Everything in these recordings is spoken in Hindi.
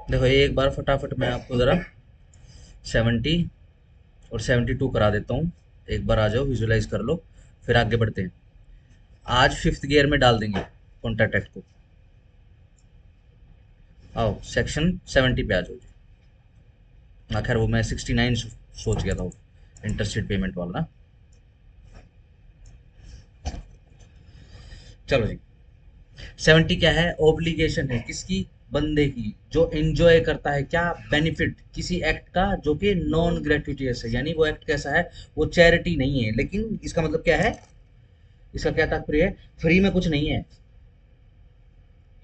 देखो एक बार फटाफट मैं आपको ज़रा 70 और 72 करा देता हूँ। एक बार आ जाओ, विजुलाइज कर लो, फिर आगे बढ़ते हैं। आज फिफ्थ गियर में डाल देंगे कॉन्ट्रैक्ट एक्ट को। आओ सेक्शन 70 पे आ जाओ जी। खैर वो मैं 69 सोच गया था, वो इंटरस्टेट पेमेंट वाला ना। चलो जी। 70 क्या है? ऑब्लिगेशन है किसकी? बंदे की, जो एंजॉय करता है क्या? बेनिफिट किसी एक्ट का जो कि नॉन ग्रेचुइटियस है। यानी वो एक्ट कैसा है? वो चैरिटी नहीं है, लेकिन इसका मतलब क्या है? इसका क्या तात्पर्य है? फ्री में कुछ नहीं है।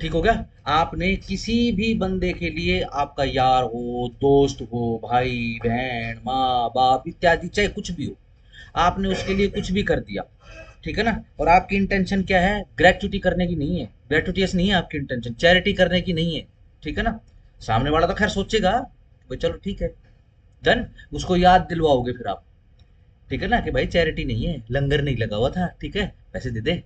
ठीक हो गया? आपने किसी भी बंदे के लिए, आपका यार हो, दोस्त हो, भाई बहन, माँ बाप इत्यादि, चाहे कुछ भी हो, आपने उसके लिए कुछ भी कर दिया, ठीक है ना? और आपकी इंटेंशन क्या है? ग्रेचुटी करने की नहीं है, ग्रेचुटियस नहीं है आपकी इंटेंशन, चैरिटी करने की नहीं है। ठीक है ना? सामने वाला तो खैर सोचेगा भाई चलो ठीक है, देन उसको याद दिलवाओगे फिर आप, ठीक है ना, कि भाई चैरिटी नहीं है, लंगर नहीं लगा हुआ था, ठीक है, पैसे दे दे।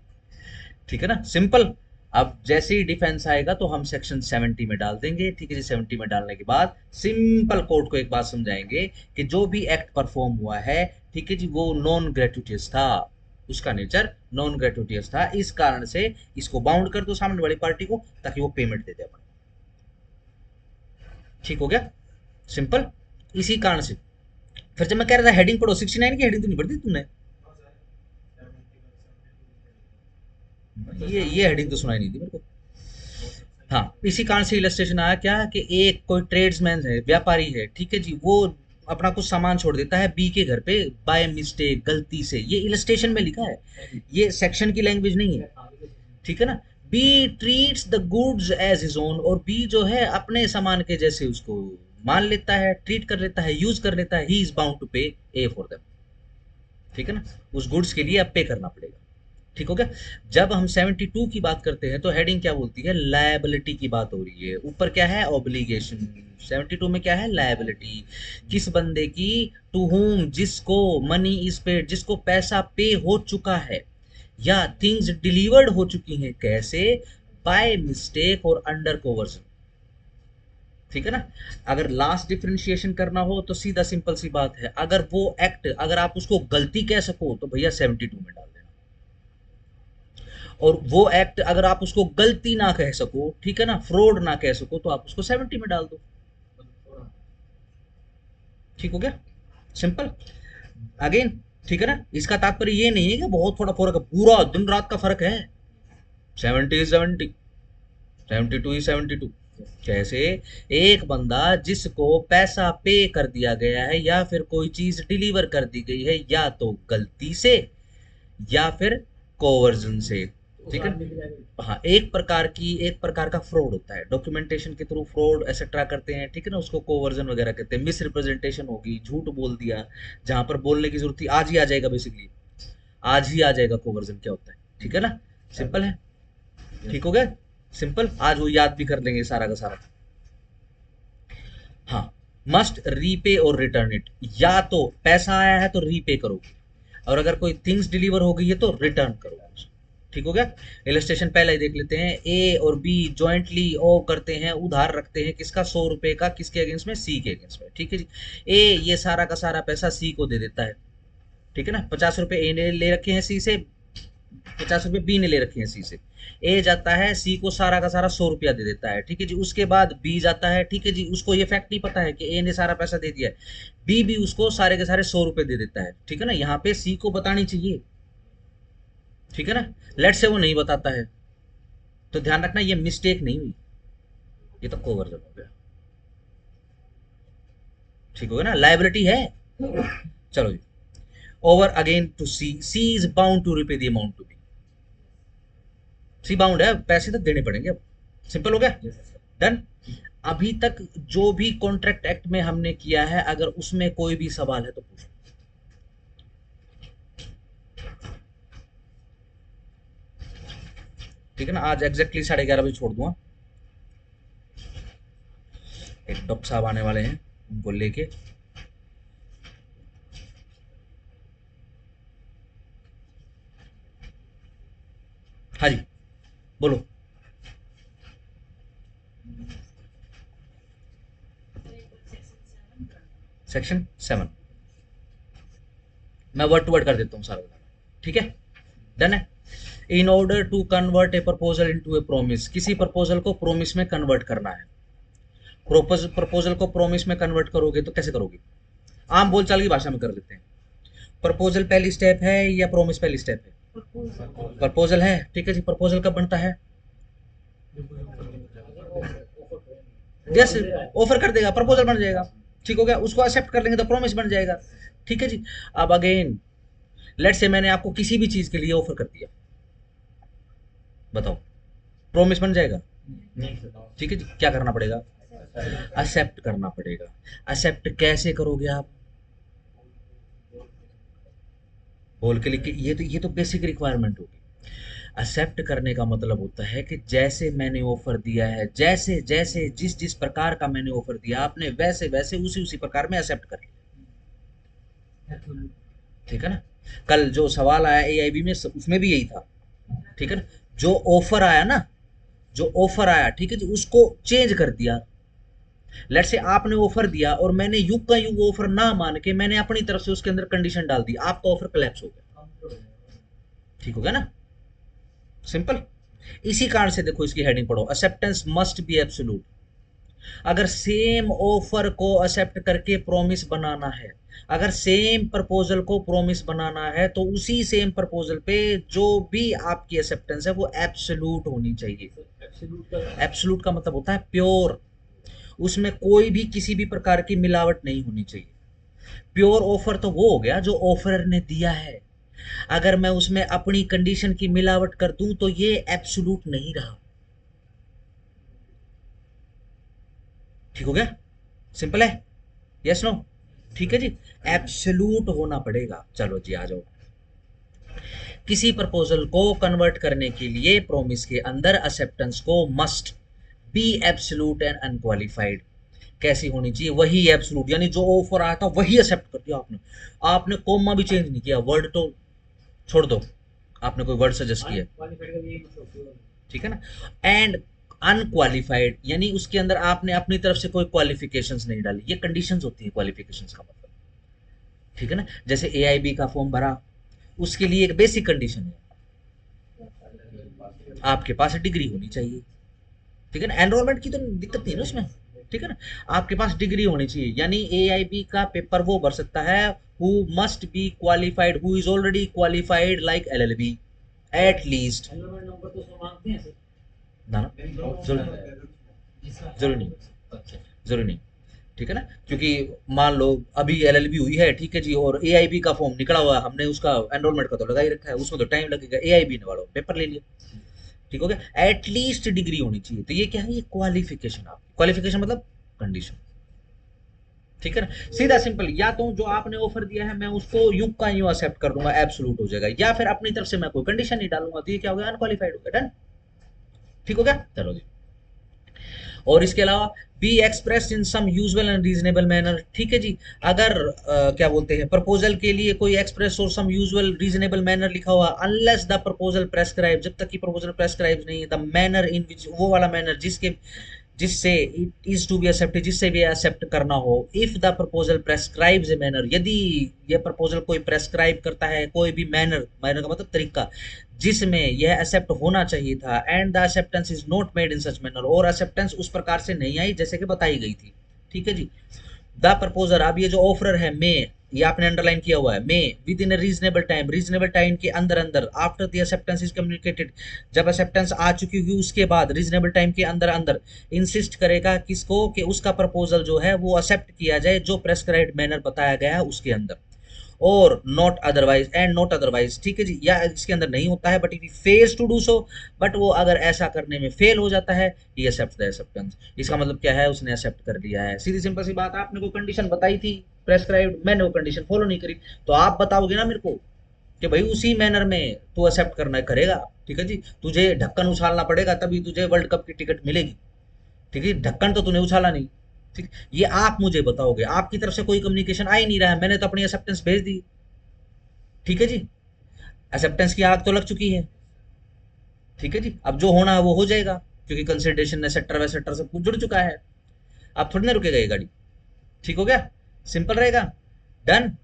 ठीक है ना? सिंपल। अब जैसे ही डिफेंस आएगा तो हम सेक्शन 70 में डाल देंगे। ठीक है जी। 70 में डालने के बाद सिंपल कोर्ट को एक बात समझाएंगे कि जो भी एक्ट परफॉर्म हुआ है, ठीक है जी, वो नॉन ग्रेचुटियस था, उसका नेचर नॉन ग्रेचुटियस था, इस कारण से इसको बाउंड कर दो सामने वाली पार्टी को, ताकि वो पेमेंट दे दे अपन। ठीक हो गया? सिंपल। इसी कारण से फिर जब मैं कह रहा था हेडिंग पढ़ो, 69 की हेडिंग तो नहीं पढ़ी तुमने? ये हेडिंग तो सुनाई नहीं थी मेरे को। हाँ, इसी कारण से इलस्ट्रेशन आया क्या कि एक कोई ट्रेड्समैन है, व्यापारी है, ठीक है जी, वो अपना कुछ सामान छोड़ देता है बी के घर पे बाय मिस्टेक, गलती से। ये इलस्ट्रेशन में लिखा है, ये सेक्शन की लैंग्वेज नहीं है। ठीक है ना? B treats the goods as his own, और बी जो है अपने सामान के जैसे उसको मान लेता है, ट्रीट कर लेता है, यूज कर लेता है, ही इज बाउंड टू पे ए फॉर देम। ठीक है ना? उस गुड्स के लिए अब पे करना पड़ेगा। ठीक हो गया? जब हम 72 की बात करते हैं तो हेडिंग क्या बोलती है? लायबिलिटी की बात हो रही है। ऊपर क्या है? ऑब्लिगेशन। 72 में क्या है? लायबिलिटी। किस बंदे की? टू होम, जिसको मनी इज पेड, जिसको पैसा पे हो चुका है, या थिंग्स डिलीवर्ड हो चुकी हैं। कैसे? बाय मिस्टेक और अंडर कोवर्जन। ठीक है ना? अगर लास्ट डिफरेंशिएशन करना हो तो सीधा सिंपल सी बात है, अगर वो एक्ट, अगर आप उसको गलती कह सको तो भैया 72 में डाल देना। और वो एक्ट अगर आप उसको गलती ना कह सको, ठीक है ना, फ्रॉड ना कह सको, तो आप उसको 70 में डाल दो। ठीक हो गया? सिंपल। अगेन, ठीक है ना? इसका तात्पर्य ये नहीं है कि बहुत थोड़ा फर्क है, पूरा दिन रात का फर्क है। 70 इज 70, 72 इज 72। कैसे? एक बंदा जिसको पैसा पे कर दिया गया है, या फिर कोई चीज डिलीवर कर दी गई है, या तो गलती से या फिर कोवर्जन से। ठीक है? हाँ, एक प्रकार का फ्रॉड होता है, डॉक्यूमेंटेशन के थ्रू फ्रॉड एक्सेट्रा करते हैं, ठीक है ना, उसको कोवर्जन वगैरह कहते हैं। मिस रिप्रेजेंटेशन होगी, झूठ बोल दिया जहां पर बोलने की जरूरत थी, आज ही आ जाएगा बेसिकली, आज ही आ जाएगा कोवर्जन क्या होता है। ठीक है ना? सिंपल है। ठीक हो गया? सिंपल, आज वो याद भी कर लेंगे सारा का सारा। हाँ, मस्ट रीपे और रिटर्न इट। या तो पैसा आया है तो रीपे करोगे, और अगर कोई थिंग्स डिलीवर हो गई है तो रिटर्न करोगे। ठीक हो गया? इलस्ट्रेशन पहले ही देख लेते हैं। ए और बी ज्वाइंटली ओ करते हैं, उधार रखते हैं किसका? 100 रुपए का। किसके अगेंस्ट में? सी के अगेंस्ट में। ठीक है जी। ए ये सारा का सारा पैसा सी को दे देता है। ठीक है ना? 50 रुपए ए ने ले रखे हैं सी से, 50 रुपए बी ने ले रखे हैं सी से। ए जाता है सी को सारा का सारा 100 रुपया दे देता है। ठीक है जी। उसके बाद बी जाता है, ठीक है जी, उसको ये फैक्ट नहीं पता है कि ए ने सारा पैसा दे दिया है। बी भी उसको सारे के सारे 100 रुपए दे देता है। ठीक है ना? यहाँ पे सी को बतानी चाहिए। ठीक है ना? लेट से वो नहीं बताता है, तो ध्यान रखना ये मिस्टेक नहीं हुई, ये तो कोवर्जन हो गया। ठीक हो गया ना? लाइबिलिटी है। चलो जी। Over again to C, C is bound to repay the amount to B. C bound है, पैसे तक देने पड़ेंगे अब। सिंपल हो गया? डन। अभी तक जो भी कॉन्ट्रैक्ट एक्ट में हमने किया है, अगर उसमें कोई भी सवाल है तो पूछो। ठीक है ना? आज एग्जैक्टली 11:30 बजे छोड़ दूंगा। एक डॉक्टर साहब आने वाले हैं, उनको लेके। हाँ जी, बोलो। सेक्शन 7। मैं वर्ड टू वर्ड कर देता हूँ सारा, ठीक है, डन है। In order to convert a proposal into a promise, किसी प्रपोजल को प्रोमिस में कन्वर्ट करना है। प्रपोजल को प्रोमिस में कन्वर्ट करोगे तो कैसे करोगे? आम बोलचाल की भाषा में कर लेते हैं। प्रपोजल पहली स्टेप है या प्रोमिस पहली स्टेप है? प्रपोजल है, ठीक है जी। प्रपोजल कब बनता है? यस, ऑफर कर देगा, प्रपोजल बन जाएगा, ठीक हो गया। उसको एक्सेप्ट कर लेंगे तो प्रोमिस बन जाएगा, ठीक है जी। अब अगेन लेट से मैंने आपको किसी भी चीज के लिए ऑफर कर दिया, बताओ प्रोमिस बन जाएगा? ठीक है जी। क्या करना पड़ेगा? एक्सेप्ट करना पड़ेगा। एक्सेप्ट कैसे करोगे आप? बोल के लिख के, ये तो बेसिक रिक्वायरमेंट होगी। एक्सेप्ट करने का मतलब होता है कि जैसे मैंने ऑफर दिया है, जैसे जैसे जिस जिस प्रकार का मैंने ऑफर दिया, आपने वैसे वैसे उसी उसी प्रकार में एक्सेप्ट कर लिया, ठीक है ना। कल जो सवाल आया एआईबी में, उसमें भी यही था, ठीक है ना। जो ऑफर आया ना, जो ऑफर आया, ठीक है जी, उसको चेंज कर दिया। लेट से आपने ऑफर दिया और मैंने युग का युग ऑफर ना मान के मैंने अपनी तरफ से उसके अंदर कंडीशन डाल दी, आपका ऑफर कोलैप्स हो गया, ठीक हो गया ना, सिंपल। इसी कारण से देखो इसकी हेडिंग पढ़ो, एक्सेप्टेंस मस्ट बी एब्सोल्यूट। अगर सेम ऑफर को एक्सेप्ट करके प्रॉमिस बनाना है, अगर सेम प्रपोजल को प्रॉमिस बनाना है, तो उसी सेम प्रपोजल पे जो भी आपकी एक्सेप्टेंस है वो एब्सोल्यूट होनी चाहिए। एब्सोल्यूट का मतलब होता है प्योर, उसमें कोई भी किसी भी प्रकार की मिलावट नहीं होनी चाहिए। प्योर ऑफर तो वो हो गया जो ऑफरर ने दिया है। अगर मैं उसमें अपनी कंडीशन की मिलावट कर दूं तो ये एब्सोल्यूट नहीं रहा, ठीक हो गया, सिंपल है, यस नो, ठीक है जी। एब्सोल्यूट होना पड़ेगा। चलो जी आ जाओ। किसी प्रपोजल को कन्वर्ट करने के लिए प्रोमिस के अंदर एक्सेप्टेंस को must be absolute and unqualified. कैसी होनी चाहिए? वही एब्सोल्यूट, यानी जो ऑफर आया था वही एक्सेप्ट कर दिया आपने। आपने कोमा भी चेंज नहीं किया, वर्ड तो छोड़ दो, आपने कोई वर्ड सजेस्ट किया, ठीक है ना। एंड अनक्वालिफाइड, यानी उसके अंदर आपने अपनी तरफ से कोई क्वालिफिकेशंस नहीं डाली। ये कंडीशंस होती है क्वालिफिकेशंस का मतलब, ठीक है ना। जैसे एआईबी का फॉर्म भरा, उसके लिए एक बेसिक कंडीशन है, आपके पास डिग्री होनी चाहिए, ठीक है ना। एनरोलमेंट की तो दिक्कत नहीं है ना उसमें, ठीक है ना। आपके पास डिग्री होनी चाहिए, यानी एआईबी का पेपर वो भर सकता है who must be qualified, who is already qualified like LLB at least. ना ना, जरूरी नहीं, जरूरी नहीं, ठीक है ना। क्योंकि मान लो अभी एलएलबी हुई है, ठीक है जी, और एआईबी का फॉर्म निकला हुआ है, हमने उसका एनरोलमेंट का तो लगा ही रखा है, उसमें तो टाइम लगेगा, एआईबी ने वालों पेपर ले लिया, ठीक हो गया। एटलीस्ट डिग्री होनी चाहिए, तो ये क्या है? ये क्वालिफिकेशन, आपकी क्वालिफिकेशन मतलब कंडीशन, ठीक है ना। सीधा सिंपल, या तो जो आपने ऑफर दिया है मैं उसको यूं का यूं एक्सेप्ट कर दूंगा, एब्सोल्यूट हो जाएगा, या फिर अपनी तरफ से मैं कोई कंडीशन नहीं डालूंगा, तो ये क्या हो गया? अनक्वालिफाइड हो गया, डन, ठीक हो गया। चलो जी। और इसके अलावा be express in some usual and reasonable manner, ठीक है जी। अगर क्या बोलते हैं, प्रपोजल के लिए कोई एक्सप्रेस और सम यूजुअल रीजनेबल मैनर लिखा हुआ, अनलेस द प्रपोजल प्रेस्क्राइब, जब तक कि प्रपोजल प्रेस्क्राइब नहीं है, द मैनर इन विच, वो वाला मैनर जिसके जिससे it is to be accepted, जिससे भी एक्सेप्ट करना हो। If the proposal prescribes a manner, यदि ये प्रपोजल कोई प्रेस्क्राइब करता है कोई भी मैनर, मैनर का मतलब तरीका, जिसमें यह एक्सेप्ट होना चाहिए था, and the acceptance is not made in such manner, और एक्सेप्टेंस उस प्रकार से नहीं आई जैसे कि बताई गई थी, ठीक है जी। द प्रपोजर, अब ये जो ऑफर है मे, ये आपने अंडरलाइन किया हुआ है, may within reasonable time, reasonable time के अंदर अंदर, after the acceptance is communicated, जब एक्सेप्टेंस आ चुकी होगी उसके बाद, रीजनेबल टाइम के अंदर अंदर इंसिस्ट करेगा किसको, कि उसका प्रपोजल जो है वो एक्सेप्ट किया जाए, जो प्रेस्क्राइब्ड मैनर बताया गया है उसके अंदर, और not otherwise, and not otherwise, ठीक है जी। या इसके अंदर नहीं होता है, but if he fails to do so, but वो अगर ऐसा करने में फेल हो जाता है, ही एक्सेप्ट द एक्सेप्टेंस। इसका मतलब क्या है? उसने एक्सेप्ट कर लिया है, सीधी सिंपल सी बात। आपने कोई कंडीशन बताई थी प्रेस्क्राइब्ड, मैंने वो कंडीशन फॉलो नहीं करी, तो आप बताओगे ना मेरे को कि भाई उसी मैनर में तू एक्सेप्ट करना करेगा, ठीक है जी। तुझे ढक्कन उछालना पड़ेगा तभी तुझे वर्ल्ड कप की टिकट मिलेगी, ठीक है। ढक्कन तो तूने उछाला नहीं, ठीक। ये आप मुझे बताओगे, आपकी तरफ से कोई कम्युनिकेशन आ ही नहीं रहा है, मैंने तो अपनी एक्सेप्टेंस भेज दी, ठीक है जी। एक्सेप्टेंस की आग तो लग चुकी है, ठीक है जी। अब जो होना है वो हो जाएगा, क्योंकि कंसिडरेशन एसेट्रा वेसेट्रा सब कुछ जुड़ चुका है, अब थोड़ी ना रुकेगा ये गाड़ी, ठीक हो गया, सिंपल रहेगा। डन।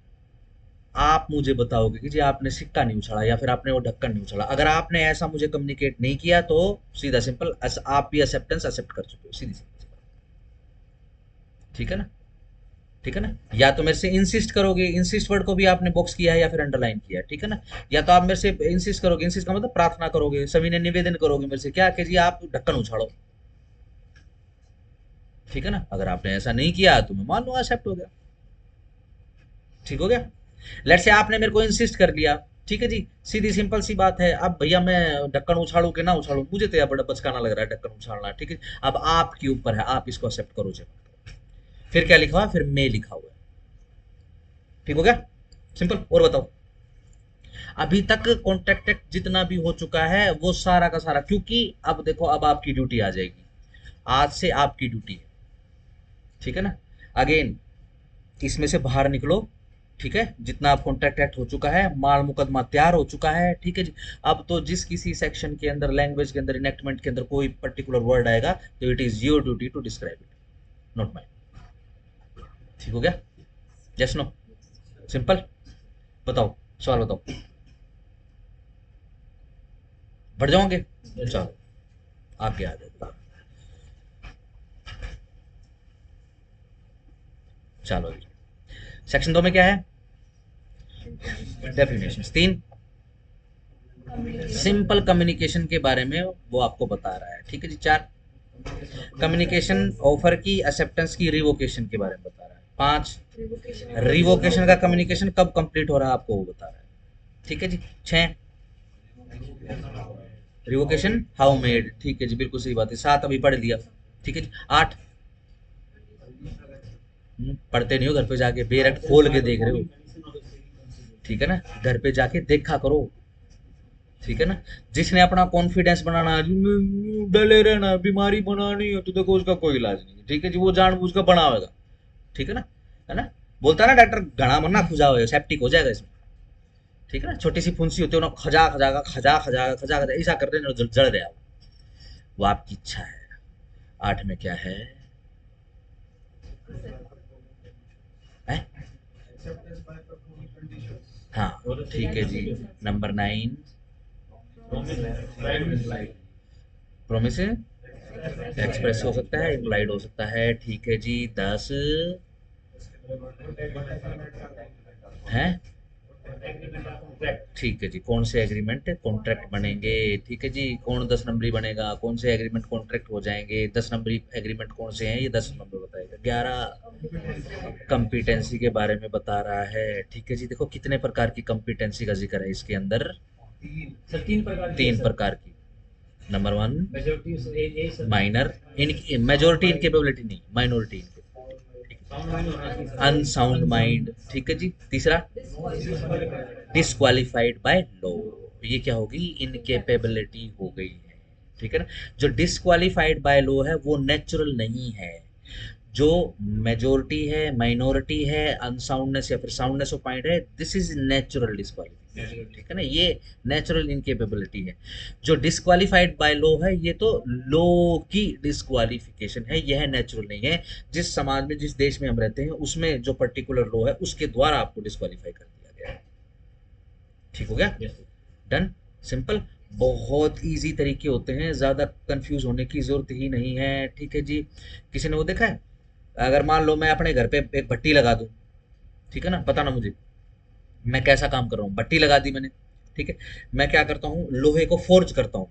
आप मुझे बताओगे कि जी आपने सिक्का नहीं उछाला या फिर आपने वो ढक्कन नहीं उछाला। अगर आपने ऐसा मुझे कम्युनिकेट नहीं किया तो सीधा सिंपल आप भी एक्सेप्टेंस एक्सेप्ट कर चुके हो, सीधी सीधी। ठीक है ना, ठीक है ना। या तो मेरे से इंसिस्ट करोगे, इंसिस्ट वर्ड को भी आपने बॉक्स किया है या फिर अंडरलाइन किया है, ठीक है ना। या तो आप मेरे से इंसिस्ट करोगे, इंसिस्ट का मतलब प्रार्थना करोगे, सभी ने निवेदन करोगे मेरे से क्या कि जी आप ढक्कन उछाड़ो, ठीक है ना। अगर आपने ऐसा नहीं किया तो मैं मान लूंगा एक्सेप्ट हो गया, ठीक हो गया। लेट से आपने मेरे को इंसिस्ट कर लिया, ठीक है जी, सीधी सिंपल सी बात है। अब भैया मैं ढक्कन उछाड़ू कि ना उछाड़ू, मुझे तो यार बड़ा बचकाना लग रहा है ढक्कन उछाड़ना, ठीक है। अब आपके ऊपर है, आप इसको एक्सेप्ट करो चाहे। फिर क्या लिखा हुआ है, फिर मैं लिखा हुआ है, ठीक हो गया, सिंपल। और बताओ, अभी तक कॉन्ट्रैक्ट जितना भी हो चुका है वो सारा का सारा, क्योंकि अब देखो अब आपकी ड्यूटी आ जाएगी, आज से आपकी ड्यूटी है, ठीक है ना। अगेन इसमें से बाहर निकलो, ठीक है। जितना आप कॉन्ट्रैक्ट एक्ट हो चुका है, माल मुकदमा तैयार हो चुका है, ठीक है जी। अब तो जिस किसी सेक्शन के अंदर, लैंग्वेज के अंदर, इनेक्टमेंट के अंदर कोई पर्टिकुलर वर्ड आएगा तो it is your duty to describe it, not mine. ठीक हो गया, यस नो, सिंपल। बताओ, सवाल बताओ, बढ़ जाओगे, चलो आगे आ जाओ। चलो जी, सेक्शन 2 में क्या है, डेफिनेशन 3, सिंपल कम्युनिकेशन के बारे में वो आपको बता रहा है, ठीक है जी। 4, कम्युनिकेशन ऑफर की, एक्सेप्टेंस की, रिवोकेशन के बारे में बता रहा है। 5, रिवोकेशन का कम्युनिकेशन कब कंप्लीट हो रहा है आपको वो बता रहा है, ठीक है जी। 6, रिवोकेशन हाउ मेड, ठीक है जी, बिल्कुल सही बात है। 7 अभी पढ़ लिया, ठीक है जी। 8, पढ़ते नहीं हो घर पे जाके, बेरट खोल के देख रहे हो, ठीक है ना, घर पे जाके देखा करो, ठीक है ना। जिसने अपना कॉन्फिडेंस बनाना, डले रहना, बीमारी बनानी है तो देखो उसका कोई इलाज नहीं है, ठीक है जी, वो जानबूझ कर बनावेगा, ठीक है ना। बोलता है ना डॉक्टर, घना मरना खुजा हो सेप्टिक हो जाएगा इसमें, ठीक है ना। छोटी सी फुंसी होती है ना, खजा खजागा खजा खजागा खजा खजा ऐसा करते हैं, जड़ रहे आप, वो आपकी इच्छा है। 8 में क्या है, है? हाँ, ठीक है जी। नंबर 9, प्रोमिस एक्सप्रेस हो सकता है, इम्प्लाइड हो सकता है, ठीक है जी। 10 है, ठीक है जी। कौन से एग्रीमेंट कॉन्ट्रैक्ट बनेंगे, ठीक है जी। कौन 10 नंबरी बनेगा, कौन से एग्रीमेंट कॉन्ट्रैक्ट हो जाएंगे, 10 नंबरी एग्रीमेंट कौन से हैं, ये 10 नंबर बताएगा। 11 कंपिटेंसी के बारे में बता रहा है, ठीक है जी। देखो कितने प्रकार की कंपिटेंसी का जिक्र है इसके अंदर, तीन प्रकार की। Number 1 minor, in majority incapability नहीं, माइनॉरिटी अनसाउंड माइंड, ठीक है जी। तीसरा डिस्क्वालिफाइड बाय लॉ, ये क्या होगी, इनकेपेबिलिटी हो गई है, ठीक है ना। जो डिस्क्वालिफाइड बाय लॉ है वो नेचुरल नहीं है, जो मेजोरिटी है, माइनॉरिटी है, अनसाउंडनेस या फिर साउंडनेस ऑफ माइंड है, दिस इज नेचुरल डिस्क्वालिफिकेशन, ठीक है ना, ये नेचुरल इनकेपेबिलिटी है। जो डिस्क्वालिफाइड बाय लॉ है ये तो लॉ की डिस्क्वालिफिकेशन है, यह नेचुरल नहीं है। जिस समाज में, जिस देश में हम रहते हैं उसमें जो पर्टिकुलर लॉ है उसके द्वारा आपको डिस्क्वालीफाई कर दिया गया है, ठीक हो गया, डन, सिंपल। बहुत इजी तरीके होते हैं, ज्यादा कंफ्यूज होने की जरूरत ही नहीं है, ठीक है जी। किसी ने वो देखा है, अगर मान लो मैं अपने घर पे एक भट्टी लगा दूं, ठीक है ना, बताना मुझे मैं कैसा काम कर रहा हूँ। भट्टी लगा दी मैंने, ठीक है। मैं क्या करता हूँ, लोहे को फोर्ज करता हूँ।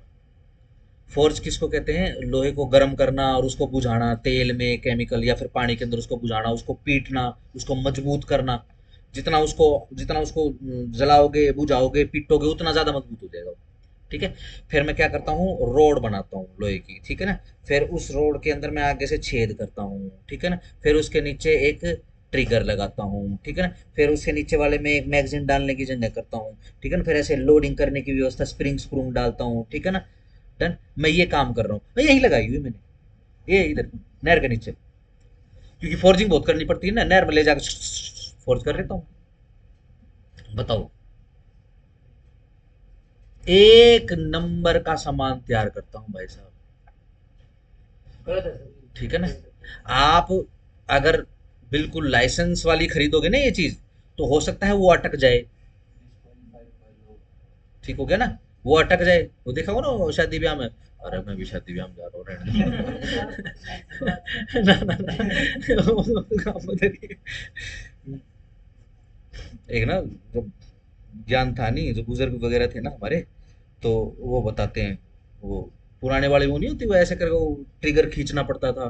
फोर्ज किसको कहते हैं, लोहे को गर्म करना और उसको बुझाना, तेल में, केमिकल या फिर पानी के अंदर उसको बुझाना, उसको पीटना, उसको मजबूत करना। जितना उसको जलाओगे, बुझाओगे, पीटोगे, उतना ज्यादा मजबूत हो जाएगा वो, ठीक है। फिर मैं क्या करता हूँ, रोड बनाता हूँ लोहे की, ठीक है ना। फिर उस रोड के अंदर मैं आगे से छेद करता हूँ, ठीक है ना। फिर उसके नीचे एक ट्रिगर लगाता हूँ, ठीक है ना। फिर उसके नीचे वाले में एक मैगजीन डालने की जगह करता हूँ, ठीक है ना। फिर ऐसे लोडिंग करने की व्यवस्था, स्प्रिंग स्प्रूंग डालता हूँ, ठीक है ना। डन, मैं ये काम कर रहा हूँ, मैं यही लगाई हुई मैंने, ये इधर नहर के नीचे, क्योंकि फोर्जिंग बहुत करनी पड़ती है ना, नहर में ले जाकर फोर्ज कर लेता हूँ। बताओ, एक नंबर का सामान तैयार करता हूँ भाई साहब, ठीक है ना। आप अगर बिल्कुल लाइसेंस वाली खरीदोगे ना ये चीज, तो हो सकता है वो अटक जाए। ठीक हो गया ना, वो अटक जाए। वो देखा हो ना वो शादी ब्याह में, अरे मैं भी शादी ब्याह में जा रहा हूँ रहने दो। ना ना ना, वो तो काम बता रही है। एक ना, जब ज्ञान था नहीं, जो बुजुर्ग वगैरह थे ना हमारे, तो वो बताते हैं, वो पुराने वाले वो नहीं होती, वो ऐसे करके वो ट्रिगर खींचना पड़ता था।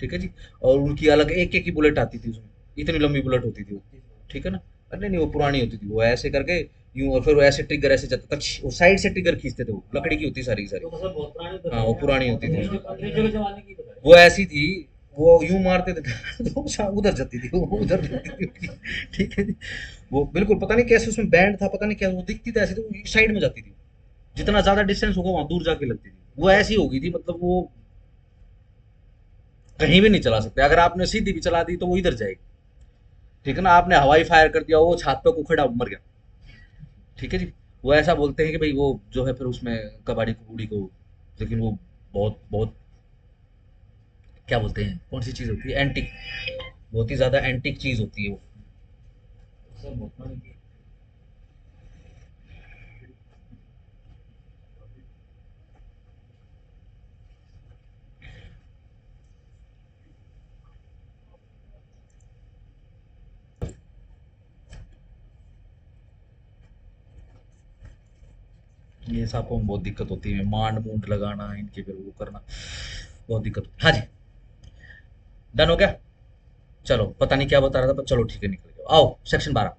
ठीक है जी। और उनकी अलग एक एक की बुलेट आती थी उसमें, इतनी लंबी बुलेट होती थी वो। ठीक है ना। अरे नहीं, वो पुरानी होती थी, वो ऐसे करके यूं, और फिर वो ऐसे ट्रिगर ऐसे जाता था, वो साइड से ट्रिगर खींचते थे, वो लकड़ी की होती सारी की सारी। हाँ वो पुरानी होती थी वो ऐसी थी, वो यूं मारते थे तो वो उधर जाती थी, वो उधर जाती थी। ठीक है जी। वो बिल्कुल पता नहीं कैसे उसमें बैंड था, पता नहीं क्या, वो दिखती थी ऐसे, तो वो साइड में जाती थी, जितना ज्यादा डिस्टेंस होगा वहां दूर जाके लगती थी। वो ऐसी हो गई थी, मतलब वो कहीं भी नहीं चला सकते, अगर आपने सीधी भी चला दी तो वो इधर जाएगी। ठीक है ना, आपने हवाई फायर कर दिया, वो छत पे को खड़ा मर गया। ठीक है जी। वो ऐसा बोलते हैं कि भाई वो जो है फिर उसमें कबाड़ी कुबूड़ी को, लेकिन वो बहुत बहुत क्या बोलते हैं, कौन सी चीज होती है, एंटिक, बहुत ही ज्यादा एंटिक चीज होती है वो। ये सांपों में बहुत दिक्कत होती है, मांड मूंड लगाना इनके, फिर वो करना बहुत दिक्कत होती है। हाँ जी। डन हो गया। चलो पता नहीं क्या बता रहा था, पर चलो ठीक है, निकल गया। आओ section 12।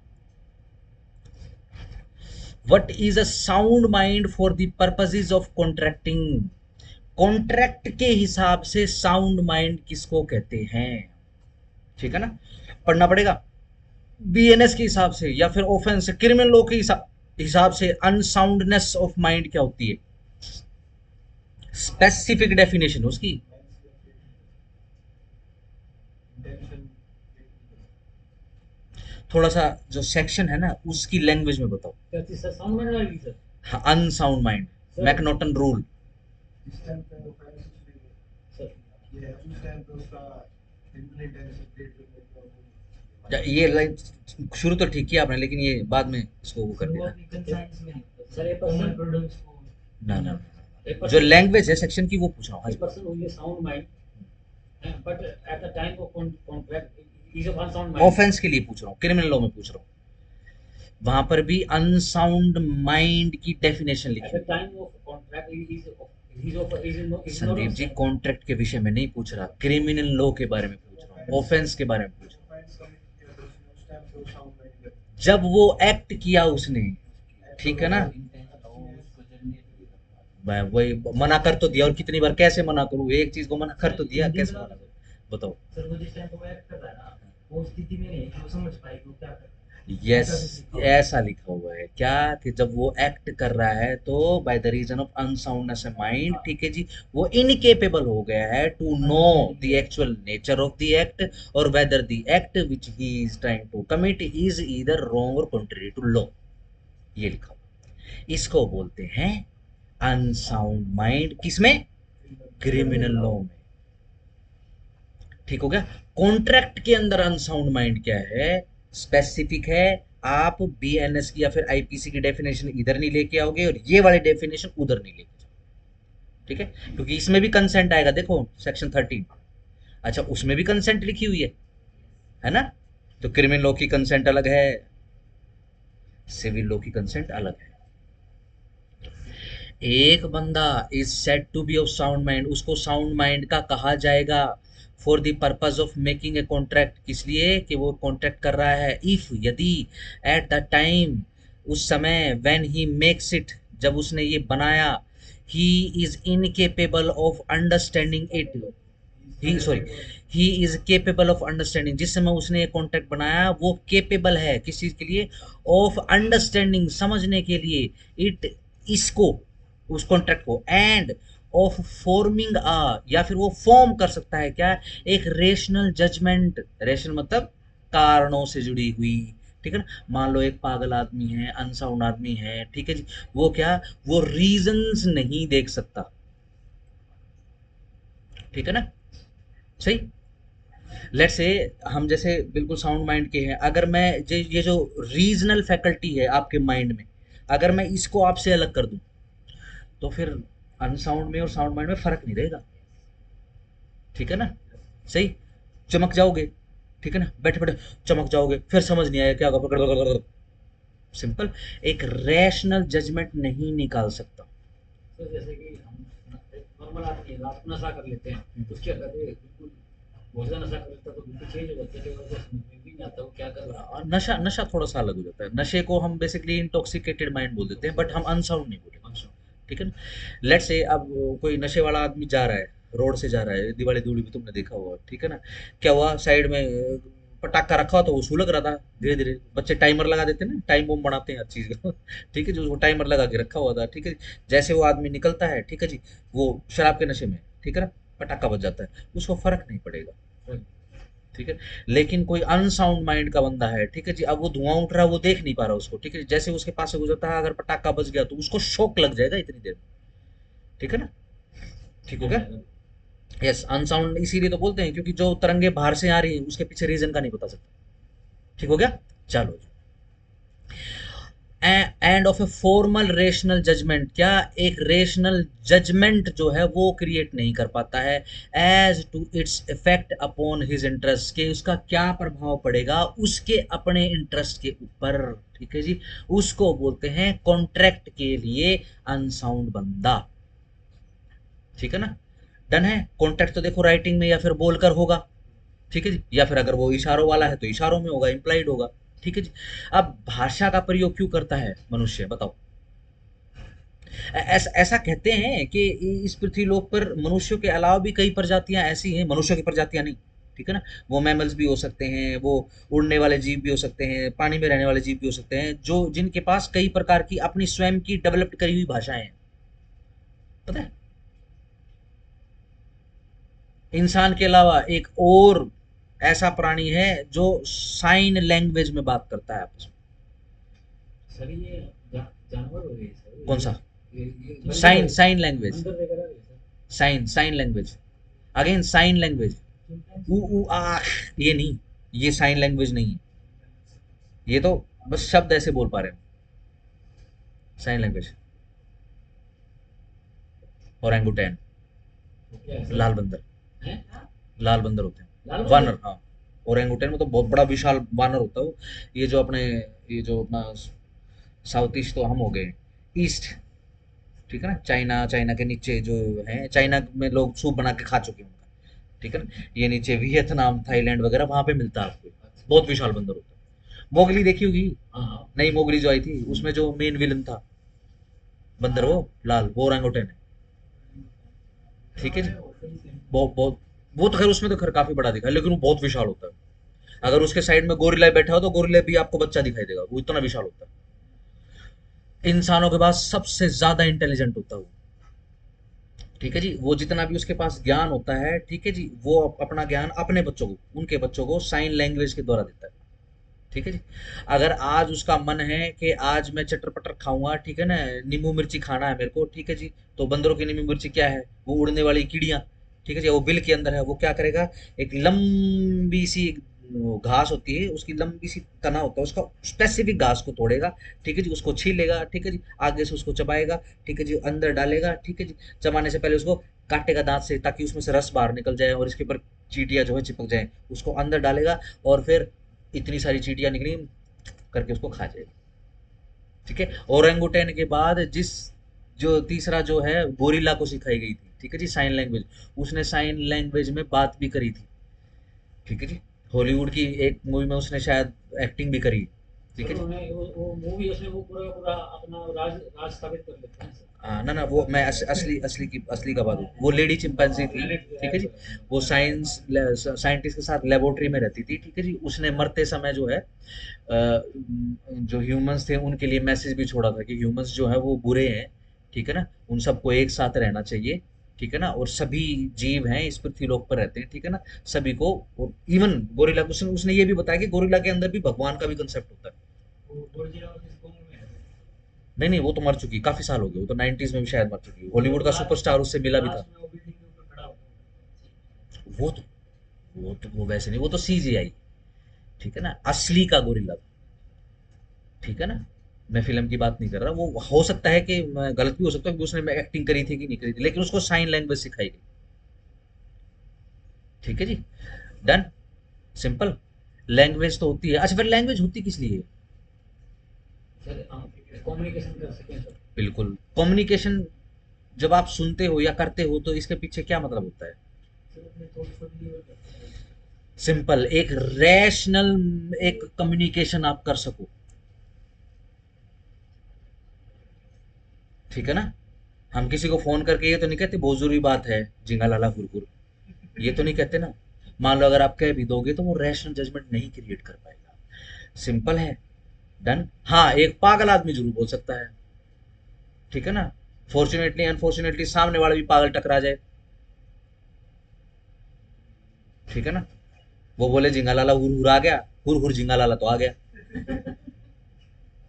What is a sound mind for the purposes of contracting. Contract के हिसाब से साउंड माइंड किसको कहते हैं। ठीक है ना, पढ़ना पड़ेगा। बीएनएस के हिसाब से या फिर ऑफेंस क्रिमिनल लॉ के हिसाब से अनसाउंडनेस ऑफ माइंड क्या होती है, स्पेसिफिक डेफिनेशन उसकी। थोड़ा सा जो सेक्शन है ना उसकी लैंग्वेज में बताओ। हाँ, अनसाउंड माइंड, मैकनॉटन रूल। ये लाइन शुरू तो ठीक किया आपने, लेकिन ये बाद में इसको वो कर दिया ना ना ना। जो लैंग्वेज है सेक्शन की वो पूछ रहा हूँ। ऑफेंस के लिए पूछ रहा हूँ, क्रिमिनल लॉ में पूछ रहा हूँ। वहां पर भी अनसाउंड माइंड की डेफिनेशन लिखी है। संदीप जी कॉन्ट्रैक्ट के विषय में नहीं पूछ रहा, क्रिमिनल लॉ के बारे में पूछ रहा हूँ, ऑफेंस के बारे में पूछ रहा हूँ। जब वो एक्ट किया उसने, ठीक है ना, मैं वही मना कर तो दिया, और कितनी बार कैसे मना करूं, एक चीज को मना कर तो दिया, कैसे मना करूं बताओ। यस, ऐसा लिखा हुआ है क्या, कि जब वो एक्ट कर रहा है तो by the reason of unsoundness of mind, ठीक है जी, वो इनकेपेबल हो गया है to know the actual nature of the act, और whether the act which he is trying to commit is either wrong और कॉन्ट्री टू लॉ। ये लिखा हुआ, इसको बोलते हैं अनसाउंड माइंड, किसमें, क्रिमिनल लॉ में। ठीक हो गया। कॉन्ट्रैक्ट के अंदर अनसाउंड माइंड क्या है, स्पेसिफिक है। आप बीएनएस की या फिर आईपीसी की डेफिनेशन इधर नहीं लेके आओगे, और ये वाली डेफिनेशन उधर नहीं लेके जाओगे। ठीक है, क्योंकि इसमें भी कंसेंट आएगा, देखो सेक्शन 13। अच्छा, उसमें भी कंसेंट लिखी हुई है ना। तो क्रिमिनल लॉ की कंसेंट अलग है, सिविल लॉ की कंसेंट अलग है। एक बंदा is said to be of sound mind, उसको साउंड माइंड का कहा जाएगा for the purpose of making a contract, किस लिए, कि वो कॉन्ट्रैक्ट कर रहा है, इफ यदि, एट द टाइम, उस समय, व्हेन ही मेक्स इट, जब उसने ये बनाया, he is incapable of understanding it, he sorry, he is capable of understanding, जिस समय उसने ये कॉन्ट्रैक्ट बनाया वो केपेबल है किस चीज के लिए, ऑफ अंडरस्टैंडिंग, समझने के लिए, इट, इसको, उस कॉन्ट्रैक्ट को, एंड ऑफ फॉर्मिंग अ, या फिर वो फॉर्म कर सकता है क्या, एक रेशनल जजमेंट, रेशनल मतलब कारणों से जुड़ी हुई। ठीक है ना, मान लो एक पागल आदमी है, अनसाउंड आदमी है, ठीक है जी, वो क्या, वो रीजंस नहीं देख सकता। ठीक है ना, सही। लेट्स से हम जैसे बिल्कुल साउंड माइंड के हैं, अगर मैं ये जो रीजनल फैकल्टी है आपके माइंड में, अगर मैं इसको आपसे अलग कर दूं, तो फिर अनसाउंड में और साउंड माइंड में फर्क नहीं रहेगा। ठीक है ना? सही। चमक जाओगे, ठीक है ना, बैठे बैठे चमक जाओगे, फिर समझ नहीं आया क्या होगा, सिंपल। एक रैशनल जजमेंट नहीं निकाल सकता। सर जैसे कि हम नॉर्मल आदमी है, रात को नशा कर लेते हैं तो क्या करते हैं, बिल्कुल बहुत ज़्यादा नशा कर लेता है तो बिल्कुल चेंज हो जाता है, कई बार तो समझ में भी नहीं आता वो क्या कर रहा है। नशा नशा थोड़ा सा अलग हो जाता है, नशे को हम बेसिकली इंटॉक्सिकेटेड माइंड बोल देते हैं, बट हम अनसाउंड नहीं बोलेंगे। अच्छा। ठीक है ना? लेट्स से अब कोई नशे वाला आदमी जा रहा है, रोड से जा रहा है, दिवाली दूड़ी भी तुमने देखा होगा, ठीक है ना? क्या हुआ, साइड में पटाखा रखा हो तो वो सूलग रहा था। धीरे धीरे बच्चे टाइमर लगा देते हैं ना, टाइम बम बनाते हैं हर चीज का ठीक है जी, उसको टाइमर लगा के रखा हुआ था, ठीक है जी। जैसे वो आदमी निकलता है, ठीक है जी, वो शराब के नशे में है, ठीक है ना, पटाखा बज जाता है, उसको फर्क नहीं पड़ेगा। ठीक है। लेकिन कोई अनसाउंड माइंड का बंदा है, ठीक है जी, अब वो धुआं उठ रहा है, वो देख नहीं पा रहा उसको, ठीक है जी, जैसे उसके पास से गुजरता है, अगर पटाखा बज गया तो उसको शौक लग जाएगा इतनी देर में। ठीक है ना? ठीक हो गया? यस, अनसाउंड इसीलिए तो बोलते हैं, क्योंकि जो तरंगे बाहर से आ रही है उसके पीछे रीजन का नहीं बता सकता। ठीक हो गया? चलो। And of a formal rational judgement, क्या एक रेशनल जजमेंट जो है वो क्रिएट नहीं कर पाता है as to its effect upon his interest, के उसका क्या प्रभाव पड़ेगा उसके अपने इंटरेस्ट के ऊपर। ठीक है जी, उसको बोलते हैं कॉन्ट्रैक्ट के लिए अनसाउंड बंदा। ठीक है ना? डन है। कॉन्ट्रैक्ट तो देखो राइटिंग में या फिर बोलकर होगा, ठीक है जी, या फिर अगर वो इशारों वाला है तो इशारों में होगा, इम्प्लाइड होगा। ठीक है जी। अब भाषा का प्रयोग क्यों करता है मनुष्य, बताओ? ऐसा कहते हैं कि इस पृथ्वी लोक पर मनुष्यों के अलावा भी कई प्रजातियां ऐसी हैं, मनुष्यों की प्रजातियां नहीं, ठीक है ना, वो मैमल्स भी हो सकते हैं, वो उड़ने वाले जीव भी हो सकते हैं, पानी में रहने वाले जीव भी हो सकते हैं, जो जिनके पास कई प्रकार की अपनी स्वयं की डेवलप्ड करी हुई भाषाएं हैं। पता है? इंसान के अलावा एक और ऐसा प्राणी है जो साइन लैंग्वेज में बात करता है आपस में। सर ये जानवर हो गए सर कौन सा? ये बंदर साइन है, साइन लैंग्वेज। बंदर वगैरह है sir. Sign language. Again sign language. ऊ ऊ आ, ये नहीं, ये साइन लैंग्वेज नहीं है। ये तो बस शब्द ऐसे बोल पा रहे हो। Sign language. ओरंगुटैन। वो क्या है सर? लाल बंदर। हैं? लाल बंदर होते लाल हैं बंदर? वानर, हाँ। ओरंगुटैन में तो बहुत बड़ा विशाल वानर होता है वो। ये जो अपने, ये जो अपना साउथ ईस्ट तो हम हो गए, ईस्ट, ठीक है ना, चाइना, चाइना के नीचे जो है, चाइना में लोग सूप बना के खा चुके हैं उनका, ठीक है ना, ये नीचे वियतनाम, थाईलैंड वगैरह वहां पे मिलता है आपको। अच्छा। बहुत विशाल बंदर होता है। मोगली देखी होगी? हाँ हाँ। नई मोगली जो आई थी उसमें जो मेन विलन था बंदर, वो लाल, वो ओरंगुटैन है। ठीक है जी। बहुत बहुत, वो तो खैर उसमें तो खैर काफी बड़ा दिखा है, लेकिन वो बहुत विशाल होता है। अगर उसके साइड में गोरिल्ला बैठा हो तो गोरिल्ला भी आपको बच्चा दिखाई देगा, वो इतना विशाल होता है। इंसानों के पास सबसे ज्यादा इंटेलिजेंट होता है वो। ठीक है जी, वो जितना भी उसके पास ज्ञान होता है, ठीक है जी, वो अपना ज्ञान अपने बच्चों को, उनके बच्चों को साइन लैंग्वेज के द्वारा देता है। ठीक है जी। अगर आज उसका मन है कि आज मैं चटर पटर खाऊंगा, ठीक है ना, नींबू मिर्ची खाना है मेरे को, ठीक है जी, तो बंदरों की नींबू मिर्ची क्या है, वो उड़ने वाली कीड़ियां, ठीक है जी, वो बिल के अंदर है, वो क्या करेगा, एक लंबी सी वो घास होती है, उसकी लंबी सी तना होता है उसका, स्पेसिफिक घास को तोड़ेगा, ठीक है जी, उसको छीलेगा, ठीक है जी, आगे से उसको चबाएगा, ठीक है जी, अंदर डालेगा, ठीक है जी, चबाने से पहले उसको काटेगा दांत से, ताकि उसमें से रस बाहर निकल जाए और इसके ऊपर चींटियां जो है चिपक जाए, उसको अंदर डालेगा, और फिर इतनी सारी चींटियां निकली करके उसको खा जाएगी। ठीक है। ओरेंगुटेन के बाद जिस, जो तीसरा जो है गोरिल्ला को सिखाई गई थी, ठीक है जी, साइन लैंग्वेज, उसने साइन लैंग्वेज में बात भी करी थी। ठीक है जी। हॉलीवुड की एक मूवी में उसने शायद एक्टिंग भी करी। ठीक सर है जी। उन्हें वो मूवी उसमें वो पूरा पूरा अपना राज राज स्थापित कर लेते हैं सर। ना ना, वो मैं असली का बात हूँ, वो लेडी चिंपैंजी थी। ठीक है जी। वो साइंटिस्ट के साथ लेबोरेटरी में रहती थी, ठीक है जी, उसने मरते समय जो है जो ह्यूमंस थे उनके लिए मैसेज भी छोड़ा था कि ह्यूमंस जो है वो बुरे हैं, ठीक है ना, उन सबको एक साथ रहना चाहिए, ठीक है ना, और सभी जीव हैं इस पृथ्वी लोक पर रहते हैं, ठीक है ना, सभी को, इवन गोरिल्ला को, उसने ये भी बताया कि गोरिल्ला के अंदर भी भगवान का भी कंसेप्ट होता है। वो गोdzilla और किस कॉन्ग में है? नहीं नहीं, वो तो मर चुकी, काफी साल हो गए, वो तो 90s में भी शायद मर चुकी, हॉलीवुड का सुपरस्टार उससे मिला भी था। लास्ट में वो बिल्डिंग के ऊपर खड़ा होता है। वो तो वो वैसे नहीं, वो तो सीजीआई, ठीक है ना, असली का गोरिल्ला, ठीक है ना। मैं फिल्म की बात नहीं कर रहा, वो हो सकता है कि मैं गलत भी हो सकता है कि उसने एक्टिंग करी थी कि नहीं करी थी, लेकिन उसको साइन लैंग्वेज सिखाई गई, ठीक है जी। Done, simple. लैंग्वेज तो होती है, अच्छा फिर लैंग्वेज होती किस लिए? सर कम्युनिकेशन कर सकें सर। बिल्कुल, कम्युनिकेशन। जब आप सुनते हो या करते हो तो इसके पीछे क्या मतलब होता है? सर अपने थॉट्स को डिलीवर कर सकें। सिंपल, एक रैशनल, एक कम्युनिकेशन आप कर सको, ठीक है ना। हम किसी को फोन करके ये तो नहीं कहते बहुत जरूरी बात है, जिंगा लाला फुरफुर, ये तो नहीं कहते ना। मान लो अगर आप कह भी दोगे तो वो रैशनल जजमेंट नहीं क्रिएट कर पाएगा, सिंपल है। डन। हाँ, एक पागल आदमी जरूर बोल सकता है, ठीक है ना। फॉर्चुनेटली अनफॉर्चुनेटली सामने वाला भी पागल टकरा जाए, ठीक है ना। वो बोले झिंगा लाला हुर हुर आ गया, हुर हुर झिंगा लाला तो आ गया,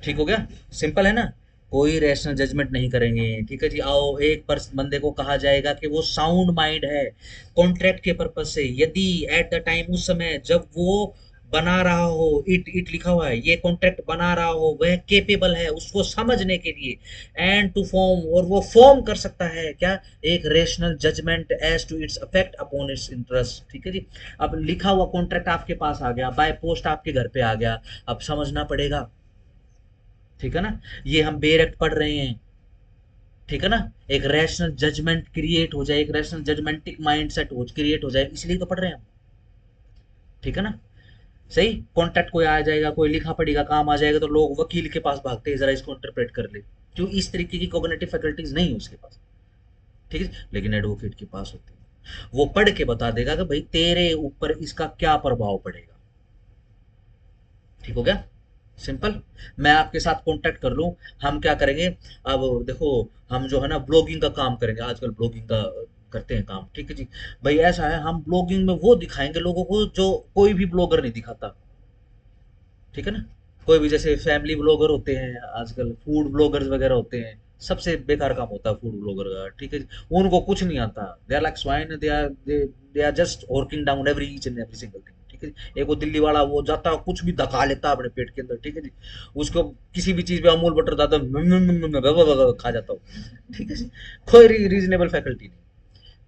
ठीक हो गया। सिंपल है ना। कोई रैशनल जजमेंट नहीं करेंगे, ठीक है जी। आओ, एक पर बंदे को कहा जाएगा कि वो साउंड माइंड है कॉन्ट्रैक्ट के पर्पज से, यदि एट द टाइम, उस समय जब वो बना रहा हो, इट इट लिखा हुआ है, ये कॉन्ट्रैक्ट बना रहा हो, वह केपेबल है उसको समझने के लिए एंड टू फॉर्म, और वो फॉर्म कर सकता है क्या, एक rational judgement as to its affect upon its interest, ठीक है जी। अब लिखा हुआ कॉन्ट्रैक्ट आपके पास आ गया, बाय पोस्ट आपके घर पे आ गया, अब समझना पड़ेगा, ठीक है ना। ये हम बेरेक्ट पढ़ रहे हैं, ठीक है ना। एक रैशनल जजमेंट क्रिएट हो जाए, एक रैशनल जजमेंटिक माइंडसेट हो क्रिएट हो जाए, इसलिए तो पढ़ रहे हैं हम, ठीक है ना। सही, कॉन्ट्रैक्ट कोई आ जाएगा, कोई लिखा पढ़ी का काम आ जाएगा तो लोग वकील के पास भागते हैं, जरा इसको इंटरप्रेट कर ले, क्यों, इस तरीके की कॉग्निटिव फैकल्टीज नहीं है उसके पास, ठीक है। लेकिन एडवोकेट के पास होती है, वो पढ़ के बता देगा कि भाई तेरे ऊपर इसका क्या प्रभाव पड़ेगा, ठीक हो गया। सिंपल। मैं आपके साथ कांटेक्ट कर लूं, हम क्या करेंगे, अब देखो, हम जो है ना ब्लॉगिंग का काम करेंगे, आजकल ब्लॉगिंग का करते हैं काम, ठीक है जी। भाई ऐसा है, हम ब्लॉगिंग में वो दिखाएंगे लोगों को जो कोई भी ब्लॉगर नहीं दिखाता, ठीक है ना। कोई भी जैसे फैमिली ब्लॉगर होते हैं, आजकल फूड ब्लॉगर्स वगैरह होते हैं, सबसे बेकार काम होता है फूड ब्लॉगर का, ठीक है जी। उनको कुछ नहीं आता, they are like swine, they are just working down every each and every single thing, ठीक है जी। एक वो दिल्ली वाला, वो जाता है कुछ भी धका लेता है अपने पेट के अंदर, ठीक है जी। उसको किसी भी चीज पे अमूल बटर दादा खा जाता हूँ, ठीक है जी। कोई रीजनेबल फैकल्टी नहीं,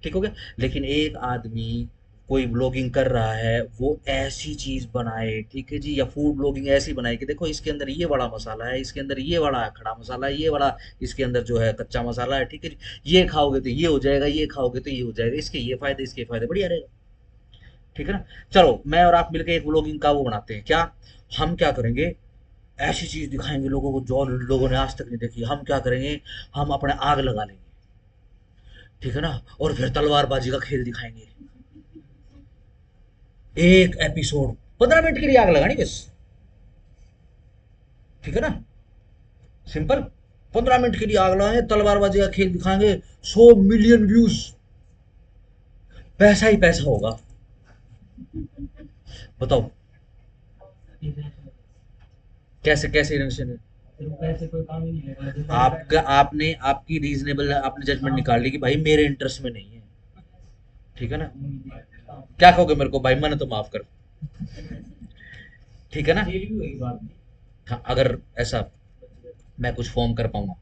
ठीक हो गया। लेकिन एक आदमी कोई ब्लॉगिंग कर रहा है, वो ऐसी चीज बनाए, ठीक है जी, या फूड ब्लॉगिंग ऐसी बनाए कि देखो इसके अंदर ये बड़ा मसाला है, इसके अंदर ये बड़ा खड़ा मसाला है, ये बड़ा इसके अंदर जो है कच्चा मसाला है, ठीक है जी। ये खाओगे तो ये हो जाएगा, ये खाओगे तो ये हो जाएगा, इसके ये फायदे, इसके फायदे, बढ़िया रहेगा, ठीक है ना। चलो, मैं और आप मिलकर एक ब्लॉगिंग का वो बनाते हैं क्या। हम क्या करेंगे, ऐसी चीज दिखाएंगे लोगों को जो लोगों ने आज तक नहीं देखी। हम क्या करेंगे, हम अपने आग लगा लेंगे, ठीक है ना, और फिर तलवारबाजी का खेल दिखाएंगे, एक एपिसोड 15 मिनट के लिए आग लगानी बस, ठीक है ना। सिंपल, 15 मिनट के लिए आग लगाएंगे, तलवारबाजी का खेल दिखाएंगे, 100 मिलियन व्यूज, पैसा ही पैसा होगा, बताओ। कैसे कैसे इन्वेंशन है? पैसे कोई काम ही नहीं है। आपका, आपने आपकी रीजनेबल आपने जजमेंट निकाल ली कि भाई मेरे इंटरेस्ट में नहीं है, ठीक है ना। क्या कहोगे मेरे को, भाई मैंने तो माफ कर, ठीक है ना। जेल भी वही बात नहीं। हाँ, अगर ऐसा मैं कुछ फॉर्म कर पाऊंगा,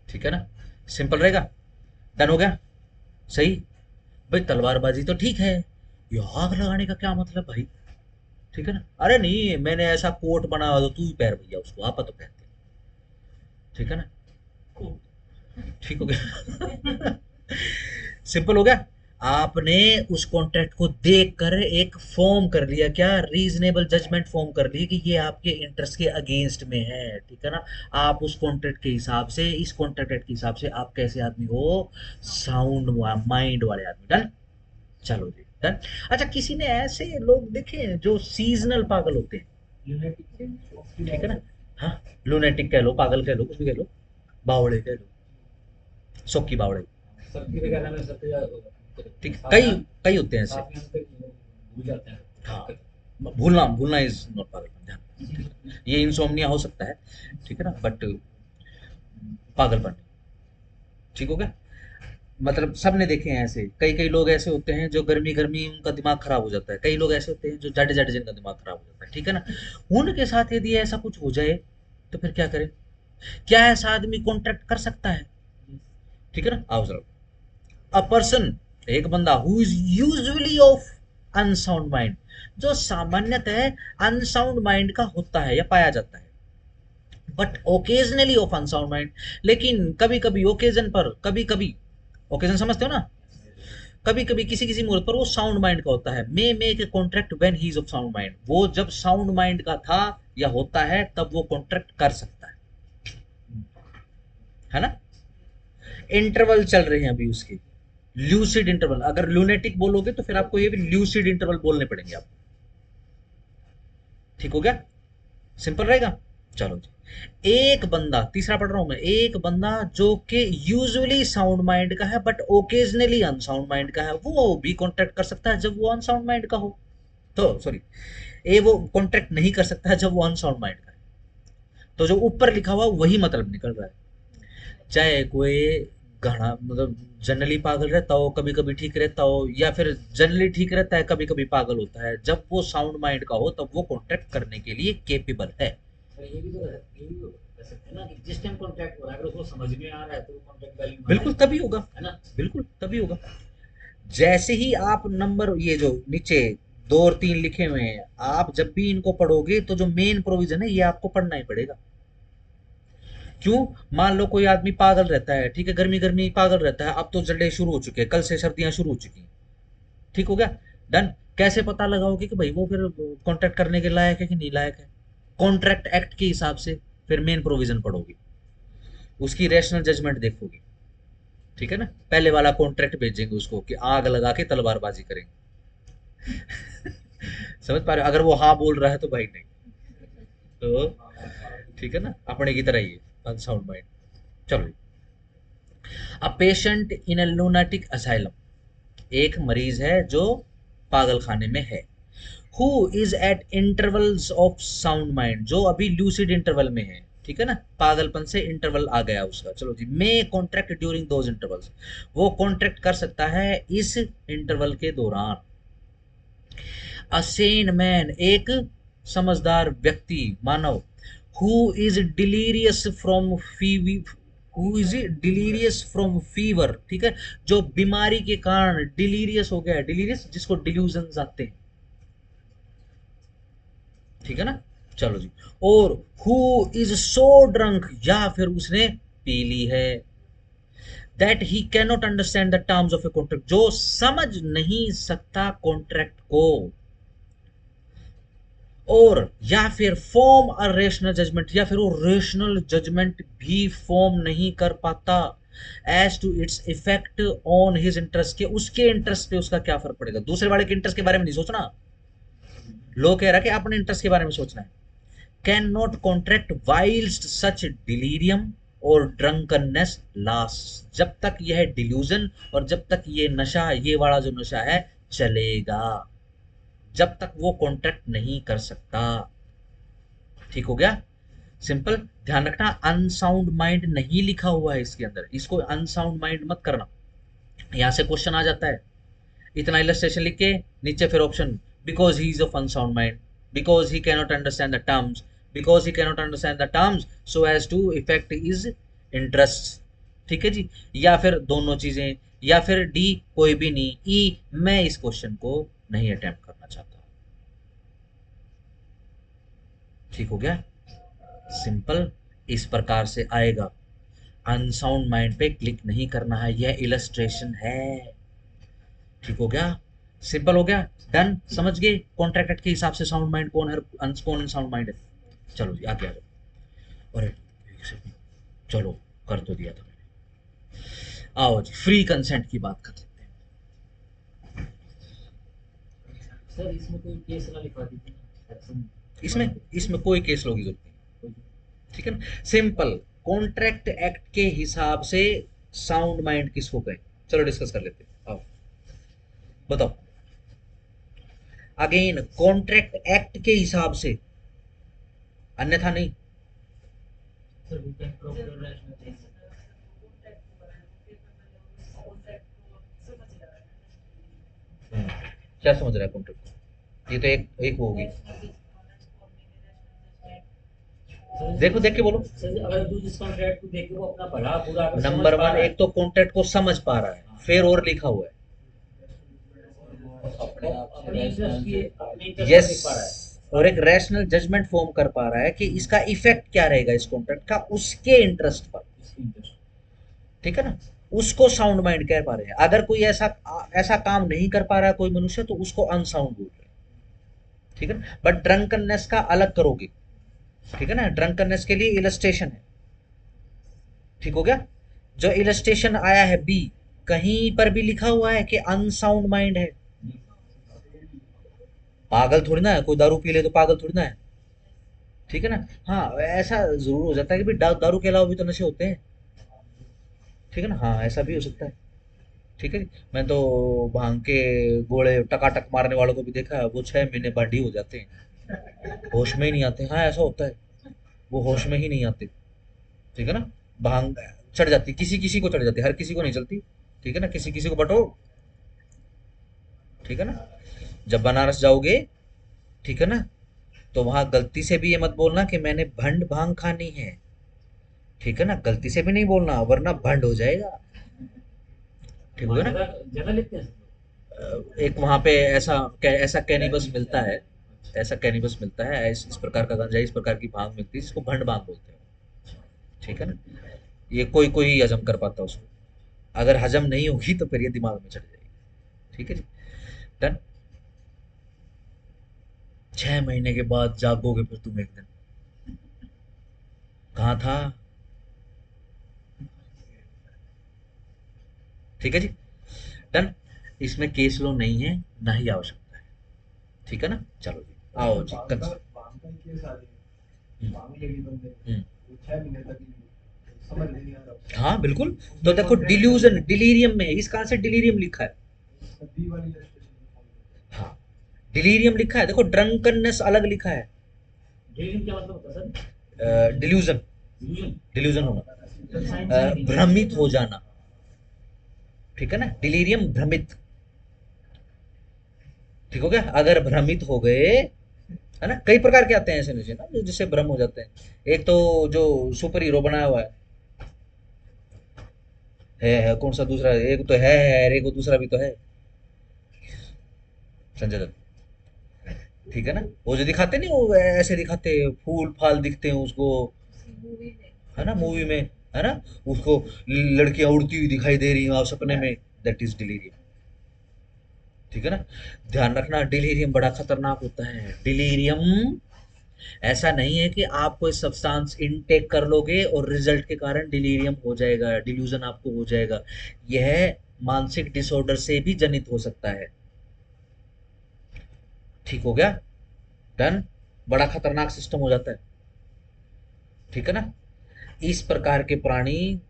ठीक है ना, सिंपल रहेगा। डन हो गया, सही। भाई तलवारबाजी तो ठीक है, ये आग लगाने का क्या मतलब भाई, ठीक है ना। अरे नहीं, मैंने ऐसा कोट बना हुआ तो तू ही पैर भैया उसको आपा तो कहते हैं, ठीक है ना। ठीक हो गया। सिंपल हो गया। आपने उस कॉन्ट्रैक्ट को देखकर एक फॉर्म कर लिया, क्या, रीजनेबल जजमेंट फॉर्म कर ली कि ये आपके इंटरेस्ट के अगेंस्ट में है, ठीक है ना। आप उस कॉन्ट्रैक्ट के हिसाब से, इस कॉन्ट्रैक्ट के हिसाब से आप कैसे आदमी हो, साउंड माइंड वाले आदमी। डन, चलो जी, डन। अच्छा, किसी ने ऐसे लोग देखे हैं जो सीजनल पागल होते हैं, ठीक है ना। हाँ, लूनेटिक कह लो, पागल कह लो, कुछ भी कह लो, बावड़े कह लो, सोक्की बावड़े, सब्जी वगैरह में सबसे ज्यादा ठीक, साथ कई में कई होते हैं ऐसे। साथ में हम तो भूल जाते हैं। हाँ, भूलना भूलना इज नॉट पागलपन, ध्यान, ये इंसोम्निया हो सकता है, ठीक है ना, बट पागलपन, ठीक हो गया। मतलब सबने देखे हैं ऐसे, कई कई लोग ऐसे होते हैं जो गर्मी गर्मी उनका दिमाग खराब हो जाता है, कई लोग ऐसे होते हैं जो जाड़े जाड़े जिनका दिमाग खराब हो जाता है, ठीक है ना। उनके साथ यदि ऐसा कुछ हो जाए तो फिर क्या करें? क्या ऐसा आदमी कॉन्ट्रैक्ट कर सकता है? ठीक है ना, आओ जरा। अ पर्सन, एक बंदा, who is usually of unsound mind, जो सामान्यतः अनसाउंड माइंड का होता है या पाया जाता है, but occasionally of unsound mind, लेकिन कभी कभी ओकेजन पर, कभी कभी, ओकेजन समझते हो ना, कभी कभी किसी किसी मुहूर्त पर वो साउंड माइंड का होता है। May make a contract when he is of sound mind, वो जब साउंड माइंड का था या होता है तब वो कॉन्ट्रैक्ट कर सकता है ना। इंटरवल चल रहे हैं अभी उसके, ल्यूसिड इंटरवल, अगर लूनेटिक बोलोगे तो फिर आपको ये भी ल्यूसिड इंटरवल बोलने पड़ेंगे आपको। ठीक हो गया, सिंपल रहेगा। चलो जी, एक बंदा, तीसरा पढ़ रहा हूं मैं, एक बंदा जो कि यूजुअली साउंड माइंड का है बट ओकेजनली अनसाउंड माइंड का है, वो भी कॉन्ट्रैक्ट कर सकता है जब वो अनसाउंड माइंड का हो। तो सॉरी, ए वो कॉन्ट्रैक्ट नहीं कर सकता है जब वो अनसाउंड माइंड का है। तो जो ऊपर लिखा हुआ वही मतलब निकल रहा है। चाहे कोई घना मतलब जनरली पागल रहता हो, कभी कभी ठीक रहता हो, या फिर जनरली ठीक रहता है कभी कभी पागल होता है, जब वो साउंड माइंड का हो तब वो कॉन्ट्रैक्ट करने के लिए केपेबल है। सर ये भी तो कह सकते हैं ना कि जिस टाइम कॉन्ट्रैक्ट हो रहा है अगर उसको समझ में आ रहा है तो वो कॉन्ट्रैक्ट वैल्यू मान बिल्कुल लेगा, तभी होगा, है ना। बिल्कुल तभी होगा। जैसे ही आप नंबर ये जो नीचे दो और तीन लिखे हुए हैं, आप जब भी इनको पढ़ोगे तो जो मेन प्रोविजन है ये आपको पढ़ना ही पड़ेगा। क्यों? मान लो कोई आदमी पागल रहता है, ठीक है, गर्मी गर्मी पागल रहता है, अब तो जल्दे शुरू हो चुके हैं, कल से सर्दियां शुरू हो चुकी हैं, ठीक हो गया, डन। कैसे पता लगाओगे कि भाई वो फिर कॉन्ट्रैक्ट करने के लायक है कि नहीं लायक है? कॉन्ट्रैक्ट एक्ट के हिसाब से फिर मेन प्रोविजन पढ़ोगे, उसकी रैशनल जजमेंट देखोगे, ठीक है ना। पहले वाला कॉन्ट्रैक्ट भेजेंगे उसको कि आग लगा के तलवारबाजी करेंगे। समझ पा रहे हो? अगर वो हाँ बोल रहा है तो भाई नहीं, तो ठीक है ना, अपने की तरह ही है अनसाउंड माइंड। चलो, a patient in a lunatic asylum, एक मरीज है जो पागल खाने में है, who is eight intervals of sound mind, जो अभी लूसिड इंटरवल में है, ठीक है ना, पागलपन से इंटरवल आ गया उसका, चलो जी, मे कॉन्ट्रैक्ट ड्यूरिंग दोज इंटरवल्स, वो कॉन्ट्रैक्ट कर सकता है इस इंटरवल के दौरान। अ सेन मैन, एक समझदार व्यक्ति, मानव, who is delirious from fever, who is delirious from fever, ठीक है, जो बीमारी के कारण डिलीरियस हो गया है, डिलीरियस जिसको डिल्यूजन आते हैं, ठीक है ना। चलो जी, और हु इज सो ड्रंक, या फिर उसने पी ली है, that he cannot understand the terms of a contract, जो समझ नहीं सकता कॉन्ट्रैक्ट को, और या फिर फॉर्म अ रेशनल जजमेंट, या फिर वो रेशनल जजमेंट भी फॉर्म नहीं कर पाता as to its effect on his interest, के उसके इंटरेस्ट पे उसका क्या फर्क पड़ेगा, दूसरे वाले के इंटरेस्ट के बारे में नहीं सोचना, लो कह रहा कि अपने इंटरेस्ट के बारे में सोचना है। Can not contract whilst such delirium और ड्रंकननेस लास्ट, जब तक यह डिल्यूजन और जब तक ये नशा, ये वाला जो नशा है चलेगा, जब तक वो कॉन्ट्रैक्ट नहीं कर सकता। ठीक हो गया, सिंपल। ध्यान रखना, अनसाउंड माइंड नहीं लिखा हुआ है इसके अंदर, इसको अनसाउंड माइंड मत करना, यहां से क्वेश्चन आ जाता है। इतना इलस्ट्रेशन लिख के नीचे फिर option, because he is of unsound mind, because he cannot understand the terms, because he cannot understand the terms so as to effect is interest, ठीक है जी, या फिर दोनों चीजें, या फिर डी कोई भी नहीं, ई मैं इस क्वेश्चन को नहीं अटेम्प्ट करना चाहता। ठीक हो गया, सिंपल, इस प्रकार से आएगा। अनसाउंड माइंड पे क्लिक नहीं करना है, यह इलस्ट्रेशन है। ठीक हो गया, सिंपल हो गया, डन, समझ गए कॉन्ट्रैक्ट एक्ट के हिसाब से साउंड माइंड कौन है, कौन अनसाउंड माइंड है। चलो जी आगे आ जाओ। अरे एक सेकंड, चलो कर तो दिया था मैंने। आओ जी, फ्री कंसेंट की बात कर लेते हैं। सर इसमें कोई केस ना लिखवा दीजिए ना, एक्शन इसमें, बना दो। इसमें कोई केस लोगी जरूरत नहीं, ठीक है ना, सिंपल। कॉन्ट्रैक्ट एक्ट के हिसाब से साउंड माइंड किसको कहें, चलो डिस्कस कर लेते हैं, आओ बताओ। अगेन कॉन्ट्रैक्ट एक्ट के हिसाब से, अन्यथा नहीं। Sir we can proper rational क्या समझ रहा है कॉन्ट्रैक्ट को? ये तो एक एक होगी। देखो देख के बोलो। सर अगर जो जिस कॉन्ट्रैक्ट को देख के वो अपना भला बुरा अगर समझ नंबर पा वन, रहा एक है तो कॉन्ट्रैक्ट को समझ पा रहा है, फिर और लिखा हुआ है। और अपने और आप से अपने इंटरेस्ट रैशनल की जो अपने इंटरेस्ट को यस, देख पा रहा है और एक रैशनल जजमेंट फॉर्म कर पा रहा है कि इसका इफेक्ट क्या रहेगा इस कॉन्ट्रैक्ट का उसके इंटरेस्ट पर। इसकी इंटरेस्ट। ठीक है ना, उसको साउंड माइंड कह पा रहे हैं। अगर कोई ऐसा ऐसा काम नहीं कर पा रहा है कोई मनुष्य, तो उसको अनसाउंड बोल रहे हैं। ठीक है ना, बट ड्रंकननेस का अलग करोगे। ठीक है ना, ड्रंकननेस के लिए इलस्ट्रेशन है। ठीक हो गया। जो इलस्ट्रेशन आया है बी, कहीं पर भी लिखा हुआ है कि अनसाउंड माइंड है? पागल थोड़ी ना है, कोई दारू पी ले तो पागल थोड़ी ना है। ठीक है ना। हाँ, ऐसा जरूर हो जाता है कि भाई दारू के अलावा भी तो नशे होते हैं। ठीक है ना, हाँ ऐसा भी हो सकता है। ठीक है जी। मैं तो भांग के गोले टकाटक मारने वालों को भी देखा है, वो 6 महीने बाद ही हो जाते हैं, होश में ही नहीं आते। हाँ ऐसा होता है, वो होश में ही नहीं आते। ठीक है ना, भांग चढ़ जाती, किसी किसी को चढ़ जाती, हर किसी को नहीं चलती। ठीक है ना, किसी किसी को बटो। ठीक है ना, जब बनारस जाओगे, ठीक है ना, तो वहां गलती से भी ये मत बोलना कि मैंने भंड भांग खानी है। ठीक है ना, गलती से भी नहीं बोलना, वरना भंड हो जाएगा। ठीक हो वहाँ गया ना। ज्यादा ज्यादा लेते हैं एक वहां पे ऐसा कैनिबस मिलता है, ऐसा कैनिबस मिलता है, इस प्रकार का गांजा, इस प्रकार की भांग मिलती है जिसको भंड भांग बोलते हैं। ठीक है ना, ये कोई कोई ही हजम कर पाता है उसको। अगर हजम नहीं होगी तो फिर ये दिमाग में चढ़ जाएगी। ठीक है जी। डन। 6 महीने के बाद जागोगे फिर तुम एक दिन, कहाँ था? ठीक है जी। डन। इसमें केस लो नहीं है, ना ही आवश्यकता है। ठीक है ना, चलो जी, आओ जी बांका कंस। बांका की केस आ रही है, हम्म, बांग्ला लेडी बंदे हम्म। वो 6 महीने तक ही समझ में नहीं आ रहा उसका। हाँ बिल्कुल। तो उसमें देखो कॉन्ट्रैक्ट क्या डिल्यूजन है? डिलीरियम में है, इस कारण से डिलीरियम लिखा है। उसका बी वाली रजिस्ट्रेशन में फोन करते हाँ, डिलीरियम लिखा है, देखो ड्रंकननेस अलग लिखा है। ड्रिलिंग क्या मतलब होता है सर डिल्यूजन, डिल्यूजन डिल्यूजन होना, सर साइंस ही नहीं है भ्रमित हो जाना। ठीक है ना, डिलीरियम भ्रमित। ठीक हो गया, अगर भ्रमित हो गए, है ना, कई प्रकार के आते हैं ऐसे नशे ना जिससे भ्रम हो जाते हैं। एक तो जो सुपर हीरो बनाया हुआ है कौन सा दूसरा, एक तो है, एक वो दूसरा भी तो है, संजय दत्त। ठीक है ना, वो जो दिखाते नहीं, वो ऐसे दिखाते, फूल फाल दिखते हैं उसको, है ना मूवी में, है ना, उसको लड़कियां उड़ती हुई दिखाई दे रही हैं आप सपने में, दैट इज डिलीरियम। ठीक है ना, ध्यान रखना डिलीरियम बड़ा खतरनाक होता है। डिलीरियम ऐसा नहीं है कि आप कोई सब्सटेंस इनटेक कर लोगे और रिजल्ट के कारण डिलीरियम हो जाएगा, डिल्यूजन आपको हो जाएगा। यह मानसिक डिसऑर्डर से भी जनित हो सकता है। ठीक हो गया। डन। बड़ा खतरनाक सिस्टम हो जाता है। ठीक है ना, इस प्रकार के प्राणी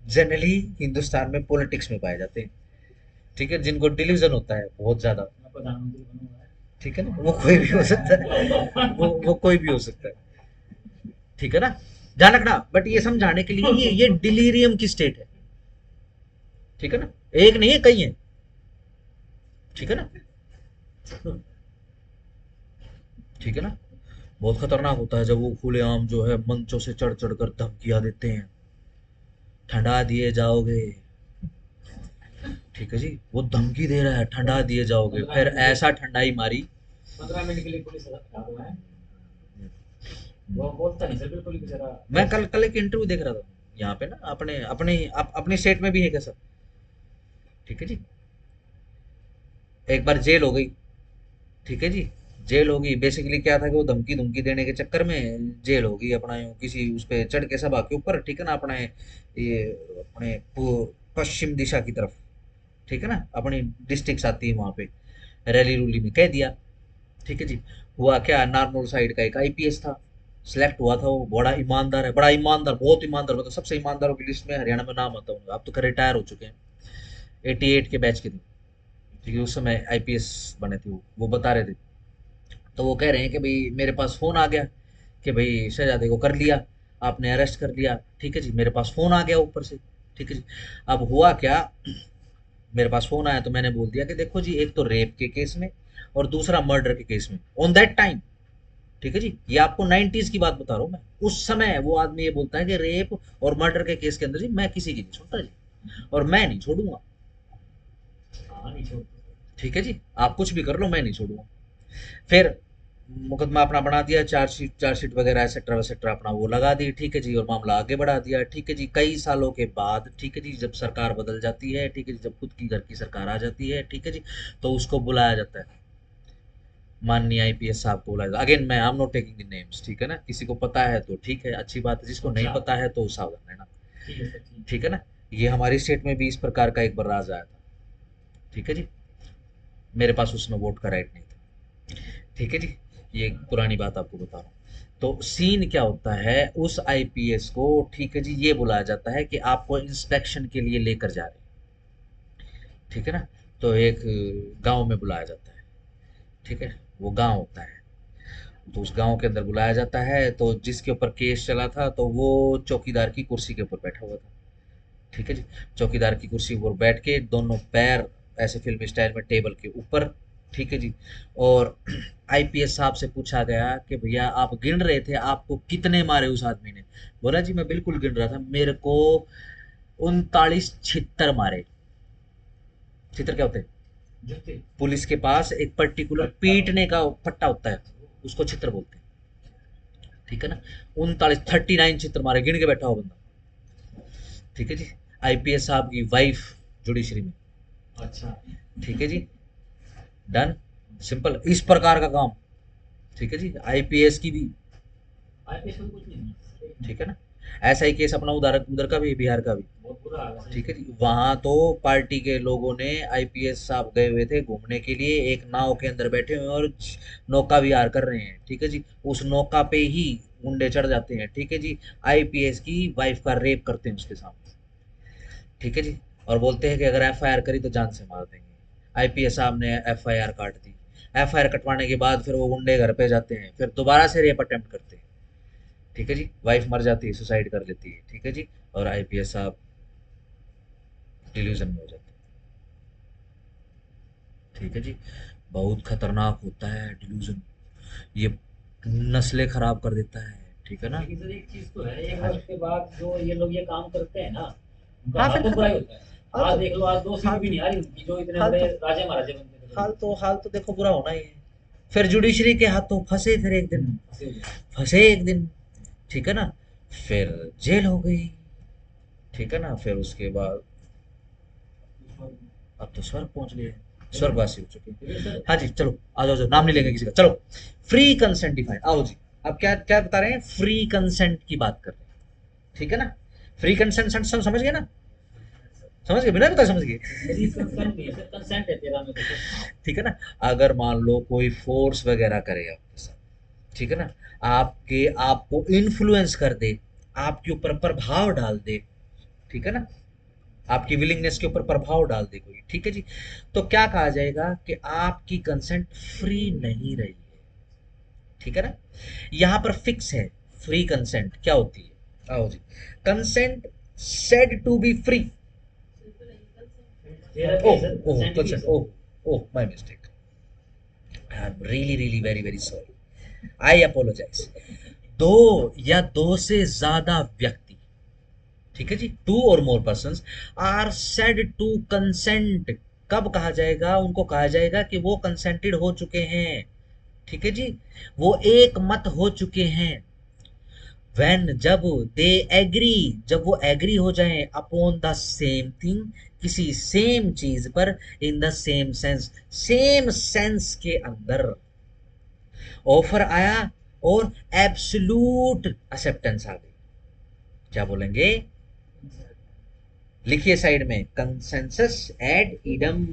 जनरली हिंदुस्तान में पॉलिटिक्स में पाए जाते हैं। ठीक है, जिनको डिल्यूजन होता है बहुत ज्यादा। मैं प्रधानमंत्री बनूंगा ठीक है ना, वो कोई भी हो सकता है, वो कोई भी हो सकता है। ठीक है ना, ध्यान रखना, बट ये समझाने के लिए ये डिलीरियम की स्टेट है। ठीक है ना, एक नहीं है, कई है। ठीक है ना। ठीक है ना, बहुत खतरनाक होता है जब वो खुलेआम जो है मंचों से चढ़ चढ़ कर धमकियां देते हैं, ठंडा दिए जाओगे। ठीक है जी, वो धमकी दे रहा है ठंडा दिए जाओगे, पंद्रह फिर मिनट के ऐसा ठंडाई मारी। 15 मिनट के लिए पुलिस हटा दो है वो बोलता नहीं सर बिल्कुल भी जरा मैं कल कल एक इंटरव्यू देख रहा था यहाँ पे ना, अपने स्टेट में भी है कैसा। ठीक है जी, एक बार जेल हो गई। ठीक है जी, जेल होगी, बेसिकली क्या था कि वो धमकी धमकी देने के चक्कर में जेल होगी अपना, यूं किसी उस पे चढ़ के सभा के ऊपर, ठीक है ना, अपने ये अपने पश्चिम दिशा की तरफ, ठीक है ना, अपनी डिस्ट्रिक्ट आती है वहां पे, रैली रूली में कह दिया। ठीक है जी, हुआ क्या, नारनौल साइड का एक आईपीएस था, सिलेक्ट हुआ था, वो बड़ा ईमानदार है, बड़ा ईमानदार, बहुत ईमानदार, मतलब सबसे ईमानदारों की लिस्ट में हरियाणा में नाम आता हूँ। अब तो रिटायर हो चुके हैं, 88 के बैच के थे। ठीक है, उस समय आईपीएस बने थे वो बता रहे थे। तो वो कह रहे हैं कि भाई मेरे पास फ़ोन आ गया कि भाई शहजादे को कर लिया, आपने अरेस्ट कर लिया। ठीक है जी, मेरे पास फ़ोन आ गया ऊपर से। ठीक है जी, अब हुआ क्या, मेरे पास फ़ोन आया तो मैंने बोल दिया कि देखो जी, एक तो रेप के केस में और दूसरा मर्डर के केस में ऑन दैट टाइम। ठीक है जी, ये आपको 90s की बात बता रहा हूँ मैं। उस समय वो आदमी ये बोलता है कि रेप और मर्डर के केस के अंदर जी मैं किसी की नहीं सुनता जी, और मैं नहीं छोड़ूंगा। हाँ नहीं छोड़ते। ठीक है जी, आप कुछ भी कर लो, मैं नहीं छोड़ूंगा। फिर मुकदमा अपना बना दिया, चार्जशीट वगैरह एक्सेट्रा वसेट्रा अपना वो लगा दी। ठीक है जी, और मामला आगे बढ़ा दिया। ठीक है जी, कई सालों के बाद, ठीक है जी, जब सरकार बदल जाती है, ठीक है जी, जब खुद की घर की सरकार आ जाती है, ठीक है जी, तो उसको बुलाया जाता है, माननीय आईपीएस साहब को बुलाया। अगेन मैं I am not taking the names, ठीक है ना, किसी को पता है तो ठीक है, अच्छी बात है, जिसको नहीं अच्छा पता है तो सावधान रहना। ठीक है सर ठीक ठीक है ना, ये हमारी स्टेट में भी इस प्रकार का एक बार राज आया था। ठीक है जी, मेरे पास उसमें वोट का राइट नहीं था। ठीक है जी, ये एक पुरानी बात आपको बता रहा हूँ। तो सीन क्या होता है, उस आईपीएस को, ठीक है जी, ये बुलाया जाता है कि आपको इंस्पेक्शन के लिए लेकर जा रहे हैं। ठीक है ना, तो एक गांव में बुलाया जाता है। ठीक है, वो गांव होता है, तो उस गांव के अंदर बुलाया जाता है, तो जिसके ऊपर केस चला था तो वो चौकीदार की कुर्सी के ऊपर बैठा हुआ था। ठीक है जी, चौकीदार की कुर्सी पर बैठ के दोनों पैर ऐसे फिल्मी स्टाइल में टेबल के ऊपर। ठीक है जी, और आईपीएस साहब से पूछा गया कि भैया आप गिन रहे थे, आपको कितने मारे उस आदमी ने? बोला जी मैं बिल्कुल गिन रहा था, मेरे को 39 छितर मारे। छितर क्या होते हैं? है। जूते। पुलिस के पास एक पर्टिकुलर पीटने का पट्टा होता है, उसको छितर बोलते हैं। ठीक है ना, 39 छितर मारे, गिन के बैठा हुआ बंदा। ठीक है जी, आईपीएस साहब की वाइफ जुडिशरी में। अच्छा ठीक है जी, डन, सिंपल, इस प्रकार का काम। ठीक है जी, आईपीएस की भी। आईपीएस में कुछ नहीं। ठीक है ना, ऐसा ही केस अपना उधर उधर का भी, बिहार का भी। बहुत बुरा हाल है सही ठीक है में। जी, वहां तो पार्टी के लोगों ने, आईपीएस साहब गए हुए थे घूमने के लिए, एक नाव के अंदर बैठे हुए हैं और नौका विहार कर रहे हैं। ठीक है जी, उस नौका पे ही गुंडे चढ़ जाते हैं। ठीक है जी, आईपीएस की वाइफ का रेप करते हैं उसके सामने। ठीक है जी, और बोलते हैं कि अगर एफआईआर करी तो जान से मार देंगे। आईपीएस साहब ने एफआईआर काट दी। एफआईआर कटवाने के बाद फिर वो गुंडे घर पे जाते हैं, फिर दोबारा से रेप अटेम्प्ट करते हैं। ठीक है जी, वाइफ मर जाती है, सुसाइड कर लेती है। ठीक है जी, और आईपीएस साहब डिल्यूजन में हो जाते हैं। ठीक है जी, बहुत खतरनाक होता है डिल्यूजन, ये नस्लें खराब कर देता है। ठीक है ना। लेकिन सर एक चीज तो है, एक हाँ बार जी, उसके बाद जो ये लोग ये काम करते हैं ना, उनका हाँ हाथ फिर तो बुरा खत्म। ही होता है। हाल आज तो देख लो, आज दो सीट हाल भी तो नहीं आ रही उनकी, जो इतने हाल बड़े तो राजे महाराजे बनते थे कभी। हाल तो देखो बुरा होना ही है। फिर जुडिशरी के हाथों फंसे, फिर एक दिन फंसे हुए। फंसे एक दिन। ठीक है ना, फिर जेल हो गई। ठीक है ना, फिर उसके बाद अब तो स्वर्ग पहुंच गए, लेकिन स्वर्गवासी हो चुके हैं। लेकिन सर हाँ जी, चलो आ जाओ, नाम नहीं लेंगे किसी का, चलो। फ्री कंसेंट डिफाइन, आओ जी। अब क्या क्या बता रहे हैं, फ्री कंसेंट की बात कर रहे हैं। ठीक है ना, फ्री कंसेंट सब समझ गए ना? समझ गए, बिना बता समझ गए। फ्री कंसेंट नहीं है सर, कंसेंट है तेरा में तो सर। ठीक है ना, अगर मान लो कोई फोर्स वगैरह करे आपके साथ, ठीक है ना, आपके आपको इन्फ्लुएंस कर दे, आपके ऊपर प्रभाव डाल दे, ठीक है ना, आपकी विलिंगनेस के ऊपर प्रभाव डाल दे कोई, ठीक है जी, तो क्या कहा जाएगा कि आपकी कंसेंट फ्री नहीं रही है। ठीक है ना, यहां पर फिक्स है। फ्री कंसेंट क्या होती है, आओ जी। Consent said to be free. तेरा भी है ओह, सर, ओह कंसेंट भी है consent, sir. Oh my mistake, I am really really very very sorry, I apologise. दो या दो से ज्यादा व्यक्ति, ठीक है जी, टू और more persons are said to consent. कब कहा जाएगा, उनको कहा जाएगा कि वो कंसेंटेड हो चुके हैं। ठीक है जी, वो एक मत हो चुके हैं। व्हेन, जब, दे एग्री, जब वो एग्री हो जाएं अपॉन द सेम थिंग, किसी सेम चीज पर, in the same sense, same sense के अंदर ऑफर आया और एब्सोल्यूट एक्सेप्टेंस आ गई। क्या बोलेंगे, लिखिए साइड में, कंसेंसस एड इडम।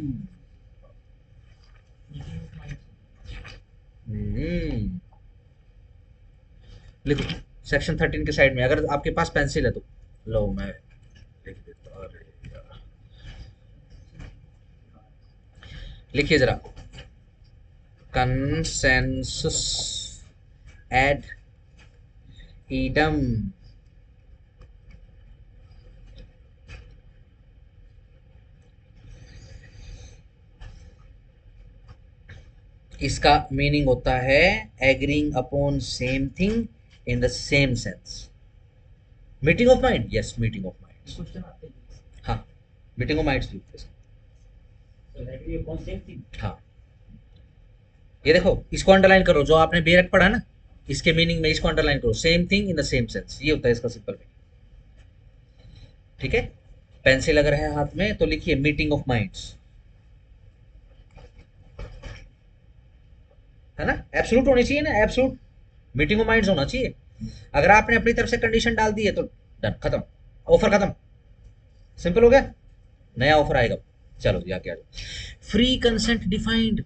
लिखो सेक्शन 13 के साइड में, अगर आपके पास पेंसिल है तो लो, मैं लिख देता हूँ। अरे यार, लिखिए जरा, कंसेंसस एड इडम। इसका मीनिंग होता है agreeing upon same thing in the same sense. Meeting of mind, yes meeting of mind. Question आते हैं हाँ, मीटिंग ऑफ माइंड्स भी होते हैं। तो एग्री अपॉन सेम थिंग। हाँ, ये देखो इसको अंडरलाइन करो, जो आपने बेरक पढ़ा ना, इसके मीनिंग में इसको अंडरलाइन करो, same thing in the same sense, ये होता है इसका सिंपल मीनिंग। ठीक है, पेंसिल अगर है हाथ में तो लिखिए मीटिंग ऑफ माइंड्स, है ना, एब्सोल्यूट होनी चाहिए ना, एब्सोल्यूट मीटिंग ऑफ माइंड्स होना चाहिए। अगर आपने अपनी तरफ से कंडीशन डाल दी है तो डन, खत्म, ऑफर खत्म, सिंपल हो गया, नया ऑफर आएगा। चलो जी आगे आ जाओ। Free consent defined,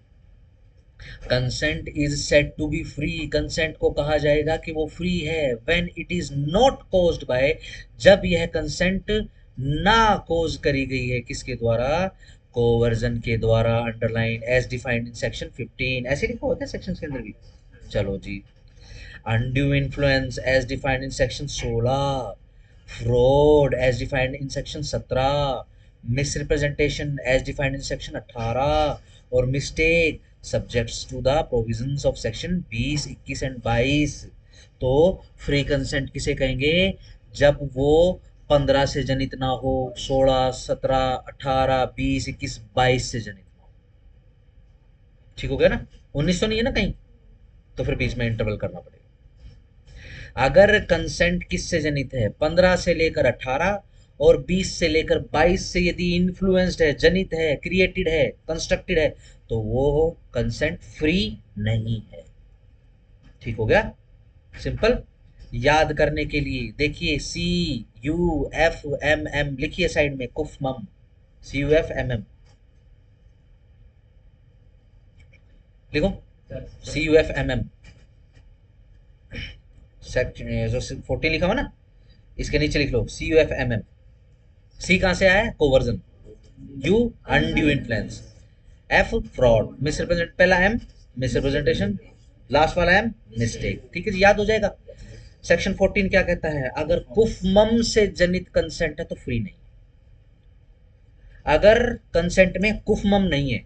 consent is said to be free, consent को कहा जाएगा कि वो फ्री है when it is not caused by, जब यह कंसेंट ना कॉज करी गई है किसके द्वारा, कोवर्जन के द्वारा, underline as defined in section 15, ऐसे लिखा होता है सेक्शन के अंदर भी। चलो जी, undue influence as defined in section 16, fraud as defined in section 17, misrepresentation as defined in section 18, और mistake subjects to the provisions of section 20, 21 and 22। तो फ्री कंसेंट किसे कहेंगे, जब वो 15 से जनित ना हो, 16, 17, 18, 20, 21, 22 से जनित ना हो। ठीक हो गया ना, 19 तो नहीं है ना कहीं, तो फिर बीच में इंटरवल करना पड़ेगा। अगर कंसेंट किससे जनित है, 15 से लेकर 18 और 20 से लेकर 22 से यदि इन्फ्लुएंस्ड है, जनित है, क्रिएटेड है, कंस्ट्रक्टेड है, तो वो कंसेंट फ्री नहीं है। ठीक हो गया, सिंपल। याद करने के लिए देखिए, CUFMM लिखिए साइड में, कुफमम, CUFMM लिखो, CUFMM जो 14 लिखा हुआ ना, इसके नीचे लिख लो CUFMM। सी कहां से आया है, coercion, you undue influence, F fraud, misrepresent, पहला एम मिसरिप्रेजेंटेशन, लास्ट वाला एम मिस्टेक। ठीक है जी, याद हो जाएगा। सेक्शन 14 क्या कहता है, अगर कुफमम से जनित कंसेंट है तो फ्री नहीं। अगर कंसेंट में कुफमम नहीं है,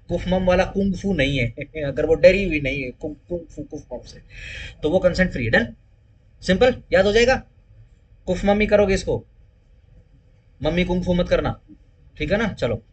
कुफमम वाला कुंगफू नहीं है अगर वो डरी हुई नहीं है कुंगफू कुफमम से, तो वो कंसेंट फ्री है। डन, सिंपल, याद हो जाएगा। कुफ मम्मी करोगे इसको, मम्मी कुंगफू मत करना, ठीक है ना। चलो,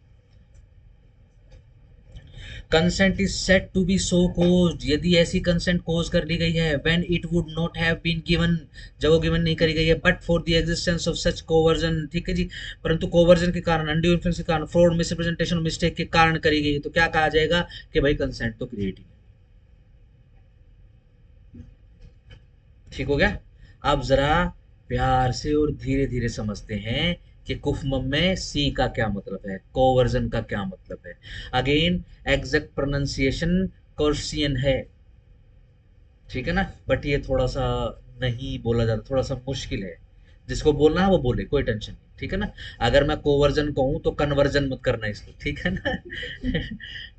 consent is said to be so caused, यदि ऐसी कंसेंट कोज कर ली गई है, when it would not have been given, जब वो गिवन नहीं करी गई है, but for the existence of such coercion, ठीक है जी, परंतु कोवर्जन के कारण, अनड्यू इन्फ्लुएंस के कारण, फ्रॉड, मिसरिप्रेजेंटेशन, मिस्टेक के कारण करी गई है, तो क्या कहा जाएगा कि भाई कंसेंट तो क्रिएट ही है। ठीक हो गया। अब जरा प्यार से और धीरे धीरे समझते हैं कि कुफमम में सी का क्या मतलब है, कोवर्जन का क्या मतलब है। अगेन एग्जैक्ट प्रोनाउंसिएशन कर्सियन है, ठीक है ना, बट ये थोड़ा सा नहीं बोला जाता, थोड़ा सा मुश्किल है। जिसको बोलना है वो बोले, कोई टेंशन नहीं, ठीक है ना। अगर मैं कोवर्जन कहूँ तो कन्वर्जन मत करना इसको, ठीक है ना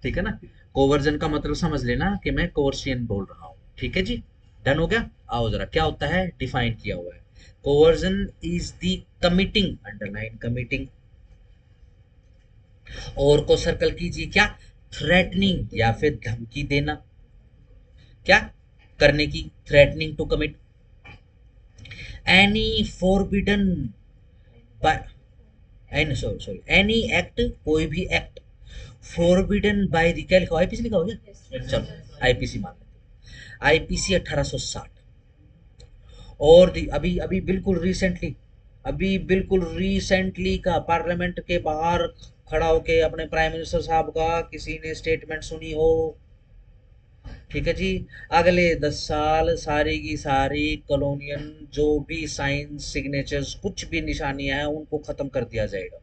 ठीक है ना, कोवर्जन का मतलब समझ लेना कि मैं कोर्सियन बोल रहा हूँ, ठीक है जी। डन हो गया। आओ जरा, क्या होता है, डिफाइन किया हुआ है, coercion is the committing, underline committing, और को सर्कल कीजिए, क्या, थ्रेटनिंग या फिर धमकी देना, क्या करने की, threatening to commit any forbidden by, any sorry sorry any act, कोई भी एक्ट, फॉरबिडन बाय द, क्या लिखा हुआ, आईपीसी लिखा हो गया, चलो आईपीसी मान लेते हैं, आईपीसी 1860। और अभी अभी बिल्कुल रिसेंटली, अभी बिल्कुल रिसेंटली का पार्लियामेंट के बाहर खड़ा होके अपने प्राइम मिनिस्टर साहब का किसी ने स्टेटमेंट सुनी हो, ठीक है जी, अगले 10 साल सारी की सारी कॉलोनियल जो भी साइंस सिग्नेचर्स कुछ भी निशानियां हैं उनको खत्म कर दिया जाएगा,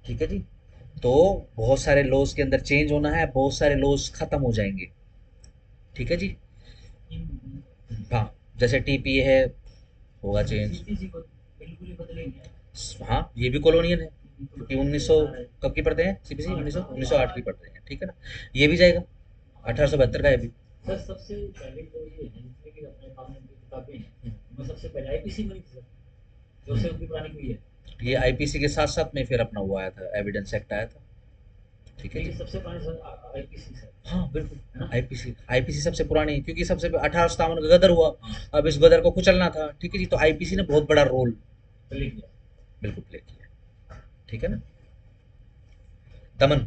ठीक है जी। तो बहुत सारे लॉज के अंदर चेंज होना है, बहुत सारे लॉज खत्म हो जाएंगे, ठीक है जी। हाँ, जैसे टीपीए है, होगा चेंज। सीपीसी को बिल्कुल ही बदलेंगे। हाँ, ये भी कॉलोनियल है, क्योंकि 1900 कब की पढ़ते हैं, सीपीसी 1908 की पढ़ते हैं, ठीक है ना। ये भी जाएगा, 1872 का है भी। सर सबसे पहले जो ये है जितने भी अपने कानून की किताबें हैं उनमें सबसे पहले आईपीसी बनी थी सर, जो से उनकी पुरानी हुई है। ये आईपीसी के साथ साथ में फिर अपना हुआ आया था, एविडेंस एक्ट आया था। ठीक है लेकिन जी। सबसे पुरानी सर आईपीसी सर, हाँ बिल्कुल, है ना? आईपीसी आईपीसी सबसे पुरानी है, क्योंकि सबसे 1857 का गदर हुआ, अब इस गदर को कुचलना था, ठीक है जी, तो आईपीसी ने बहुत बड़ा रोल चलिए गया। बिल्कुल प्ले किया, ठीक है ना। दमन,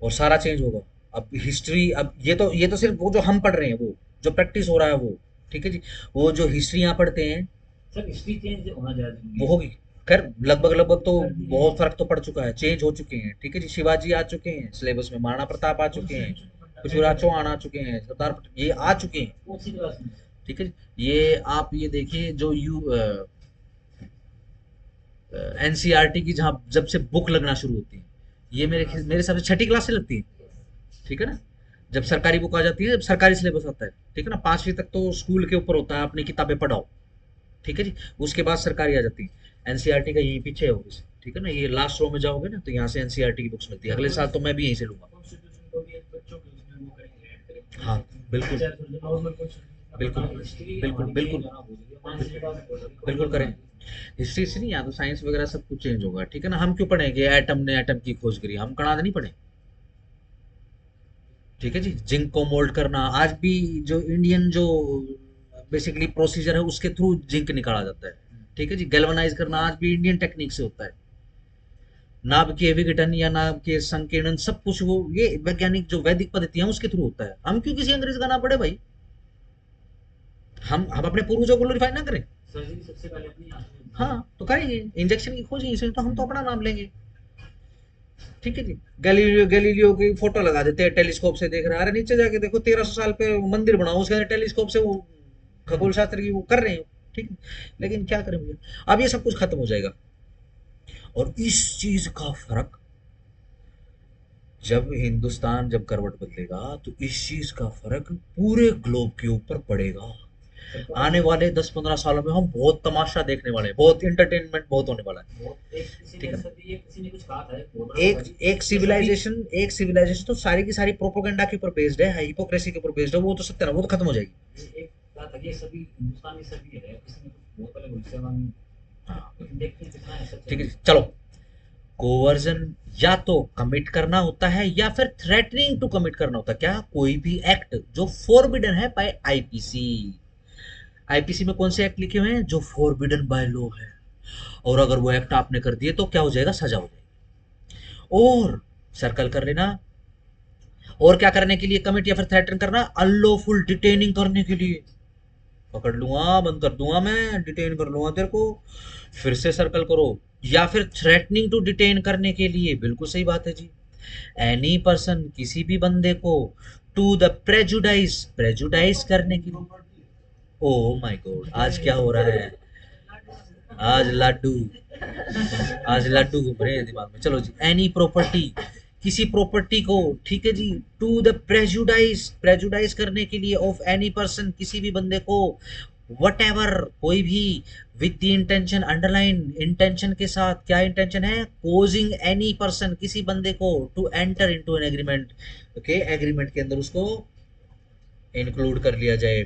और सारा चेंज होगा। अब हिस्ट्री, अब ये तो सिर्फ वो जो हम पढ़ रहे हैं, वो जो प्रैक्टिस हो रहा है वो, ठीक है जी, वो जो हिस्ट्री यहाँ पढ़ते हैं सर हिस्ट्री चेंज होना ज़्यादा जरूरी वो है। होगी। खैर लगभग लगभग तो बहुत फर्क तो पड़ चुका है, चेंज हो चुके हैं, ठीक है जी, शिवाजी आ चुके हैं सिलेबस में, महाराणा प्रताप आ चुके हैं, पृथ्वीराज चौहान आ चुके हैं, सरदार ये आ चुके हैं, कौन सी क्लास में? ठीक है जी। ये आप ये देखिए जो एनसीईआरटी की जहाँ जब से बुक लगना शुरू होती है, ये मेरे हिसाब से छठी क्लास से लगती है, ठीक है ना। जब सरकारी बुक आ जाती है, जब सरकारी सिलेबस आता है, ठीक है ना, 5वीं तक तो स्कूल के ऊपर होता है, अपनी किताबें पढ़ाओ, ठीक है जी, उसके बाद सरकारी आ जाती है। एनसीईआरटी का यही पीछे है ऑफिस, ठीक है ना, ये लास्ट रो में जाओगे ना तो यहाँ से एनसीईआरटी की बुक्स मिलती है, अगले साल तो मैं भी यहीं से लूंगा। कॉन्स्टिट्यूशन को भी एक बच्चों के उसमें वो करेंगे, ऐड करेंगे। हाँ बिल्कुल चाहे तो नॉर्मल क्वेश्चन बिल्कुल हिस्ट्री बिल्कुल हमारी बिल्कुल चेंज होना बहुत जरूरी है। मानसिक बात बोल रही है, बिल्कुल करें। हिस्ट्री से नहीं, या तो साइंस वगैरह सब कुछ चेंज होगा, ठीक है ना। हम क्यों पढ़ेंगे एटम ने एटम की खोज करी, हम कणाद नहीं पढ़े, ठीक है जी। जिंक को मोल्ड करना आज भी जो इंडियन जो बेसिकली प्रोसीजर है उसके थ्रू जिंक निकाला जाता है, ठीक है जी। गैल्वेनाइज करना आज भी इंडियन टेक्निक से होता है। नाभ के विघटन या नाभ के संकीर्णन सब कुछ वो ये वैज्ञानिक जो वैदिक पद्धति है उसके थ्रू होता है। हम क्यों किसी अंग्रेज का ना पढ़े भाई, हम अपने पूर्वजों को ग्लोरीफाई ना करें। सर्जरी सबसे पहले अपनी आंखों में हाँ तो करेंगे, इंजेक्शन की खोज इसमें तो हम तो अपना नाम लेंगे, ठीक है जी। गैलीलियो गैलीलियो की फोटो लगा देते हैं, टेलीस्कोप से देख रहा है, अरे नीचे जाके देखो 1300 साल पे मंदिर बना उसके अंदर टेलीस्कोप से वो खगोल शास्त्र की वो कर रहे हैं, ठीक है। लेकिन क्या करें भैया, अब ये सब कुछ खत्म हो जाएगा, और इस चीज का फर्क जब हिंदुस्तान जब करवट बदलेगा तो इस चीज का फर्क पूरे ग्लोब के ऊपर पड़ेगा। आने वाले 10-15 सालों में हम बहुत तमाशा देखने वाले हैं, बहुत इंटरटेनमेंट बहुत होने वाला है, ठीक है ना। किसी ने कुछ कहा था एक सिविलाइजेशन तो सारी की सारी प्रोपोगंडा के ऊपर बेस्ड है, हिपोक्रेसी के ऊपर बेस्ड है, वो तो सत्य ना, वो तो खत्म हो जाएगी। एक कहा था कि सभी हिंदुस्तानी सभी है, किसी ने कुछ बहुत पहले भविष्यवाणी, हाँ, लेकिन देखते हैं कितना है सच ठीक है, चलो। कोवर्जन या तो कमिट करना होता है या फिर थ्रेटनिंग टू कमिट करना होता है, क्या कोई भी एक्ट जो फोरबिडन है बाय आईपीसी। आईपीसी में कौन से एक्ट लिखे हुए हैं जो फोरबिडन बाय लॉ है, और अगर वो एक्ट आपने कर दिए तो क्या हो जाएगा, सजा हो जाएगी। और सर्कल कर लेना, और क्या करने के लिए कमिट या फिर थ्रेटन करना, अनलॉफुल डिटेनिंग करने के लिए, पकड़ लूंगा बंद कर दूंगा मैं, डिटेन कर लूंगा तेरे को, फिर से सर्कल करो, या फिर थ्रेटनिंग टू डिटेन करने के लिए, बिल्कुल सही बात है जी। एनी पर्सन किसी भी बंदे को टू द प्रेजुडाइज प्रेजुडाइज करने के लिए, ओ माय गॉड आज क्या हो रहा है, आज लाडू आज लाडू घूम रहे हैं दिमाग में। चलो जी, एनी प्रॉपर्टी किसी प्रॉपर्टी को, ठीक है जी, टू द प्रेजुडाइज प्रेजुडाइज करने के लिए ऑफ एनी पर्सन किसी भी बंदे को, वट एवर कोई भी, with the intention, underline intention के साथ, क्या इंटेंशन है, कोजिंग एनी पर्सन किसी बंदे को to enter into an agreement, okay, agreement के अंदर उसको इंक्लूड कर लिया जाए।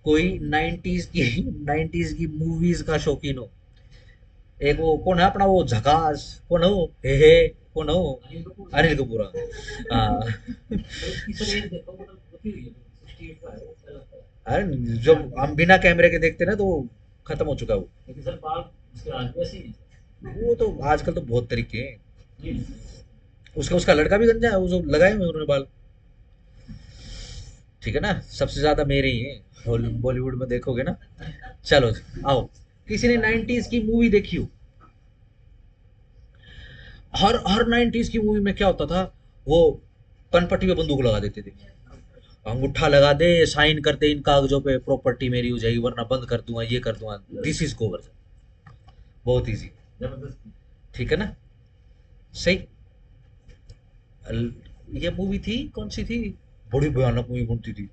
कोई 90s की मूवीज का शौकीन हो, एक वो कौन है अपना वो झकास, कौन हो हे कौन हो, अनिल कपूर, हाँ। अरे जब हम बिना कैमरे के देखते ना तो खत्म हो चुका वो। लेकिन सर बाल उसके आज वैसे ही हैं। वो तो आजकल तो बहुत तरीके हैं, उसका उसका लड़का भी गंजा है, वो जो लगाए हुए उन्होंने बाल, ठीक है ना, सबसे ज्यादा मेरे ही हैं बॉलीवुड में देखोगे ना। चलो आओ, किसी ने 90s की मूवी देखी हो, हर 90s की मूवी में क्या होता था, वो कनपट्टी पे बंदूक लगा देते थे, अंगूठा लगा दे, साइन कर दे इन कागजों पे, प्रॉपर्टी मेरी हो जाएगी वरना बंद कर दूंगा, ये कर दूंगा, दिस इज गोवर्धन, बहुत इजी, जबरदस्त। ठीक है ना, सही। ये मूवी थी कौन सी थी, बड़ी भयानक मूवी बनती थी,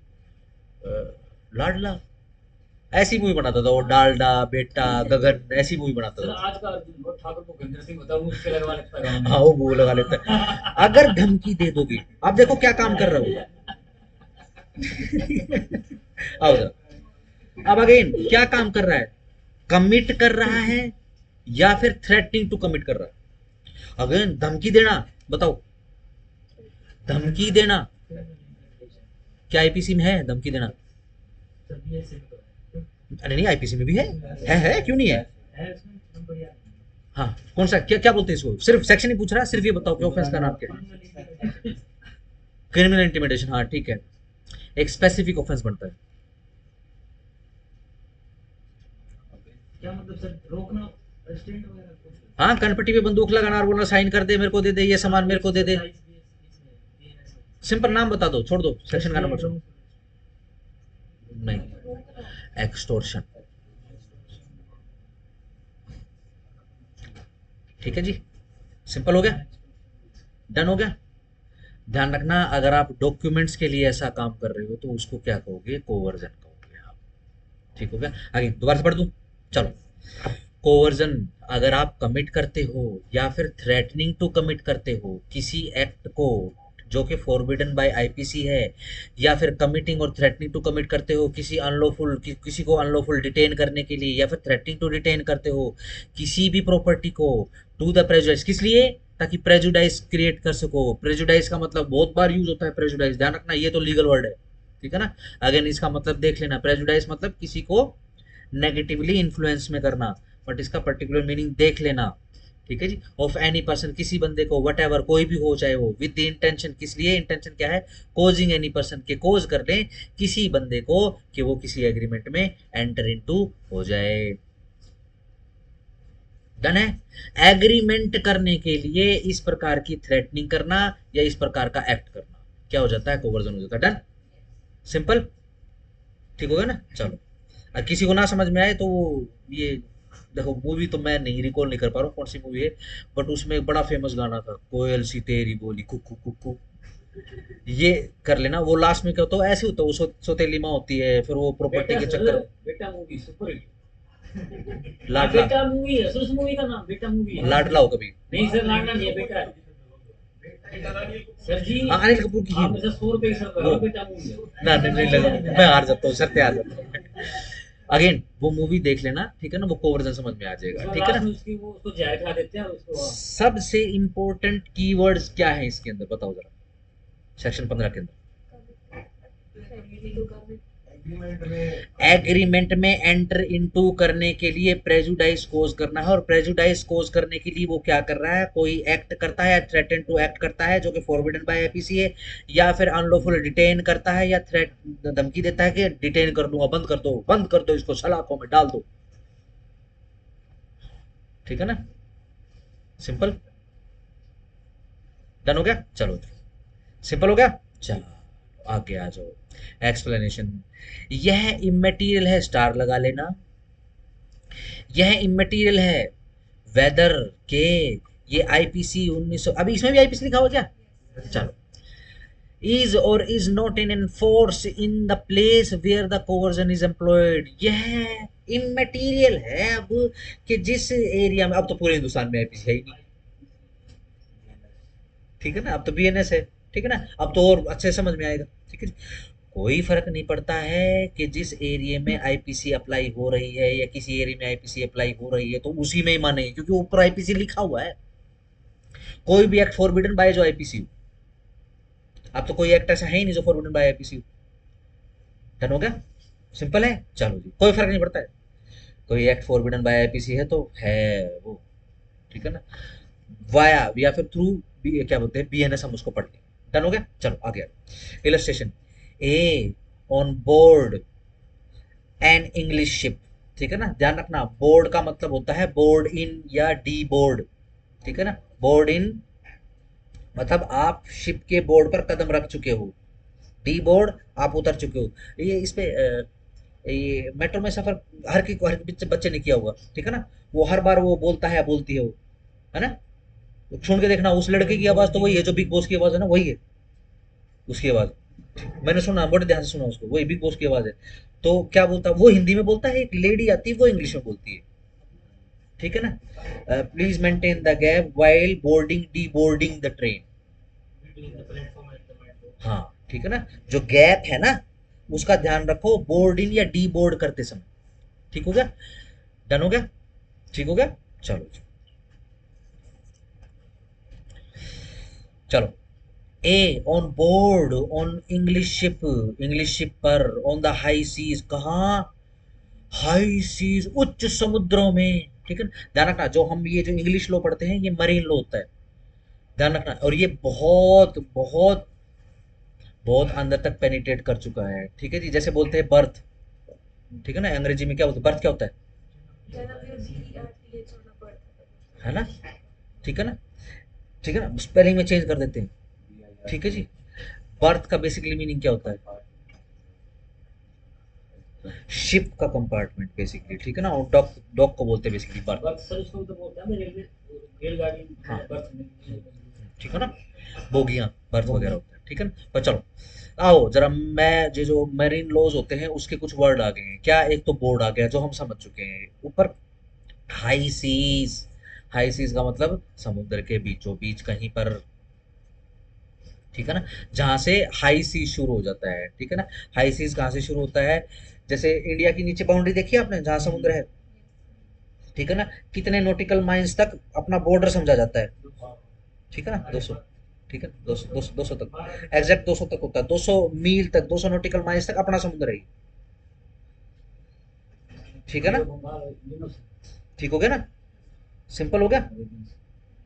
लाडला, ऐसी मूवी बनाता था वो, डालडा बेटा गगन, ऐसी मूवी बनाता सर था। आज का अर्जुन और ठाकुर भूपेंद्र सिंह होता है, वो उसके लगवा लेता है गाँव हाँ में। वो लगा लेता है, अगर धमकी दे दोगे, अब देखो क्या काम कर रहा हूँ। आओ जाओ, अब अगेन क्या काम कर रहा है, कमिट कर रहा है या फिर थ्रेटनिंग टू कमिट कर रहा है। अगेन धमकी देना, बताओ, धमकी देना क्या आईपीसी में है? धमकी देना, अरे नहीं आईपीसी में भी है, क्यों नहीं है? हाँ कौन सा, क्या क्या बोलते हैं इसको? सिर्फ सेक्शन ही पूछ रहा है, सिर्फ ये बताओ कि ऑफेंस का नाम क्या है? क्रिमिनल इंटिमिडेशन, हाँ ठीक है, एक स्पेसिफिक ऑफेंस बनता है। क्या मतलब सर, रोकना, रेस्ट्रेंट वगैरह कुछ? हाँ कनपट्टी पे बंदूक लगाना और बोलना साइन कर दे, मेरे को दे दे, ये सामान मेरे को दे दे। सिंपल नाम बता दो, छोड़ दो सेक्शन का नंबर, छोड़ो। नहीं, एक्सटोर्शन। ठीक है जी, सिंपल हो गया, डन हो गया। ध्यान रखना, अगर आप डॉक्यूमेंट्स के लिए ऐसा काम कर रहे हो तो उसको क्या कहोगे? कोवर्जन कहोगे आप। ठीक हो गया, आगे दोबारा से पढ़ दूं, चलो। कोवर्जन, अगर आप कमिट करते हो या फिर थ्रेटनिंग टू कमिट करते हो किसी एक्ट को जो कि फॉरबिडन बाय आईपीसी है, या फिर कमिटिंग और थ्रेटनिंग टू कमिट करते हो किसी अनलॉफुल किसी को अनलॉफुल डिटेन करने के लिए, या फिर थ्रेटनिंग टू डिटेन करते हो किसी भी प्रॉपर्टी को टू द प्रेजुडिस, किस लिए? ताकि प्रेजुडाइज क्रिएट कर सको। प्रेजुडाइज का मतलब बहुत बार यूज होता है प्रेजुडाइज, ध्यान रखना ये तो लीगल वर्ड है, ठीक है ना। अगेन इसका मतलब देख लेना, प्रेजुडाइज मतलब किसी को नेगेटिवली इन्फ्लुएंस में करना, बट इसका पर्टिकुलर मीनिंग देख लेना, ठीक है जी। ऑफ एनी पर्सन, किसी बंदे को, वट एवर, कोई भी हो चाहे वो, विद द इंटेंशन, किस लिए? इंटेंशन क्या है? कोजिंग एनी पर्सन, के कोज कर ले किसी बंदे को कि वो किसी एग्रीमेंट में एंटर इनटू हो जाए। डन है। एग्रीमेंट करने के लिए इस प्रकार की थ्रेटनिंग करना या इस प्रकार का एक्ट करना क्या हो जाता है? कोवर्जन हो जाता है। डन, सिंपल, ठीक हो गया ना। चलो, अब किसी को ना समझ में आए तो ये देखो, मूवी तो मैं नहीं रिकॉल नहीं कर पा रहा हूँ कौन सी मूवी है, बट उसमें एक बड़ा फेमस गाना था, कोयल सी तेरी बोली कुकू कुकू, ये कर लेना। वो लास्ट में क्या होता है? ऐसे होता है, वो सौतेली माँ होती है, फिर वो प्रॉपर्टी बेटा के सर, चक्कर। बेटा मूवी सुपर हिट। लाडला, बेटा मूवी है सर, उस मूवी का नाम बेटा मूवी है। लाडला हो कभी? नहीं सर, लाडला नहीं है, बेटा है सर जी। हाँ अनिल कपूर की आप मुझे 100 रुपए की सर वो, बेटा मूवी है। ना नहीं लगा, मैं हार जाता हूँ, शर्ते हार जाता हूँ। अगेन वो मूवी देख लेना, ठीक है ना, वो कोवर्जन समझ में आ जाएगा, ठीक है ना। उसकी वो उसको जाय खा देते हैं उसको। सबसे इंपॉर्टेंट कीवर्ड्स क्या है इसके अंदर, बताओ जरा, सेक्शन 15 के अंदर। एग्रीमेंट में एंटर इनटू करने के लिए प्रेजुडाइज कोज करना है, और प्रेजुडाइज कोज करने के लिए वो क्या कर रहा है? कोई एक्ट करता है, थ्रेटन टू एक्ट करता है जो कि फॉरबिडन बाय आईपीसी है, या फिर अनलॉफुल डिटेन करता है, या थ्रेट धमकी देता है कि डिटेन कर दूंगा, बंद कर दो इसको, सलाखों में डाल दो, ठीक है ना। सिंपल, डन हो गया। चलो सिंपल हो गया, चलो आगे आ जाओ। एक्सप्लेनेशन, यह इमेटीरियल है, स्टार लगा लेना। यह इमेटीरियल है वेदर के ये आईपीसी 1900, अभी इसमें भी आईपीसी लिखा हुआ क्या? चलो, is or is not in enforce in the place where the coercion is employed, यह इमेटीरियल है अब कि जिस एरिया में, अब तो पूरे हिंदुस्तान में आईपीसी है ही नहीं, ठीक है ना, अब तो बीएनएस है, ठीक है ना, अब तो और अच्छे समझ में आएगा, ठीक है। कोई फर्क नहीं पड़ता है कि जिस एरिया में आईपीसी अप्लाई हो रही है या किसी एरिया में आईपीसी अप्लाई हो रही है तो उसी में ही मानेंगे, क्योंकि ऊपर आईपीसी लिखा हुआ है। कोई भी एक्ट फॉरबिडन बाय जो आईपीसी हो, अब तो कोई एक्ट ऐसा है ही नहीं जो फॉरबिडन बाय आईपीसी हो। डन हो गया, सिंपल है। चलो जी, कोई फर्क नहीं पड़ता है, कोई एक्ट फॉरबिडन बाय आईपीसी है तो है वो, ठीक है ना, वाया या फिर थ्रू क्या बोलते हैं बीएनएस, हम उसको पढ़ लें। डन हो गया, चलो आगे। Illustration, A on board an English ship, ठीक है ना, ध्यान रखना, बोर्ड का मतलब होता है बोर्ड इन या डी बोर्ड, ठीक है ना। बोर्ड इन मतलब आप शिप के बोर्ड पर कदम रख चुके हो, डी बोर्ड आप उतर चुके हो। ये इस पे ये मेट्रो में सफर हर बच्चे ने किया होगा, ठीक है ना, वो हर बार वो बोलता है या बोलती है वो, है ना, सुन के देखना, उस लड़के की आवाज तो वही है जो बिग बॉस की आवाज है ना, वही है उसकी आवाज, मैंने सुना, बड़े ध्यान से सुना उसको, वही बिग बॉस की आवाज है। तो क्या बोलता है वो? हिंदी में बोलता है, एक लेडी आती है वो इंग्लिश में बोलती है, ठीक है ना। Please maintain the gap while boarding D boarding the train, हाँ ठीक है ना, जो गैप है ना उसका ध्यान रखो बोर्ड इन या डी बोर्ड करते समय, ठीक हो गया, डन हो गया, ठीक हो गया। चलो चलो, a on board on English ship पर ऑन द हाई सीज, कहाँ, हाई सीज उच्च समुद्रों में, ठीक है ना। ध्यान रखना, जो हम ये जो इंग्लिश लॉ पढ़ते हैं ये मरीन लॉ होता है, ध्यान रखना। और ये बहुत बहुत बहुत अंदर तक पेनिट्रेट कर चुका है, ठीक है जी। जैसे बोलते हैं बर्थ, ठीक है ना, अंग्रेजी में क्या बोलते हैं, बर्थ क्या होता है ना, ठीक है ना, ठीक है ना, स्पेलिंग में चेंज कर देते हैं, ठीक है जी। बर्थ का बेसिकली मीनिंग क्या होता है, शिप का कंपार्टमेंट बेसिकली, ठीक है ना। और डॉक, डॉक को बोलते हैं बेसिकली बर्थ। बर्थ सर उसको तो बोलते हैं ना, रेलवे रेलगाड़ी हाँ, बर्थ में। ठीक है ना, बोगियां बर्थ वगैरह होता है, ठीक है ना। पर चलो, आओ जरा, मैं जो मेरीन लॉज होते हैं उसके कुछ वर्ड आ गए हैं क्या। एक तो बोर्ड आ गया जो हम समझ चुके हैं, ऊपर हाई सीज, हाई सीज का मतलब समुद्र के बीचों बीच कहीं पर, ठीक है ना, जहां से हाई सीज शुरू हो जाता है, ठीक है ना। हाई सीज कहाँ से शुरू होता है, जैसे इंडिया की नीचे बाउंड्री देखी है आपने जहां समुद्र है, ठीक है ना, कितने नॉटिकल माइल्स तक अपना बॉर्डर समझा जाता है, ठीक है ना, 200, ठीक है, 200 200 200 तक, एग्जैक्ट 200 तक होता है, 200 मील तक, 200 नॉटिकल माइल्स तक अपना समुद्र है, ठीक है ना। ठीक हो गया ना, सिंपल हो गया,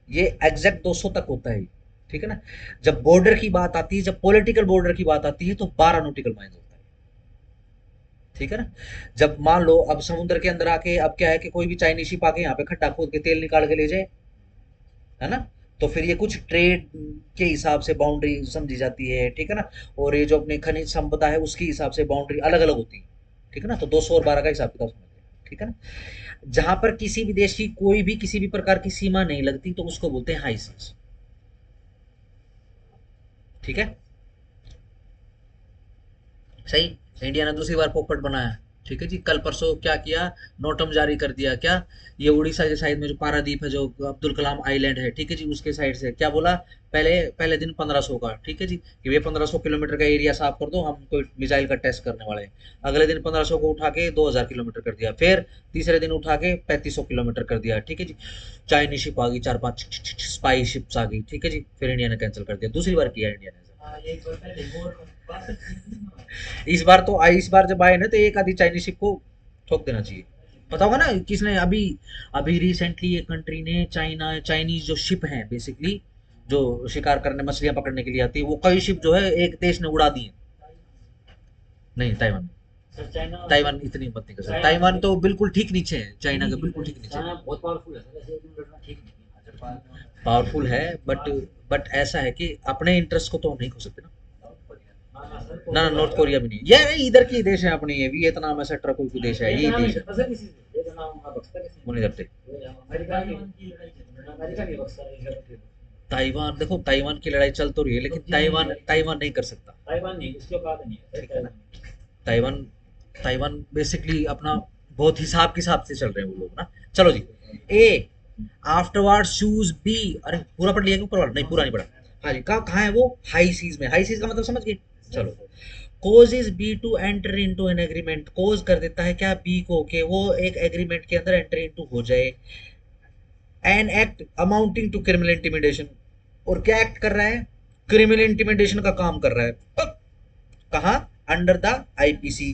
ये एग्जैक्ट 200 तक होता है, ठीक है ना। जब बॉर्डर की बात आती है, जब पॉलिटिकल बॉर्डर की बात आती है तो 12 नॉटिकल माइल्स होता है, ठीक है ना। जब मान लो अब समुद्र के अंदर आके अब क्या है कि कोई भी चाइनीज शिप आके यहाँ पे खड्डा खोद के तेल निकाल के ले जाए, है ना, तो फिर ये कुछ ट्रेड के हिसाब से बाउंड्री समझी जाती है, ठीक है ना। और ये जो अपनी खनिज संपदा है उसके हिसाब से बाउंड्री अलग अलग होती है, ठीक है ना। तो 200 और 12 का हिसाब किताब समझ गए, ठीक है ना। जहां पर किसी भी देश की कोई भी किसी भी प्रकार की सीमा नहीं लगती तो उसको बोलते हैं हाई सीज, ठीक है, सही। इंडिया ने दूसरी बार पोपट बनाया, ठीक है जी। कल परसों क्या किया, नोटम जारी कर दिया, क्या, ये उड़ीसा के साइड में जो पारादीप है, जो अब्दुल कलाम आइलैंड है, ठीक है जी, उसके साइड से क्या बोला, पहले पहले दिन 1500 का, ठीक है जी, कि ये 1500 किलोमीटर का एरिया साफ कर दो, हम कोई मिसाइल का टेस्ट करने वाले हैं। अगले दिन 1500 को उठा के 2000 किलोमीटर कर दिया, फिर तीसरे दिन उठा के 3500 किलोमीटर कर दिया, ठीक है जी। चाइनीज शिप आ गई, 4-5 स्पाई शिप्स आ गई, ठीक है जी, फिर इंडिया ने कैंसिल कर दिया, दूसरी बार किया इंडिया ने। इस बार जब आए ना तो एक आधी चाइनीज शिप को ठोक देना चाहिए। पता होगा ना किसने अभी, अभी रिसेंटली एक कंट्री ने चाइनीज जो शिप हैं बेसिकली, जो शिकार करने मछलियां पकड़ने के लिए आती है, वो कई शिप जो है एक देश ने उड़ा दी है। नहीं, ताइवान, सर चाइना, ताइवान इतनी हिम्मत नहीं कर सकता, ताइवान तो बिल्कुल ठीक नीचे है, चाइना के बिल्कुल ठीक नीचे। चाइना बहुत पावरफुल है सर, ऐसे एक मिनट लड़ना ठीक नहीं है। पावरफुल है, बट ऐसा है कि अपने इंटरेस्ट को तो हम नहीं खो सकते ना। हाँ सर, ना ना, नॉर्थ कोरिया भी नहीं, ये इधर की देश है अपनी, ये वियतनाम एक्सेट्रा, कोई देश है, ये वियतनाम देश नहीं है, करता सर किसी से, वियतनाम वहाँ बक्सर है वो नहीं करते। अमेरिका की, अमेरिका की बक्सर है। ताइवान देखो, ताइवान की लड़ाई चल तो रही है लेकिन ताइवान ताइवान नहीं कर सकता, ताइवान नहीं, उसके बाद नहीं है ठीक है ना। ताइवान, ताइवान बेसिकली अपना बहुत हिसाब किताब से चल रहे हैं वो लोग ना। चलो जी, ए आफ्टरवर्ड चूज बी, अरे पूरा पढ़ लिया क्यों, पूरा नहीं, पूरा नहीं पढ़ा। हाँ जी, कहाँ है वो, हाई सीज में, हाई सीज का मतलब समझ गए। चलो, causes B to enter into an agreement, cause कर देता है क्या बी को कि वो एक एग्रीमेंट के अंदर एंटर इनटू हो जाए, an act amounting to criminal intimidation, और क्या एक्ट कर रहा है, क्रिमिनल इंटिमिडेशन का काम कर रहा है, कहा, under the IPC.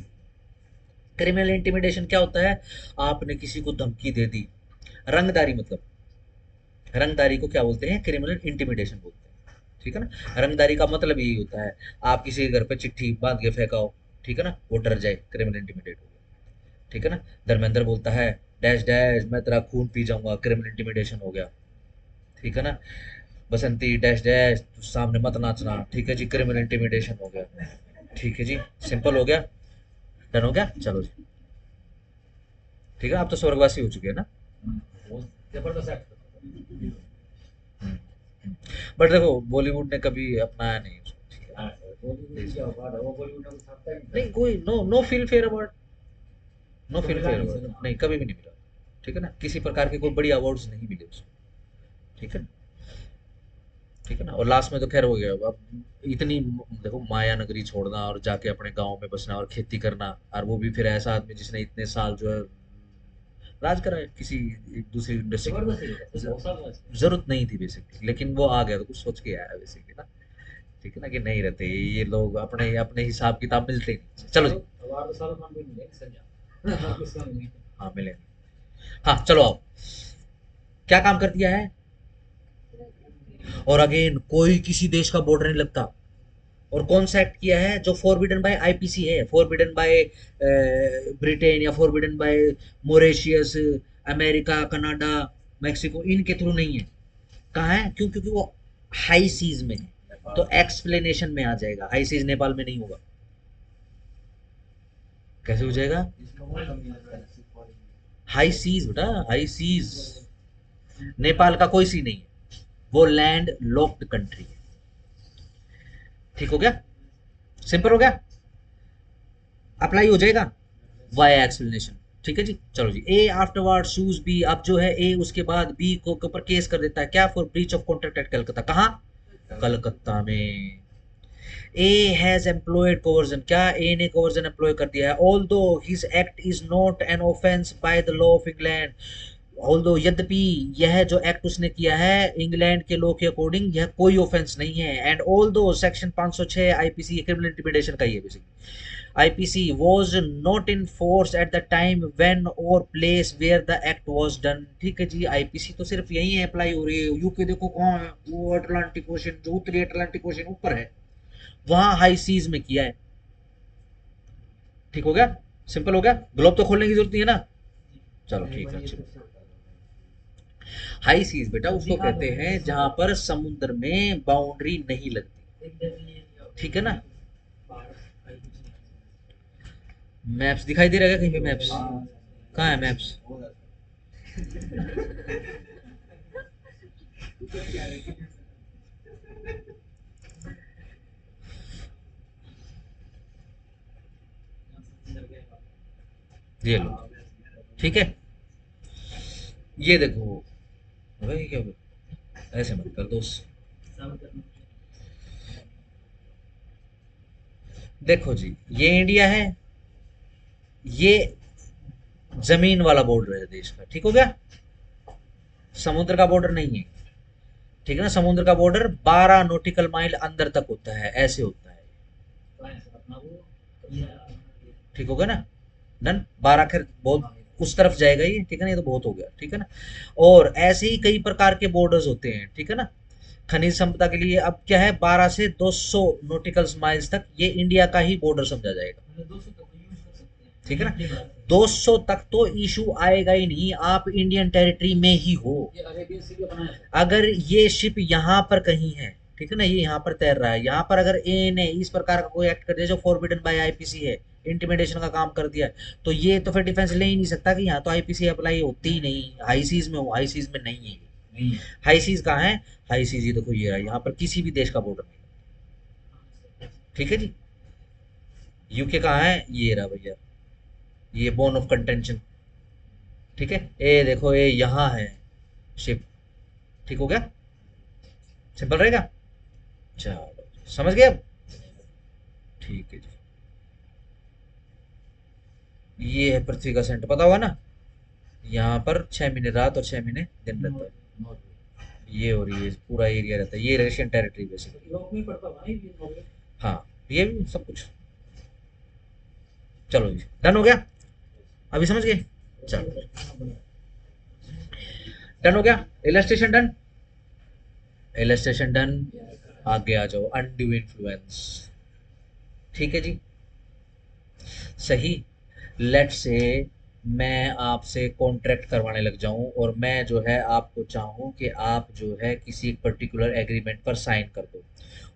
Criminal intimidation क्या होता है, आपने किसी को धमकी दे दी, रंगदारी मतलब, रंगदारी को क्या बोलते हैं, क्रिमिनल इंटिमिडेशन बोलते हैं, ठीक है ना। रंगदारी का मतलब यही होता है, आप किसी के घर पे चिट्ठी बांध के फेंकाओ, ठीक है ना, वो डर जाए, क्रिमिनल इंटिमिडेट हो गया, ठीक है ना। धर्मेंद्र बोलता है डैश डैश मैं तेरा खून पी जाऊंगा, क्रिमिनल इंटिमिडेशन हो गया, ठीक है ना। बसंती डैश डैश तू सामने मत नाचना, ठीक है जी, क्रिमिनल इंटिमिडेशन हो गया, ठीक है जी, सिंपल हो गया, डन हो गया, चलो जी, ठीक है। आप तो स्वर्गवासी हो चुके हैं ना। बहुत जबरदस्त एक्ट। बट देखो बॉलीवुड ने कभी अपनाया नहीं उसको, ठीक है ना। हाँ सर, बॉलीवुड की क्या बात है, वो बॉलीवुड में कुछ आता ही नहीं, कोई no Filmfare award, no तो फिल्म मिला फेयर नहीं अवार्ड सर। नहीं, कभी भी नहीं मिला, ठीक है ना। किसी प्रकार के कोई बड़ी अवार्ड्स नहीं मिले उसको, ठीक है ना, ठीक है ना। और लास्ट में तो खैर हो गया, अब इतनी, देखो माया नगरी छोड़ना और जाके अपने गांव में बसना और खेती करना, और वो भी फिर ऐसा आदमी जिसने इतने साल जो है राज करा है किसी एक दूसरी इंडस्ट्री जबरदस्ती रहता है, की। बहुत साल राज किया। जरूरत नहीं थी बेसिकली, लेकिन वो आ गया तो कुछ सोच के आया बेसिकली ना। ठीक है ना, कि नहीं रहते ये लोग अपने अपने हिसाब किताब मिलते नहीं। चलो जी। अवार्ड तो शाहरुख खान को ही मिले संजय हाँ किसका नहीं। हाँ मिलेंगे। हाँ चलो आओ, क्या काम कर दिया है। और अगेन कोई किसी देश का बॉर्डर नहीं लगता। और कौन सा एक्ट किया है जो फॉरबिडन बाय आईपीसी है, फॉरबिडन बाय ब्रिटेन या forbidden bye Mauritius, America, Canada, Mexico, इनके थ्रू नहीं है। कहाँ है, क्यों, क्योंकि वो हाई सीज में है, तो एक्सप्लेनेशन में आ जाएगा। हाई सीज नेपाल में नहीं होगा। कैसे हो जाएगा। इसमें वो कमी लगता है सिर्फ फॉरेन में। हाई सीज बेटा, हाई सीज। नेपाल का कोई सी नहीं है, वो लैंड लॉक्ड कंट्री है। ठीक हो गया, सिंपल हो गया, अप्लाई हो जाएगा वाई एक्सप्लेनेशन। ठीक है जी। चलो जी, ए आफ्टरवर्ड शूज बी। अब जो है ए उसके बाद बी को के ऊपर केस कर देता है, क्या, for breach of contract at Calcutta. कहाँ, कलकत्ता में। ए हैज एम्प्लॉयड कोवर्जन, क्या ए ने कोवर्जन एम्प्लॉय कर दिया है। ऑल दो his act is not an offence by the law of England. Although, यद्यपि यह जो एक्ट उसने किया है इंग्लैंड के लॉ के अकॉर्डिंग यह कोई ऑफेंस नहीं है। And although section 506 IPC criminal intimidation का ही है basically. IPC was not in force at the time when और place where the act was done. ठीक है जी, आईपीसी तो सिर्फ यही है अप्लाई हो रही है। यूके देखो कहाँ है, वो अटलांटिक ओशन, जो उत्तरी अटलांटिक ओशन ऊपर है, वहां हाई सीज में किया है। ठीक हो गया, सिंपल हो गया। ग्लोब तो खोलने की जरूरत नहीं है ना। चलो एक ठीक बार है, ये चलो। फिर से बता दो। हाई सीज बेटा उसको कहते हैं जहां पर समुद्र में बाउंड्री नहीं लगती। ठीक है ना। मैप्स दिखाई दे रहा है क्या कहीं पे, मैप्स हाँ, कहाँ है मैप्स। होगा ये लो, ठीक है। ये देखो भाई, क्या ऐसे मत कर दोस्त। देखो जी, ये इंडिया है, ये जमीन वाला बॉर्डर है देश का। ठीक हो गया, समुद्र का बॉर्डर नहीं है। ठीक है ना, समुद्र का बॉर्डर 12 नॉटिकल माइल अंदर तक होता है, ऐसे होता है। ठीक हो गया ना, डन। 12 खैर बहुत उस तरफ जाएगा ये, ठीक है ना, ये तो बहुत हो गया। ठीक है ना, और ऐसे ही कई प्रकार के बॉर्डर्स होते हैं। ठीक है ना, खनिज संपदा के लिए अब क्या है, 12 से 200 नॉटिकल माइल्स तक ये इंडिया का ही बॉर्डर समझा जाएगा। ठीक है ना, 200 तक तो इशू आएगा ही नहीं, आप इंडियन टेरिटरी में ही हो। ये अरेबियन सी भी बनाया है। अगर ये शिप यहाँ पर कहीं है, ठीक है ना, ये यहाँ पर तैर रहा है, यहाँ पर अगर ए ने इस प्रकार का कोई एक्ट कर दिया जो फॉरबिडन बाय आईपीसी है, इंटिमिडेशन का काम कर दिया, तो ये तो फिर डिफेंस ले ही नहीं सकता कि यहाँ तो आईपीसी अप्लाई होती ही नहीं। हाई सीज में हो, हाई सीज में नहीं है ये। नहीं है। हाई सीज कहाँ है, हाई सीज ये देखो ये रहा, यहाँ पर किसी भी देश का बॉर्डर नहीं। ठीक है जी, यूके कहाँ है, ये रहा भैया, ये बोन ऑफ कंटेंशन। ठीक है, ए देखो ए यहाँ है शिप। ठीक हो गया, सिंपल रहेगा। चलो समझ गए अब। ठीक है जी, ये है पृथ्वी का सेंटर, पता होगा ना। यहाँ पर 6 महीने रात और 6 महीने दिन रहता है। ये और ये पूरा एरिया रहता है, ये रशियन टेरिटरी बेसिकली। यूरोप में पड़ता होगा ना ये नॉर्वे। हाँ, ये भी सब कुछ। चलो जी, डन हो गया, अभी समझ गए। चलो डन हो गया, इलस्ट्रेशन डन, इलस्ट्रेशन डन। आगे आ जाओ, अनड्यू इन्फ्लुएंस। ठीक है जी, सही। लेट से मैं आपसे कॉन्ट्रैक्ट करवाने लग जाऊं और मैं जो है आपको चाहूं कि आप जो है किसी एक पर्टिकुलर एग्रीमेंट पर साइन कर दो,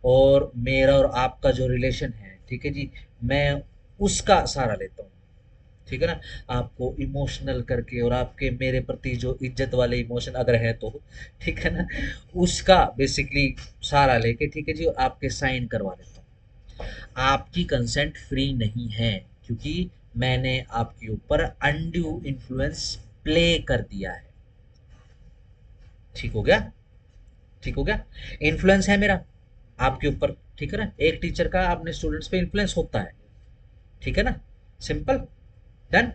और मेरा और आपका जो रिलेशन है, ठीक है जी, मैं उसका सहारा लेता हूँ। ठीक है ना, आपको इमोशनल करके, और आपके मेरे प्रति जो इज्जत वाले इमोशन अगर है तो, ठीक है ना, उसका बेसिकली सहारा लेके, ठीक है जी, और आपके साइन करवा लेता हूँ। आपकी कंसेंट फ्री नहीं है, क्योंकि मैंने आपके ऊपर अनड्यू इन्फ्लुएंस प्ले कर दिया है। ठीक हो गया, ठीक हो गया। इन्फ्लुएंस है मेरा आपके ऊपर, ठीक है ना, एक टीचर का अपने स्टूडेंट्स पे इन्फ्लुएंस होता है। ठीक है ना, सिंपल, डन।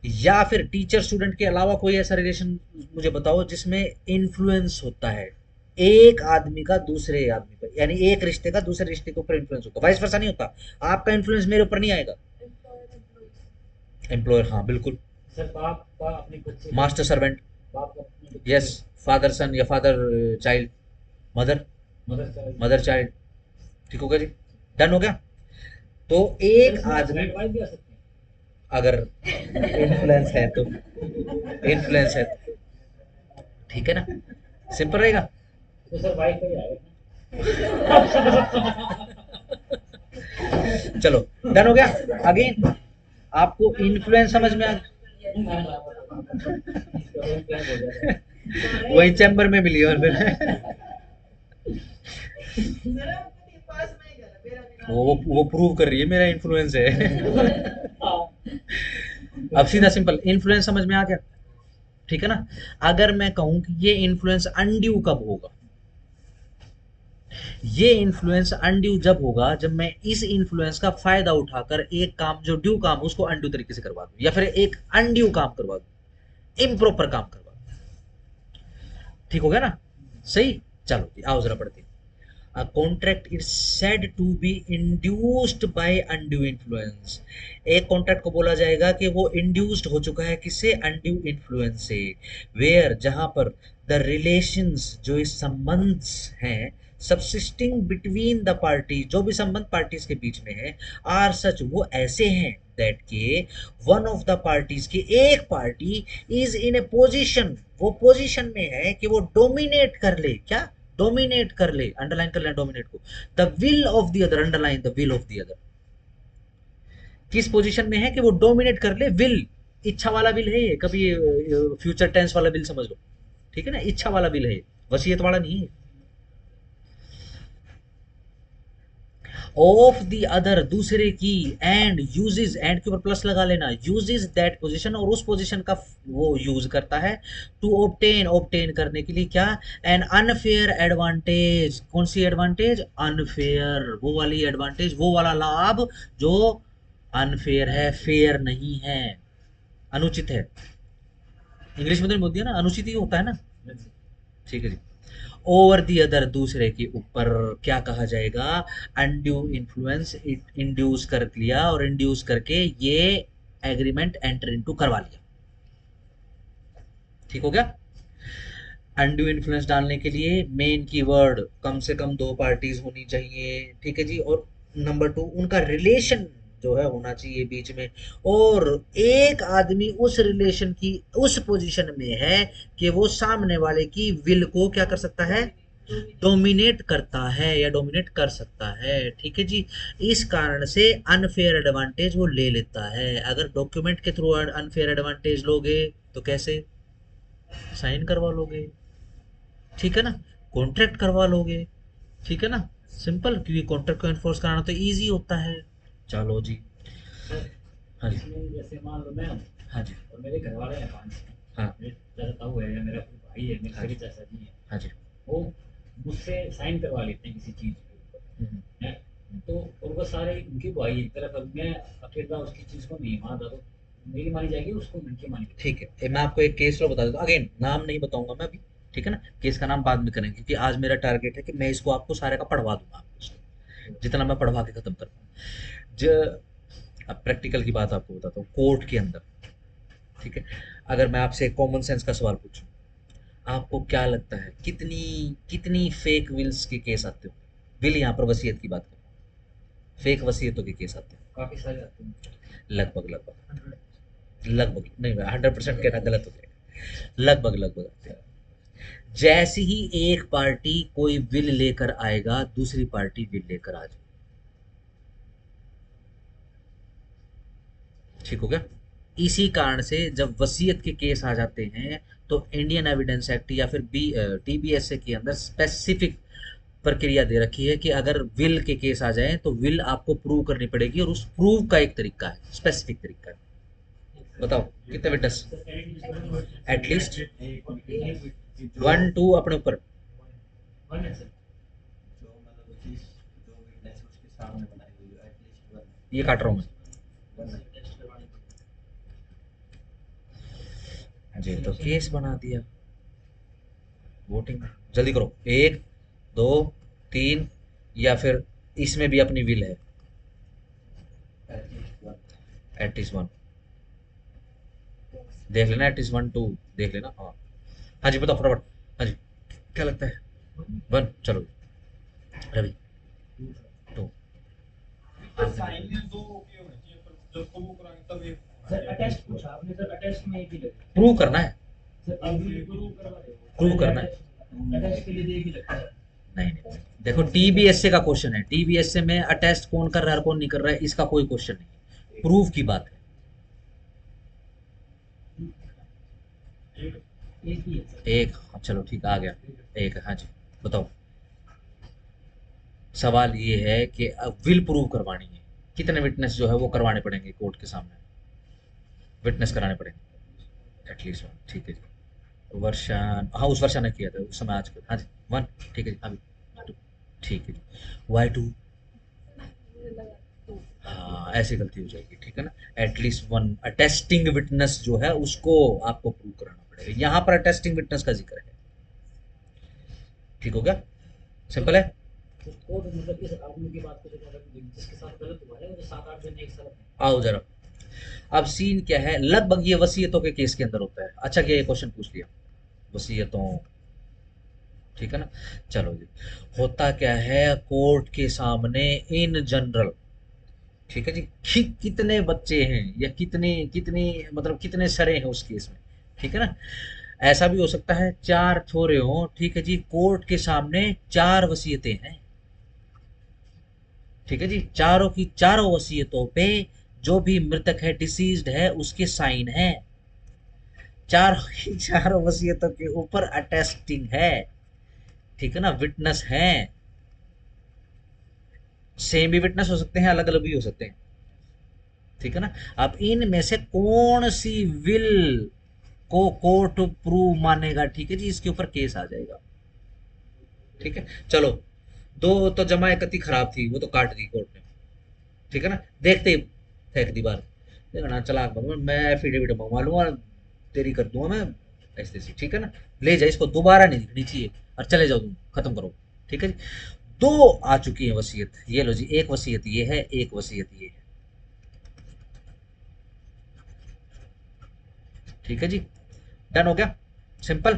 या फिर टीचर स्टूडेंट के अलावा कोई ऐसा रिलेशन मुझे बताओ जिसमें इन्फ्लुएंस होता है एक आदमी का दूसरे आदमी पर, यानी एक रिश्ते का दूसरे रिश्ते के ऊपर इन्फ्लुएंस होता है, वाइस वर्सा नहीं होता। आपका इन्फ्लुएंस मेरे ऊपर नहीं आएगा। एम्प्लॉयर, हाँ बिल्कुल। सर बाप का अपने बच्चे को, मास्टर सर्वेंट, बाप का अपने बच्चे यस। फादर सन या फादर चाइल्ड, मदर को, मदर का, मदर चाइल्ड। ठीक हो गया जी, डन हो गया। तो एक आदमी वाइफ भी आ सकते हैं। अगर इन्फ्लुएंस है तो, इन्फ्लुएंस है तो, ठीक है ना, सिंपल रहेगा। तो सर वाइफ का ही आएगा चलो डन हो गया। अगेन आपको इन्फ्लुएंस समझ में आ ना। इसका वही प्लान हो जाएगा। वही चैम्बर में मिली और फिर वो प्रूव कर रही है मेरा इन्फ्लुएंस है। अब सीधा सिंपल इन्फ्लुएंस समझ में आ गया, ठीक है ना। अगर मैं कहूं कि ये इन्फ्लुएंस अनड्यू कब होगा, ये इन्फ्लुएंस अनड्यू जब होगा जब मैं इस इन्फ्लुएंस का फायदा उठाकर एक काम जो ड्यू काम उसको अनड्यू तरीके से करवा दूं, या फिर एक अनड्यू काम करवा दूं, इम्प्रॉपर काम करवा दूं। ठीक हो गया ना, सही। चलो जी, आओ जरा पढ़ते हैं। A contract is said to be induced by undue influence। एक कॉन्ट्रैक्ट को बोला जाएगा कि वो इंड्यूस्ड हो चुका है किससे, अनड्यू इन्फ्लुएंस से। वेयर, जहां पर द रिलेशंस, जो इस संबंध हैं, सबसिस्टिंग बिटवीन द पार्टी, जो भी संबंध पार्टीज के बीच में है, आर सच, वो ऐसे हैं दैट के वन ऑफ द पार्टीज की एक party is in a position, वो पोजिशन में है कि वो डोमिनेट कर ले, क्या डोमिनेट कर ले, अंडरलाइन कर लेना डोमिनेट को, the will of the other, underline the will of the other. किस पोजीशन में है कि वो डोमिनेट कर ले, विल, इच्छा वाला विल है ये, कभी फ्यूचर टेंस वाला विल समझ लो, ठीक है ना, इच्छा वाला विल है, वसीयत वाला नहीं है। ऑफ द अदर, दूसरे की, एंड यूजेस, एंड के ऊपर प्लस लगा लेना, यूजेस दैट पोजीशन, और उस पोजीशन का वो यूज करता है टू ऑब्टेन, ऑब्टेन करने के लिए क्या, एन अनफेयर एडवांटेज। कौन सी एडवांटेज, अनफेयर, वो वाली एडवांटेज, वो वाला लाभ जो अनफेयर है, फेयर नहीं है, अनुचित है। इंग्लिश में तो नहीं बोल दिया ना, अनुचित ही होता है ना, ठीक है जी। ओवर दी अदर, दूसरे के ऊपर क्या कहा जाएगा, अनड्यू इन्फ्लुएंस, इंड्यूस कर लिया, और इंड्यूस करके ये एग्रीमेंट एंटर इनटू करवा लिया। ठीक हो गया। अनड्यू इन्फ्लुएंस डालने के लिए मेन कीवर्ड कम से कम दो पार्टीज होनी चाहिए, ठीक है जी। और नंबर टू, उनका रिलेशन जो है होना चाहिए बीच में, और एक आदमी उस रिलेशन की उस पोजीशन में है कि वो सामने वाले की विल को क्या कर सकता है, डोमिनेट करता है या डोमिनेट कर सकता है, ठीक है जी। इस कारण से अनफेयर एडवांटेज वो ले लेता है। अगर डॉक्यूमेंट के थ्रू अनफेयर एडवांटेज लोगे तो कैसे, साइन करवा लोगे, ठीक है ना, कॉन्ट्रैक्ट करवा लोगे, ठीक है ना, सिंपल, क्योंकि कॉन्ट्रैक्ट को एनफोर्स कराना तो इजी होता है। चलो जी, सर हाँ जी, इसमें जैसे मान लो मैं हूँ हाँ जी, और मेरे घर वाले हैं पांच, हाँ मेरे चाचा ताऊ है या मेरा कोई भाई है, मेरे हाँ सगे जी, चाचा जी है, हाँ जी। वो मुझसे साइन करवा लेते हैं किसी चीज के ऊपर, हम्म, है। तो और वो सारे उनकी बुआई एक तरफ, अब मैं अकेला उसकी चीज को नहीं मानता, तो मेरी मानी जाएगी, उसको उनकी मानी जाएगी। ठीक है, मैं आपको एक केस लो बता देता हूँ, अगेन नाम नहीं बताऊंगा मैं अभी, ठीक है ना, केस का नाम बाद में करेंगे, क्योंकि आज मेरा टारगेट है कि मैं इसको आपको सारे का पढ़वा दूंगा आपको, जितना मैं पढ़वा के खत्म कर पाऊँ। अब प्रैक्टिकल की बात आपको बताता हूँ, कोर्ट के अंदर, ठीक है, अगर मैं आपसे एक कॉमन सेंस का सवाल पूछूं, आपको क्या लगता है कितनी कितनी फेक विल्स के केस आते हो, विल यहाँ पर वसीयत की बात करें, फेक वसीयतों के केस आते काफी सारे आते हैं। हैं, लगभग लगभग, लगभग नहीं, 100% कहना गलत हो जाएगा, लगभग लगभग आते हैं। जैसे ही एक पार्टी कोई विल लेकर आएगा, दूसरी पार्टी विल लेकर आ जाए, ठीक हो गया। इसी कारण से जब वसीयत के केस आ जाते हैं तो इंडियन एविडेंस एक्ट या फिर टीबीएसए के अंदर स्पेसिफिक प्रक्रिया दे रखी है कि अगर विल के केस आ जाए तो विल आपको प्रूव करनी पड़ेगी, और उस प्रूव का एक तरीका है, स्पेसिफिक तरीका है। बताओ कितने विटनेस, एटलीस्ट वन टू अपने ऊपर, वन है सर। जो मतलब चीज जो वीकनेस उसके सामने बनाई हुई है एटलीस्ट वन ये काट रहा हूँ मैं, वन है। जी तो केस बना दिया वोटिंग। जल्दी करो, एक, दो, तीन, या फिर इसमें भी अपनी विल है। एटलीस्ट वन देख लेना, एटलीस्ट वन टू देख लेना। हाँ हाँ जी बताओ फटाफट। हाँ जी क्या लगता है? वन, चलो रवि। टू। साइंस दो ओके होने चाहिए पर जब प्रूव कराएंगे तब एक सर अटेस्ट पूछा आपने, सर अटेस्ट में एक ही लगेगा। प्रूव करना है, सर अभी प्रूव करवा रहे हो, प्रूव करना है। अटेस्ट के लिए तो एक ही लगता है। नहीं नहीं, देखो टीबीएसए का क्वेश्चन है, टीबीएसए में अटेस्ट कौन कर रहा है और कौन नहीं कर रहा है इसका कोई क्वेश्चन नहीं, प्रूफ की बात है। एक ही है सर। एक, हाँ, चलो ठीक आ गया, एक है। हाँ जी बताओ। सवाल ये है कि विल प्रूव करवानी है, कितने विटनेस जो है वो करवाने पड़ेंगे कोर्ट के सामने, विटनेस कराने पड़ेंगे एटलीस्ट वन। ठीक है जी। वर्षा, हाँ उस वर्षा ने किया था उस समय, आज के। हाँ जी वन। ठीक है जी अभी टू। ठीक है जी। Y to? हाँ ऐसी गलती हो जाएगी, ठीक है ना। एटलीस्ट वन अटेस्टिंग विटनेस जो है उसको आपको प्रूव कराना पड़ेगा, यहाँ पर अटेस्टिंग विटनेस का जिक्र है। ठीक हो गया, सिंपल है। तो कोर्ट मतलब इस आदमी की बात को मतलब जिसके साथ गलत हुआ है वो तो 7-8 दिन एक साल में। आओ जरा, अब सीन क्या है, लगभग ये वसीयतों के केस के अंदर होता है। अच्छा क्या ये क्वेश्चन पूछ लिया वसीयतों, ठीक है ना। चलो जी, होता क्या है कोर्ट के सामने इन जनरल, ठीक है जी, कितने बच्चे हैं या कितने कितने मतलब कितने सरे हैं उस केस में, ठीक है ना। ऐसा भी हो सकता है चार छोरे हों, ठीक है जी, कोर्ट के सामने चार वसीयतें हैं, ठीक है जी, चारों की चारों वसीयतों पे जो भी मृतक है, डिसीज्ड है, उसके साइन है, चारों की चारों वसीयतों के ऊपर अटेस्टिंग है, ठीक है ना, विटनेस है। सेम भी विटनेस हो सकते हैं, अलग अलग भी हो सकते हैं, ठीक है ना। अब इनमें से कौन सी विल को कोर्ट प्रूव मानेगा, ठीक है जी, इसके ऊपर केस आ जाएगा, ठीक है। चलो, दो तो जमायत खराब थी, वो तो काट दी कोर्ट ने, ठीक है ना। देखते ही फेंक दी बार, देखना चलाक बनूंगा मैं, एफिडेविट मंगवा लूंगा, तेरी कर दूंगा मैं ऐसे ऐसी, ठीक है ना। ले जा इसको, दोबारा नहीं दिखनी चाहिए, और चले जाओ तुम, खत्म करो, ठीक है जी। दो आ चुकी है वसीयत, ये लो जी, एक वसीयत ये है, एक वसीयत ये है, ठीक है जी। डन हो गया, सिंपल,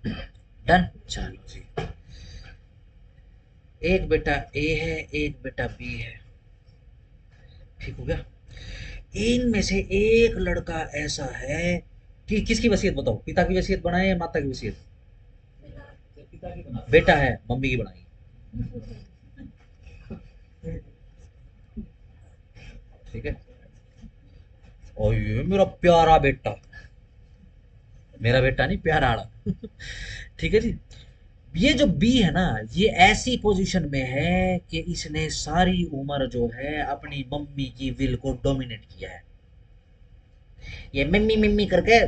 डन। चलो जी, एक बेटा ए है, एक बेटा बी है, ठीक हो गया। इनमें से एक लड़का ऐसा है कि किसकी वसीयत बताओ, पिता की वसीयत बनाए या माता की वसीयत? तो पिता की बना बेटा है, मम्मी की बनाई, ठीक है। और ये मेरा प्यारा बेटा, मेरा बेटा नहीं, प्यारा वाला ठीक है जी। ये जो बी है ना, ये ऐसी पोजीशन में है कि इसने सारी उम्र जो है अपनी मम्मी की विल को डोमिनेट किया है, ये मम्मी मम्मी करके,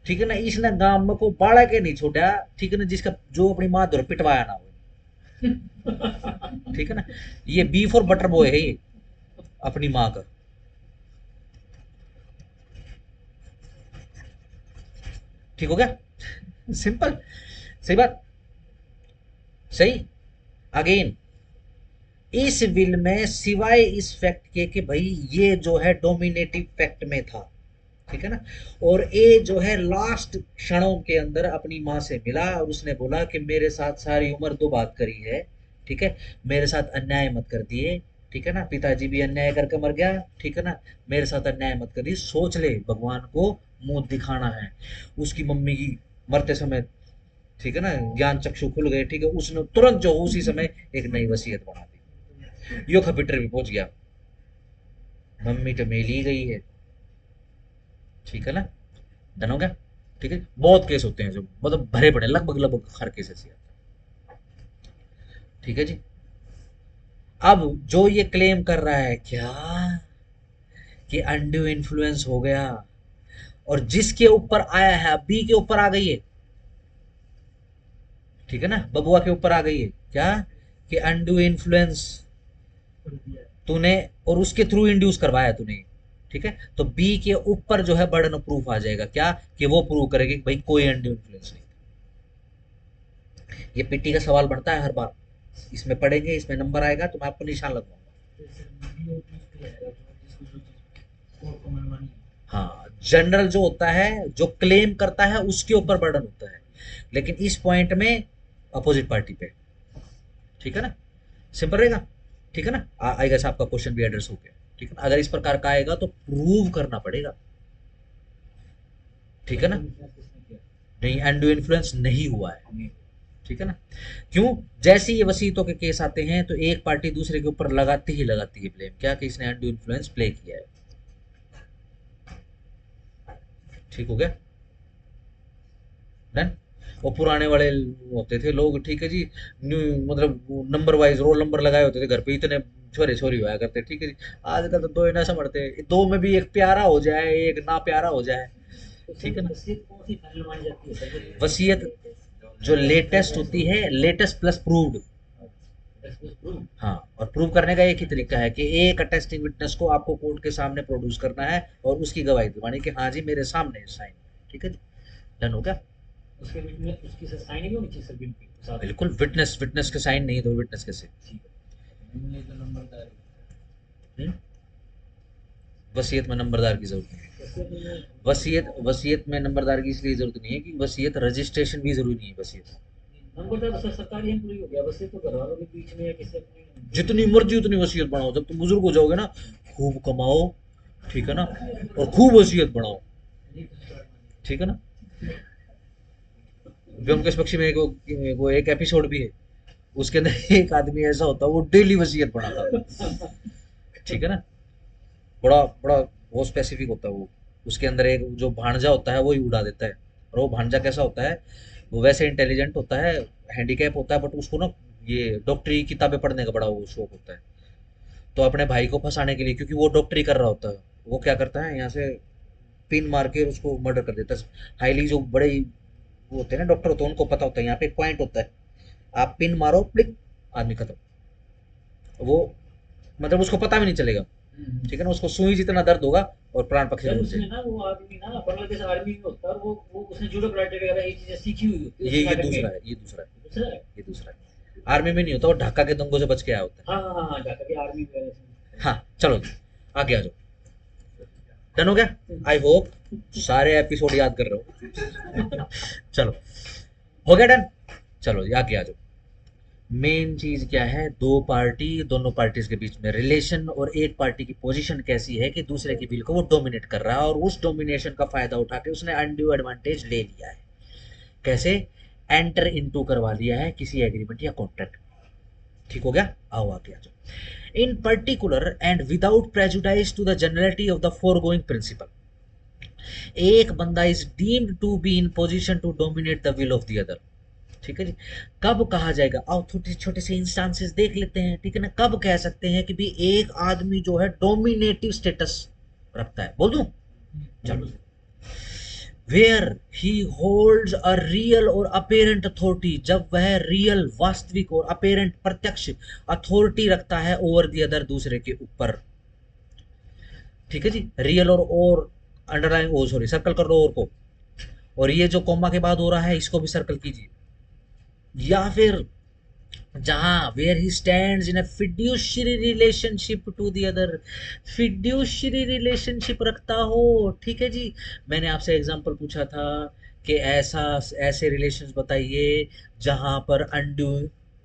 ठीक है ना। इसने गांव में को बाड़ा के नहीं छोड़ा, ठीक है ना, जिसका जो अपनी माँ द्वारा पिटवाया ना हो, ठीक है ना। ये बी फॉर बटर बॉय है ये, अपनी माँ का, ठीक हो गया, सिंपल, सही बात, सही। अगेन, इस विल में सिवाय इस फैक्ट के कि भाई ये जो है डोमिनेटिव फैक्ट में था, ठीक है ना, और ए जो है लास्ट क्षणों के अंदर अपनी माँ से मिला और उसने बोला कि मेरे साथ सारी उम्र दो बात करी है, ठीक है, मेरे साथ अन्याय मत कर दिए, ठीक है ना, पिताजी भी अन्याय करके मर गया, ठीक है ना, मेरे साथ अन्याय मत करिए, सोच ले भगवान को मुंह दिखाना है। उसकी मम्मी की मरते समय, ठीक है ना, ज्ञान चक्षु खुल गए, ठीक है, उसने तुरंत जो उसी समय एक नई वसीयत बना दी, यो कंप्यूटर भी पहुंच गया, मम्मी तो मिल ही गई है, ठीक है ना, डन हो गया, ठीक है। बहुत केस होते हैं जो मतलब भरे पड़े, लगभग लगभग हर केस ऐसे आता है, ठीक है जी। अब जो ये क्लेम कर रहा है क्या कि अनड्यू इन्फ्लुएंस हो गया, और जिसके ऊपर आया है, बी के ऊपर आ गई है, ठीक है ना, बबुआ के ऊपर आ गई है क्या, कि अनड्यू इन्फ्लुएंस कर दिया है। तूने और उसके थ्रू इंड्यूस करवाया तूने, ठीक है, तो बी के ऊपर जो है बर्डन ऑफ प्रूफ आ जाएगा क्या, कि वो प्रूव करेगी कि भाई कोई अनड्यू इन्फ्लुएंस नहीं। ये पीटी का सवाल बनता है हर बार, इसमें पढ़ेंगे, इसमें नंबर आएगा तो मैं आपको निशान लगवाऊंगा। हाँ, जनरल जो होता है, जो क्लेम करता है उसके ऊपर बर्डन होता है, लेकिन इस पॉइंट में अपोजिट पार्टी पे। ठीक है ना, सिंपल रहेगा। ठीक है ना, आई गेस आपका क्वेश्चन भी एड्रेस हो गया। ठीक है ना, अगर इस प्रकार का आएगा तो प्रूव करना पड़ेगा। ठीक है ना, नहीं एंडू इन्फ्लुएंस नहीं हुआ है। ठीक है ना, क्यों, जैसे ये वसीयतों के केस आते हैं तो एक पार्टी दूसरे के ऊपर लगाती ही लगाती है ब्लेम, क्या कि इसने एंडू इन्फ्लुएंस प्ले किया है। ठीक हो गया, डन। वो पुराने वाले होते थे लोग, ठीक है जी, न्यू मतलब नंबर वाइज रोल नंबर लगाए होते थे घर पे, इतने छोरे छोरी हुआ करते, ठीक है जी। आजकल तो दो ही ना समझते, दो में भी एक प्यारा हो जाए एक ना प्यारा हो जाए। ठीक है ना, वसीयत जो लेटेस्ट होती है, लेटेस्ट प्लस प्रूव्ड। हाँ, और प्रूव करने का एक ही तरीका है कि एक अटेस्टिंग विटनेस को आपको कोर्ट के सामने प्रोड्यूस करना है और उसकी गवाही दिलवानी कि हाँ जी मेरे सामने साइन। ठीक है जी, डन हो गया। उसके बीच में उसकी साइन भी होनी चाहिए सर, बिल पे साथ में। बिल्कुल, विटनेस विटनेस के साइन नहीं तो विटनेस कैसे। हम्म? वसीयत में नंबरदार की जरूरत नहीं है। वसीयत में नंबरदार की इसलिए जरूरत नहीं है कि वसीयत रजिस्ट्रेशन भी जरूरी नहीं है। वसीयत नंबरदार तो सर सरकारी एम्प्लॉय हो गया, वैसे तो घर वालों के बीच में या किसी अपने जितनी मर्जी उतनी वसीयत बढ़ाओ, जब तुम बुजुर्ग हो जाओगे ना, खूब कमाओ, ठीक है ना, और खूब वसीयत बढ़ाओ। ठीक है ना, ब्योमकेश पक्षी में वो एक एपिसोड भी है, उसके अंदर एक आदमी ऐसा होता है वो डेली वसीयत बढ़ाता है। ठीक है ना, बड़ा बड़ा बहुत स्पेसिफिक होता है वो। उसके अंदर एक जो भांजा होता है वो ही उड़ा देता है, और वो भांजा कैसा होता है, वो वैसे इंटेलिजेंट होता है, हैंडीकैप होता है, बट उसको ना ये डॉक्टरी किताबें पढ़ने का बड़ा वो शौक होता है। तो अपने भाई को फंसाने के लिए, क्योंकि वो डॉक्टरी कर रहा होता है, वो क्या करता है यहाँ से पिन मार के उसको मर्डर कर देता है। हाईली जो बड़े वो होते हैं ना डॉक्टर होते हैं, उनको पता होता है यहाँ पे एक पॉइंट होता है, आप पिन मारो प्लिक, आदमी खत्म। वो मतलब उसको पता भी नहीं चलेगा। ठीक है ना, उसको सुई जितना दर्द होगा और प्राण पक्षी सर बन उसमें जाएगा। ना वो आदमी ना बांग्लादेश आर्मी में होता है, और वो उसने जूडो कराटे वगैरह ये चीजें सीखी हुई होती है ये उस नाटक दूसरा में। है, ये दूसरा है, दूसरा है। ये दूसरा है। आर्मी में नहीं होता, वो ढाका के दंगों से बच के आया होता हाँ हाँ हाँ हाँ, जाकर के आर्मी वगैरह है। हाँ चलो जी, आगे आ जाओ। डन हो गया, आई होप सारे एपिसोड याद कर रहे हो। चलो, हो गया डन। चलो जी, आगे आ जाओ। मेन चीज क्या है, दो पार्टी, दोनों पार्टीज के बीच में रिलेशन, और एक पार्टी की पोजीशन कैसी है कि दूसरे की बिल को वो डोमिनेट कर रहा है, और उस डोमिनेशन का फायदा उठा के उसने अनड्यू एडवांटेज ले लिया है। कैसे, एंटर इनटू करवा लिया है किसी एग्रीमेंट या कॉन्ट्रैक्ट। ठीक हो गया, आओ आगे आ जाओ। In particular and without prejudice to the generality of the foregoing principle, एक बंदा is deemed to be in position to dominate the will of the other. ठीक है जी, कब कहा जाएगा, आओ छोटे छोटे से इंस्टांसेस देख लेते हैं। ठीक है ना, कब कह सकते हैं कि भी एक आदमी जो है डोमिनेटिव स्टेटस रखता है, बोल दूं, चलो, where he holds a real और अपेरेंट अथॉरिटी, जब वह रियल वास्तविक और अपेरेंट प्रत्यक्ष अथॉरिटी रखता है ओवर द अदर, दूसरे के ऊपर। ठीक है जी, रियल और अंडरलाइन, ओ सॉरी सर्कल कर लो और को, और ये जो कॉमा के बाद हो रहा है इसको भी सर्कल कीजिए। या फिर जहां where he stands in a fiduciary relationship to the other, fiduciary relationship रखता हो। ठीक है जी, मैंने आपसे एग्जांपल पूछा था कि ऐसा ऐसे रिलेशंस बताइए जहां पर अनड्यू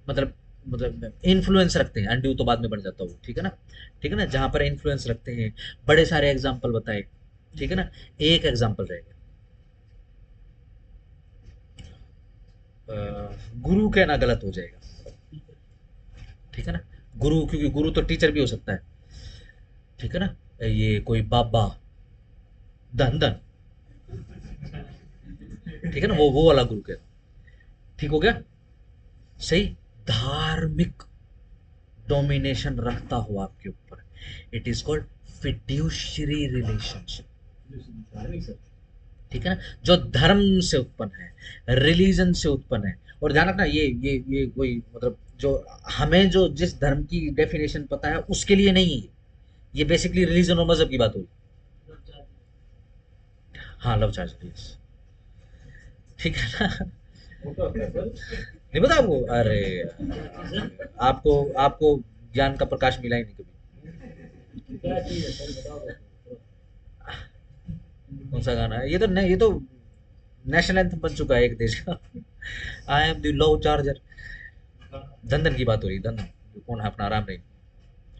मतलब इन्फ्लुएंस रखते हैं, अनड्यू तो बाद में बन जाता हो। ठीक है ना, ठीक है ना, जहां पर इन्फ्लुएंस रखते हैं, बड़े सारे एग्जाम्पल बताए। ठीक है ना, एक एग्जाम्पल रहेगा, गुरु कहना गलत हो जाएगा। ठीक है ना, गुरु, क्योंकि गुरु तो टीचर भी हो सकता है। ठीक है ना, ये कोई बाबा धन धन, ठीक है ना, वो वाला गुरु कहना। ठीक हो गया, सही। धार्मिक डोमिनेशन रखता हो आपके ऊपर, it is called fiduciary relationship. धार्मिक सर। ठीक है ना, जो धर्म से उत्पन्न है, रिलीजन से उत्पन्न है। और ध्यान रखना, ये कोई मतलब जो हमें जिस धर्म की डेफिनेशन पता है उसके लिए नहीं है ये बेसिकली रिलीजन और मजहब की बात होगी। हाँ लव चार्जर, यस, ठीक है ना। वो क्या होता है सर? नहीं पता आपको? अरे क्या चीज़ है? आपको आपको ज्ञान का प्रकाश मिला ही नहीं कभी। क्या चीज़ है सर, बताओ तो। कौन सा गाना है? ये तो नेशनल एंथम बन चुका है एक देश का। I am the love charger. धंधन की बात हो रही है, धंधन जो कौन है अपना, आराम नहीं,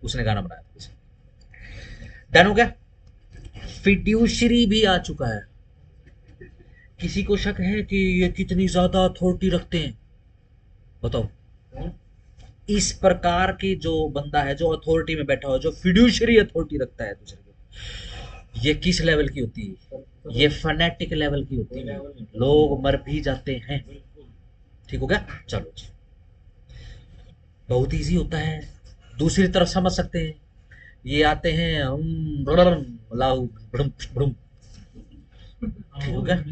उसने गाना बनाया था वैसे। डन हो गया। फिड्यूशरी भी आ चुका है। किसी को शक है कि ये कितनी ज्यादा अथॉरिटी रखते हैं? बताओ। कौन? इस प्रकार की जो बंदा है, जो अथॉरिटी में बैठा हुआ, जो फिड्यूशरी अथॉरिटी रखता है दूसरे को, ये किस लेवल की होती है? ये फनेटिक लेवल की होती कोई है। लेवल नहीं। लोग मर भी जाते हैं। बिल्कुल। ठीक हो गया, चलो जी। बहुत इजी होता है, दूसरी तरफ समझ सकते हैं। ये आते हैं लाहू भड़ुम भड़ुम। ठीक हो गया,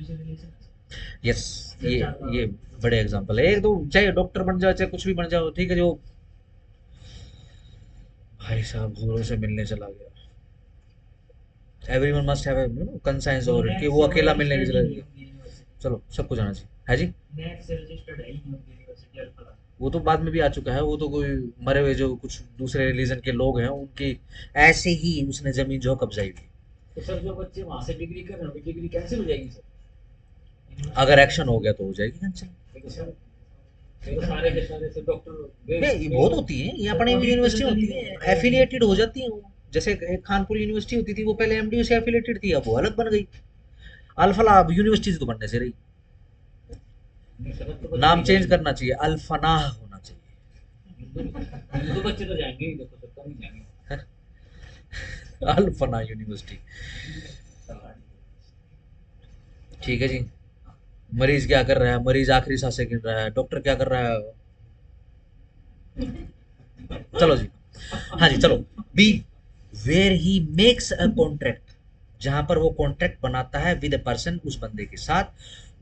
यस। ये बड़े एग्जांपल है। एक तो चाहे डॉक्टर बन जाओ, चाहे कुछ भी बन जाओ, ठीक है। जो भाई साहब जोरों से मिलने चला गया, everyone must have conscience over it, कि वो अकेला मिलने की जरूरत नहीं। चलो सबको जाना चाहिए है जी। नेट से रजिस्टर्ड है ही नहीं होती यूनिवर्सिटी अल्फा। वो तो बाद में भी आ चुका है, वो तो कोई मरे हुए जो कुछ दूसरे रिलीजन के लोग हैं उनकी ऐसे ही उसने जमीन जो कब्जाई हुई। तो सर जो बच्चे वहां से डिग्री कर रहे हैं, डिग्री कैंसिल हो जाएगी सर? अगर एक्शन हो गया तो हो जाएगी कैंसिल। देखो सर, ये तो सारे के सारे से डॉक्टर ये बहुत होती है, ये अपनी यूनिवर्सिटी होती है, एफिलिएटेड हो जाती है वो। जैसे एक खानपुर यूनिवर्सिटी होती थी, वो पहले एमडीयू से एफिलिएटेड थी, अब वो अलग बन गई। अल्फला अब यूनिवर्सिटी से तो बनने से रही। नाम चेंज करना चाहिए, अल्फनाह होना चाहिए। तो बच्चे तो जाएंगे ही, देखो सर कम ही जाएंगे। अल्फना यूनिवर्सिटी। ठीक है जी। मरीज क्या कर रहा है? मरीज आखिरी सांसें गिन रहा है। डॉक्टर क्या कर रहा है? चलो जी, हाँ जी चलो। B, where he makes a contract, जहां पर वो कॉन्ट्रैक्ट बनाता है विद अ पर्सन, उस बंदे के साथ,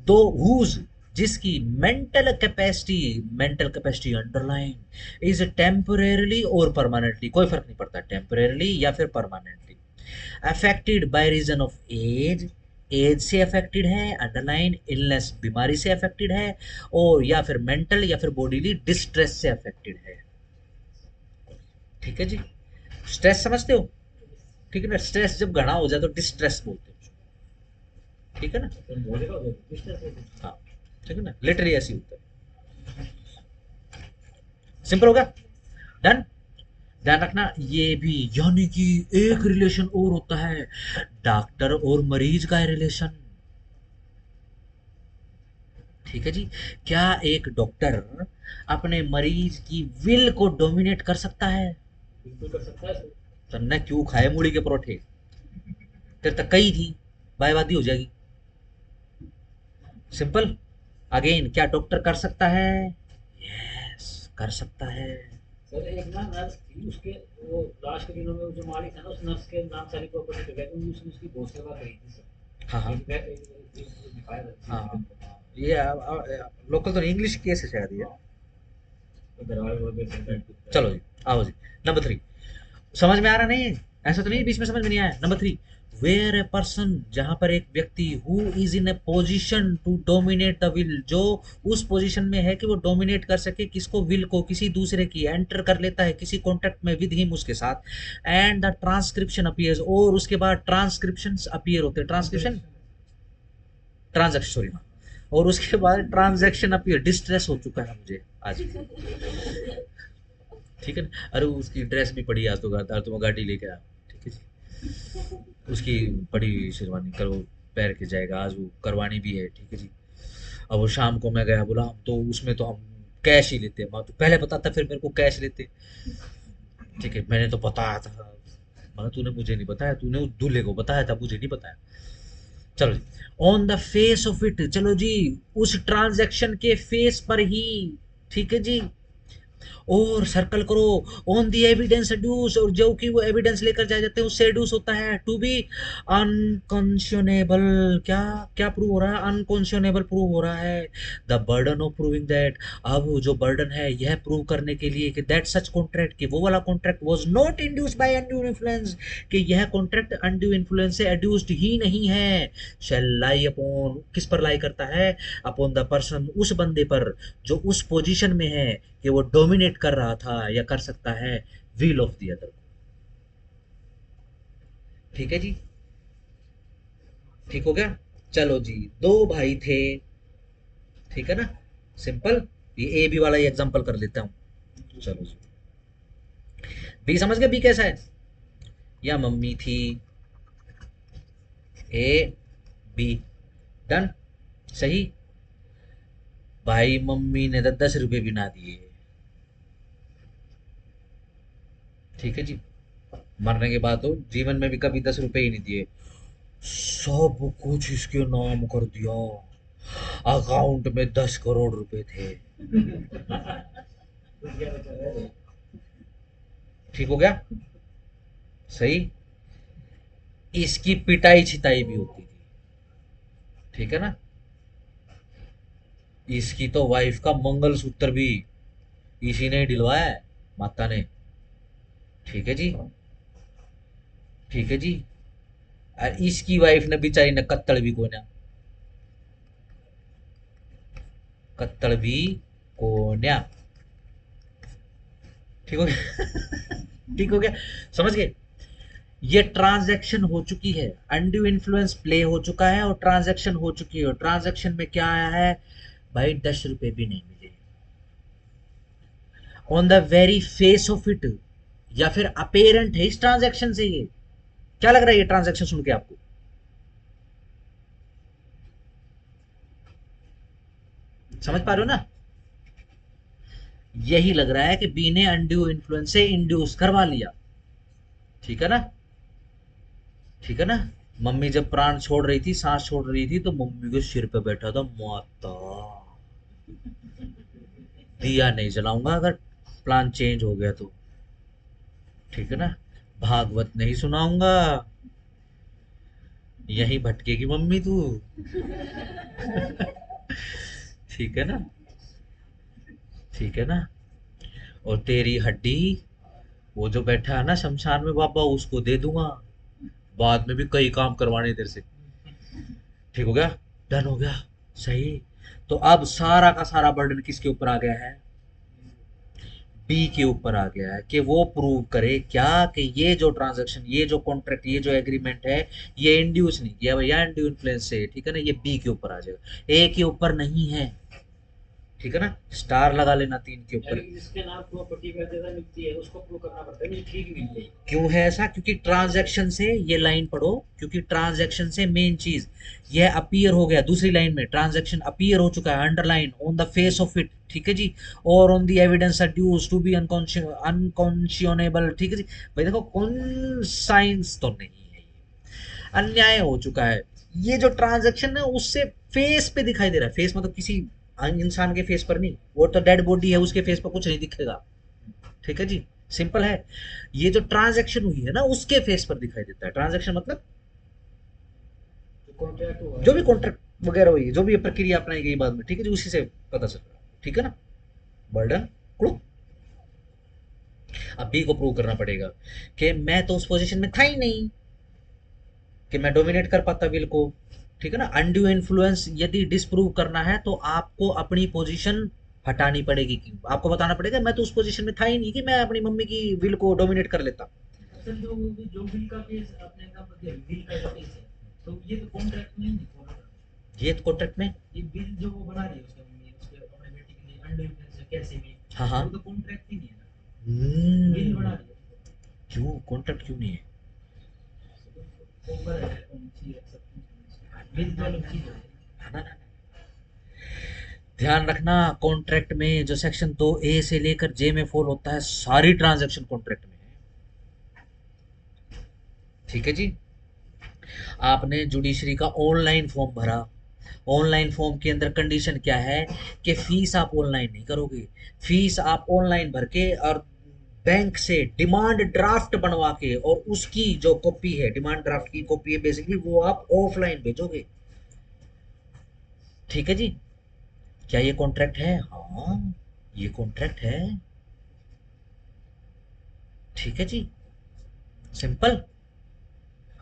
दो हुज, जिसकी mental capacity underline is temporarily और परमानेंटली, कोई फर्क नहीं पड़ता, टेम्परेरली या फिर permanently, affected by reason of age, age से अफेक्टेड है, अंडरलाइन इलनेस, बीमारी से अफेक्टेड है, और या फिर मेंटल या फिर बॉडीली डिस्ट्रेस से अफेक्टेड है। ठीक है जी। स्ट्रेस समझते हो? ठीक है ना, स्ट्रेस जब घना हो जाए तो डिस्ट्रेस बोलते हैं उसको। ठीक है ना, तो बोलेगा वो डिस्टेंस है। हाँ ठीक है ना, लिटरली ऐसी होता है। सिंपल होगा, डन। ध्यान रखना ये भी, यानी कि एक रिलेशन और होता है, डॉक्टर और मरीज का रिलेशन। ठीक है जी। क्या एक डॉक्टर अपने मरीज की विल को डोमिनेट कर सकता है? बिल्कुल कर सकता है सर। तन्ने क्यों खाए मूली के परोठे? तेरे तक कही थी, बायवादी हो जाएगी। सिंपल। अगेन, क्या डॉक्टर कर सकता है? यस, कर सकता है। सर एक ना नर्स थी, उसके वो लास्ट के दिनों में वो जो मालिक था ना, उस नर्स के नाम सारी प्रॉपर्टी पे गया, क्योंकि उसने उसकी बहुत सेवा करी थी सर। हाँ हाँ दिखाया था। हाँ, ये लोकल तो इंग्लिश केस है शायद ये। तो दरवाजे वगैरह से चलो जी, आओ जी। नंबर 3, समझ में आ रहा नहीं है? ऐसा तो नहीं बीच में समझ में नहीं आया? नंबर 3, वेयर ए पर्सन, जहां पर एक व्यक्ति, who is in a position to dominate the will, जो उस पोजीशन में है कि वो डोमिनेट कर सके किसको? विल को, किसी दूसरे की, एंटर कर लेता है किसी कॉन्टेक्ट में विद हिम, उसके साथ, एंड द ट्रांसक्रिप्शन अपीयर्स, और उसके बाद ट्रांसक्रिप्शन अपीयर होते हैं, ट्रांसक्रिप्शन, ट्रांजेक्शन, सॉरी, और उसके बाद ट्रांजेक्शन अपीयर। डिस्ट्रेस हो चुका है मुझे आज, ठीक है ना। अरे उसकी ड्रेस भी पड़ी आज, तो मैं गाड़ी लेके आया, ठीक है जी। उसकी पड़ी हुई शेरवानी करो पैर के जाएगा, आज वो करवानी भी है, ठीक है जी। अब वो शाम को मैं गया, बोला हम तो उसमें तो हम कैश ही लेते हैं। मैं तो पहले बताता फिर मेरे को कैश लेते, ठीक है। मैंने तो बताया था, मैं तूने मुझे नहीं बताया, तूने उस दूल्हे को बताया था, मुझे नहीं बताया। चलो जी, on the face of it, चलो जी, उस ट्रांजैक्शन के फेस पर ही, ठीक है जी, और सर्कल करो ऑन द एविडेंस एड्यूस, और जो कि वो एविडेंस लेकर जाए जाते हैं उससे एड्यूस होता है टू बी अनकॉन्शनेबल। क्या क्या प्रूव हो रहा है? अनकॉन्शनेबल प्रूव हो रहा है। The burden of proving that, अब जो बर्डन है यह प्रूव करने के लिए कि दैट सच कॉन्ट्रैक्ट, कि वो वाला contract was not induced by undue influence, कि यह कॉन्ट्रैक्ट अनड्यू इन्फ्लुएंस से एड्यूस्ड ही नहीं है। शैल लाई अपॉन, किस पर लाई करता है? अपॉन द पर्सन, उस बंदे पर जो उस पोजीशन में है कि वो डोमिनेट कर रहा था या कर सकता है विल ऑफ द अदर। ठीक है जी, ठीक हो गया। चलो जी, दो भाई थे, ठीक है ना, सिंपल। ये ए बी वाला एग्जांपल कर लेता हूं। चलो जी, बी समझ गए? बी कैसा है? या मम्मी थी, ए बी, डन, सही। भाई मम्मी ने 10 रुपए भी ना दिए, ठीक है जी, मरने के बाद तो जीवन में भी कभी 10 रुपए ही नहीं दिए, सब कुछ इसके नाम कर दिया, अकाउंट में 10 करोड़ रुपए थे। तो क्या बचा है? ठीक हो गया, सही। इसकी पिटाई छिताई भी होती थी, ठीक है ना। इसकी तो वाइफ का मंगलसूत्र भी इसी ने दिलवाया है, माता ने, ठीक है जी, ठीक है जी। और इसकी वाइफ ने बेचारी ने कत्तड़ भी कोन्या, कत्तड़ भी कोन्या, ठीक हो गया। ठीक हो गया, समझ गए? ये ट्रांजैक्शन हो चुकी है, अनड्यू इन्फ्लुएंस प्ले हो चुका है और ट्रांजैक्शन हो चुकी है। और ट्रांजैक्शन में क्या आया है भाई? 10 रुपए भी नहीं मिले on the very face of it, या फिर अपेरेंट है इस ट्रांजैक्शन से ये। क्या लग रहा है ये ट्रांजैक्शन सुन के आपको? समझ पा रहे हो ना? यही लग रहा है कि बी ने अनड्यू इन्फ्लुएंस से इंड्यूस करवा लिया, ठीक है ना, ठीक है ना। मम्मी जब प्राण छोड़ रही थी, सांस छोड़ रही थी, तो मम्मी के सिर पे बैठा था, माता दिया नहीं जलाऊंगा अगर प्लान चेंज हो गया तो, ठीक है ना। भागवत नहीं सुनाऊंगा, यहीं भटकेगी मम्मी तू। ठीक है ना, ठीक है ना। और तेरी हड्डी, वो जो बैठा है ना शमशान में बाबा, उसको दे दूंगा, बाद में भी कई काम करवाने तेरे से। ठीक हो गया, डन हो गया, सही। तो अब सारा का सारा बर्डन किसके ऊपर आ गया है? बी के ऊपर आ गया है कि वो प्रूव करे क्या, कि ये जो ट्रांजैक्शन, ये जो कॉन्ट्रैक्ट, ये जो एग्रीमेंट है, ये इंड्यूस नहीं किया भैया इंड्यू इन्फ्लुएंस से, ठीक है ना। ये बी के ऊपर आ जाएगा, ए के ऊपर नहीं है, ठीक है ना। स्टार लगा लेना 3 के ऊपर। यानी जिसके नाम प्रॉपर्टी वैल्यू मिलती है उसको प्रूव करना पड़ता है मुझे ठीक मिल गई। क्यों है ऐसा? क्योंकि ट्रांजैक्शन से, ये लाइन पढ़ो, क्योंकि ट्रांजैक्शन से मेन चीज यह अपीयर हो गया, दूसरी लाइन में ट्रांजैक्शन अपीयर हो चुका है, underline on the face of it, ठीक है जी। और on the evidence adduced to be unconscionable, ठीक है जी। भाई देखो, कौन साइंस तो नहीं है, ये अन्याय हो चुका है। ये जो ट्रांजैक्शन है उससे फेस पे दिखाई दे रहा है, फेस मतलब किसी इंसान के फेस पर नहीं, वो तो डेड बॉडी है, उसके फेस पर कुछ नहीं दिखेगा, ठीक है जी, सिंपल है। ये जो ट्रांजैक्शन हुई है ना उसके फेस पर दिखाई देता है। ट्रांजैक्शन मतलब जो कॉन्ट्रैक्ट हुआ जो भी कॉन्ट्रैक्ट वगैरह हुई, जो भी प्रक्रिया अपनाई गई बाद में, ठीक है जी, उसी से पता चल रहा है, ठीक है ना। Burden clue. अब बी को प्रूव करना पड़ेगा कि मैं तो उस पोजीशन में था ही नहीं कि मैं डोमिनेट कर पाता विल को, ठीक है ना। अनड्यू इन्फ्लुएंस यदि डिसप्रूव करना है तो आपको अपनी पोजीशन हटानी पड़ेगी, कि आपको बताना पड़ेगा मैं तो उस पोजीशन में था ही नहीं कि मैं अपनी मम्मी की विल को डोमिनेट कर लेता। सर जो बिल का केस आपने कहा बिल का जो केस है, तो ये तो कॉन्ट्रैक्ट में ही नहीं हो रहा। ये कॉन्ट्रैक्ट में, ये बिल जो वो बना रही है उसके मम्मी उसके अपने बेटी के लिए अंडर इन्फ्लुएंस कैसे भी, हाँ हाँ, वो तो कॉन्ट्रैक्ट ही नहीं है ना, बिल बना रही है। क्यों कॉन्ट्रैक्ट क्यों नहीं है? ऊपर है नीचे है सब कुछ, बिल तो अलग चीज है। ना ना ना, ध्यान रखना, कॉन्ट्रैक्ट में जो सेक्शन 2A से लेकर J में फॉल होता है, सारी ट्रांजैक्शन कॉन्ट्रैक्ट में है, ठीक है जी। आपने जुडिशरी का ऑनलाइन फॉर्म भरा, ऑनलाइन फॉर्म के अंदर कंडीशन क्या है कि फीस आप ऑनलाइन नहीं करोगे, फीस आप ऑनलाइन भर के और बैंक से डिमांड ड्राफ्ट बनवा के और उसकी जो कॉपी है, डिमांड ड्राफ्ट की कॉपी है बेसिकली, वो आप ऑफलाइन भेजोगे। ठीक है जी। क्या ये कॉन्ट्रैक्ट है? हाँ, ये कॉन्ट्रैक्ट है। ठीक है जी, सिंपल।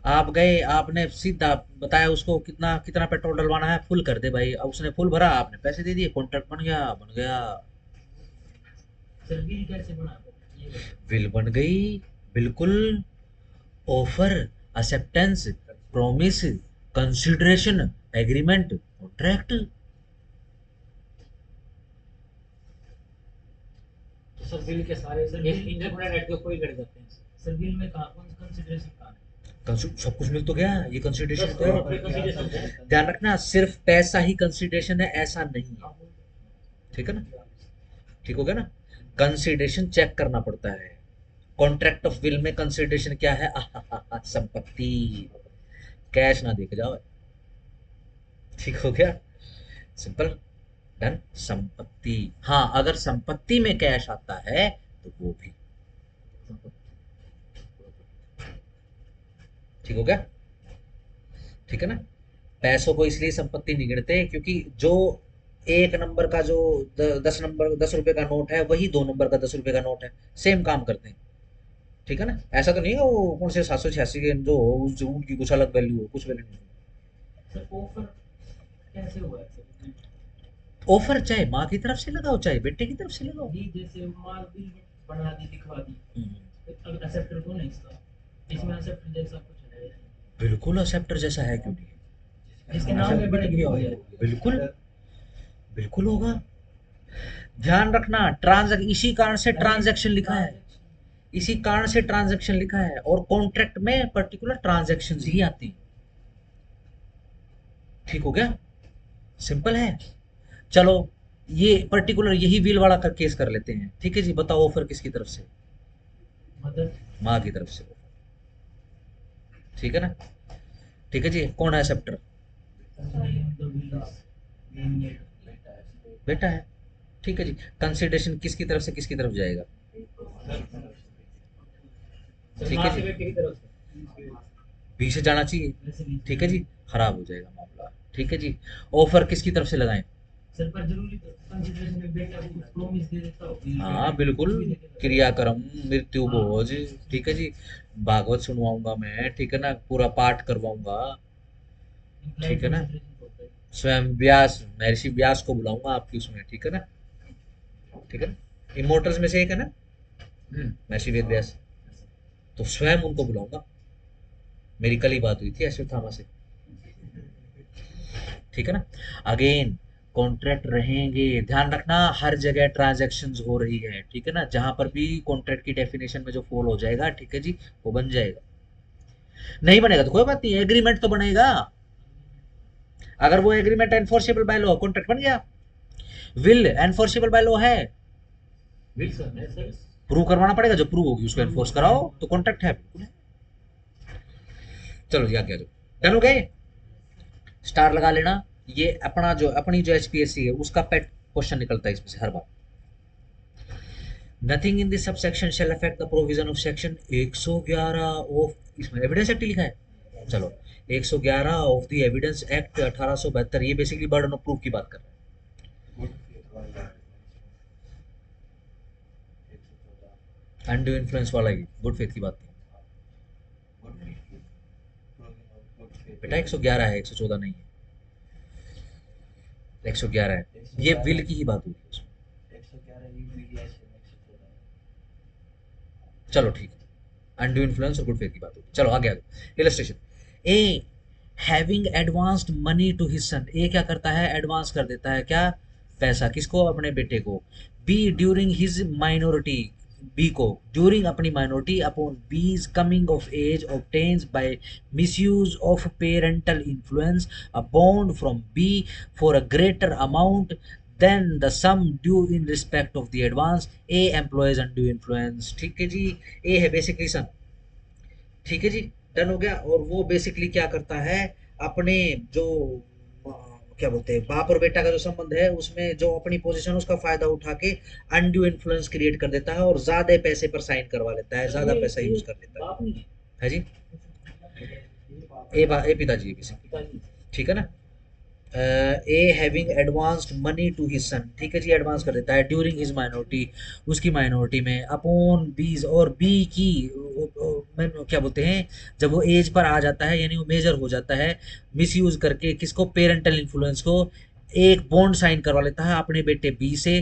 आप गए, आपने सीधा बताया उसको कितना कितना पेट्रोल डलवाना है, फुल कर दे भाई, अब उसने फुल भरा, आपने पैसे दे दिए, कॉन्ट्रैक्ट बन गया, बन गया। सर बिल कैसे बनाते हैं ये बताइए। विल बन गई, बिल्कुल। Offer, acceptance, promise, consideration, agreement, contract. तो सर बिल के सारे सर, एक बिल- इंटरनेट के कोई कर जाते हैं सर बिल में कहाँ कौन कंसिडरेशन कहाँ है? सब कुछ मिल तो गया, ये कंसिडरेशन बस तो है। कोई कंसीडरेशन है। ध्यान रखना, सिर्फ पैसा ही कंसिडरेशन है ऐसा नहीं है। ठीक है ना, ठीक हो गया ना। कंसिडरेशन चेक करना पड़ता है। कॉन्ट्रैक्ट ऑफ विल में कंसिडरेशन क्या है? संपत्ति, कैश ना देके जाओ। ठीक हो गया, सिंपल, डन। संपत्ति, हाँ, अगर संपत्ति में कैश आता है तो वो भी ठीक हो गया। ठीक है ना। पैसों को इसलिए संपत्ति नहीं गिनते क्योंकि जो एक नंबर का जो 10 नंबर 10 रुपए का नोट है वही 2 नंबर का 10 रुपए का नोट है, सेम काम करते हैं। ठीक है ना, ऐसा तो नहीं है वो कौन से 786 के जो हो उनकी कुछ अलग वैल्यू हो, कुछ वैल्यू नहीं। सर ऑफर कैसे हुआ है सर? ऑफर चाहे माँ की तरफ से लगाओ चाहे बेटे की तरफ से लगाओ। दी जैसे माल बिल बना दी, दिखवा दी, हम्म, अब एक्सेप्टर कौन है इसका? इसमें एक्सेप्टर जैसा कुछ है? बिल्कुल एक्सेप्टर जैसा है, क्यों नहीं है? जिसके नाम में बड़े बिल्कुल बिल्कुल बिल्कुल होगा। ध्यान रखना, इसी कारण से ट्रांजैक्शन लिखा है, इसी कारण से ट्रांजैक्शन लिखा है, और कॉन्ट्रैक्ट में पर्टिकुलर ट्रांजैक्शन ही आती हैं। ठीक हो गया, सिंपल है। चलो, ये पर्टिकुलर यही व्हील वाला का केस कर लेते हैं। ठीक है जी, बताओ ऑफर किसकी तरफ से? मदर माँ की तरफ से। ठीक है ना। ठीक है जी, कौन है एक्सेप्टर? बेटा है। ठीक है जी, कंसिडरेशन किसकी तरफ से किसकी तरफ जाएगा? सर ठीक माँ है से जी, बेटे की तरफ से। बी से जाना चाहिए। ठीक है जी, खराब हो जाएगा मामला। ठीक है जी, ऑफर किसकी तरफ से लगाएं? सर पर जरूरी तो कंसिडरेशन में बेटा को प्रॉमिस दे देता हो। हाँ बिल्कुल, क्रियाक्रम मृत्यु भोज। ठीक है जी, भागवत सुनवाऊंगा मैं, ठीक है ना, पूरा पाठ करवाऊंगा। ठीक है ना, स्वयं व्यास, महर्षि व्यास को बुलाऊंगा आपकी उसमें। ठीक है ना, ठीक है ना, इमोर्टल्स में से एक है ना, महर्षि वेद व्यास, तो स्वयं उनको बुलाऊंगा। मेरी कल ही बात हुई थी अश्वत्थामा से। ठीक है ना। अगेन, कॉन्ट्रैक्ट रहेंगे, ध्यान रखना, हर जगह ट्रांजैक्शंस हो रही है। ठीक है ना, जहां पर भी कॉन्ट्रैक्ट की डेफिनेशन में जो फॉल हो जाएगा, ठीक है जी, वो बन जाएगा। नहीं बनेगा तो कोई बात नहीं, एग्रीमेंट तो बनेगा। अगर वो agreement enforceable by law, contract बन गया। विल एनफोर्सेबल बाय लॉ है, बिल सर है सर। प्रूव करवाना पड़ेगा, जो प्रूव होगी उसको एनफोर्स कराओ तो कॉन्ट्रैक्ट है, बिल्कुल है। चलो जी, आगे आ जाओ। डन हो गए, स्टार लगा लेना। ये अपनी जो एचपीएससी है उसका पेट क्वेश्चन निकलता है इसमें से हर बार। Nothing in this subsection shall affect the provision of section 111 of, इसमें एविडेंस एक्ट लिखा है। चलो, 111 ऑफ द एविडेंस एक्ट 1872, ये बेसिकली बर्डन ऑफ प्रूफ की बात कर रहा है। अनड्यू इन्फ्लुएंस वाला ही गुड फेथ की बात नहीं। बेटा 111 है, 114 नहीं है, 111 है। ये विल की ही बात हुई है उसमें। चलो ठीक है, अनड्यू इन्फ्लुएंस और गुड फेथ की बात होगी। चलो आगे आगे। Illustration A, having advanced money to his son, A क्या करता है? एडवांस कर देता है क्या? पैसा, किसको? अपने बेटे को। B during his minority, B को ड्यूरिंग अपनी minority upon B's coming of age obtains by misuse of parental influence a bond from B for a greater amount than the sum due in respect of the advance, A employs undue influence. ठीक है जी, ए है बेसिकली सन। ठीक है जी, डन हो गया। और वो बेसिकली क्या करता है? अपने जो क्या बोलते हैं, बाप और बेटा का जो संबंध है उसमें जो अपनी पोजीशन उसका फायदा उठा के अनड्यू इन्फ्लुएंस क्रिएट कर देता है और ज्यादा पैसे पर साइन करवा लेता है, ज्यादा पैसा यूज कर लेता बाप नहीं है, है जी। ए पिताजी है बेसिकली, पिताजी। ठीक है ना। A having advanced money to his son, ठीक है जी, एडवांस कर देता है ड्यूरिंग हिज माइनॉरिटी, उसकी माइनॉरिटी में, अपॉन बीज, और बी की क्या बोलते हैं, जब वो एज पर आ जाता है यानी वो मेजर हो जाता है, मिस यूज करके किसको, पेरेंटल इन्फ्लुएंस को, एक बॉन्ड साइन करवा लेता है अपने बेटे बी से,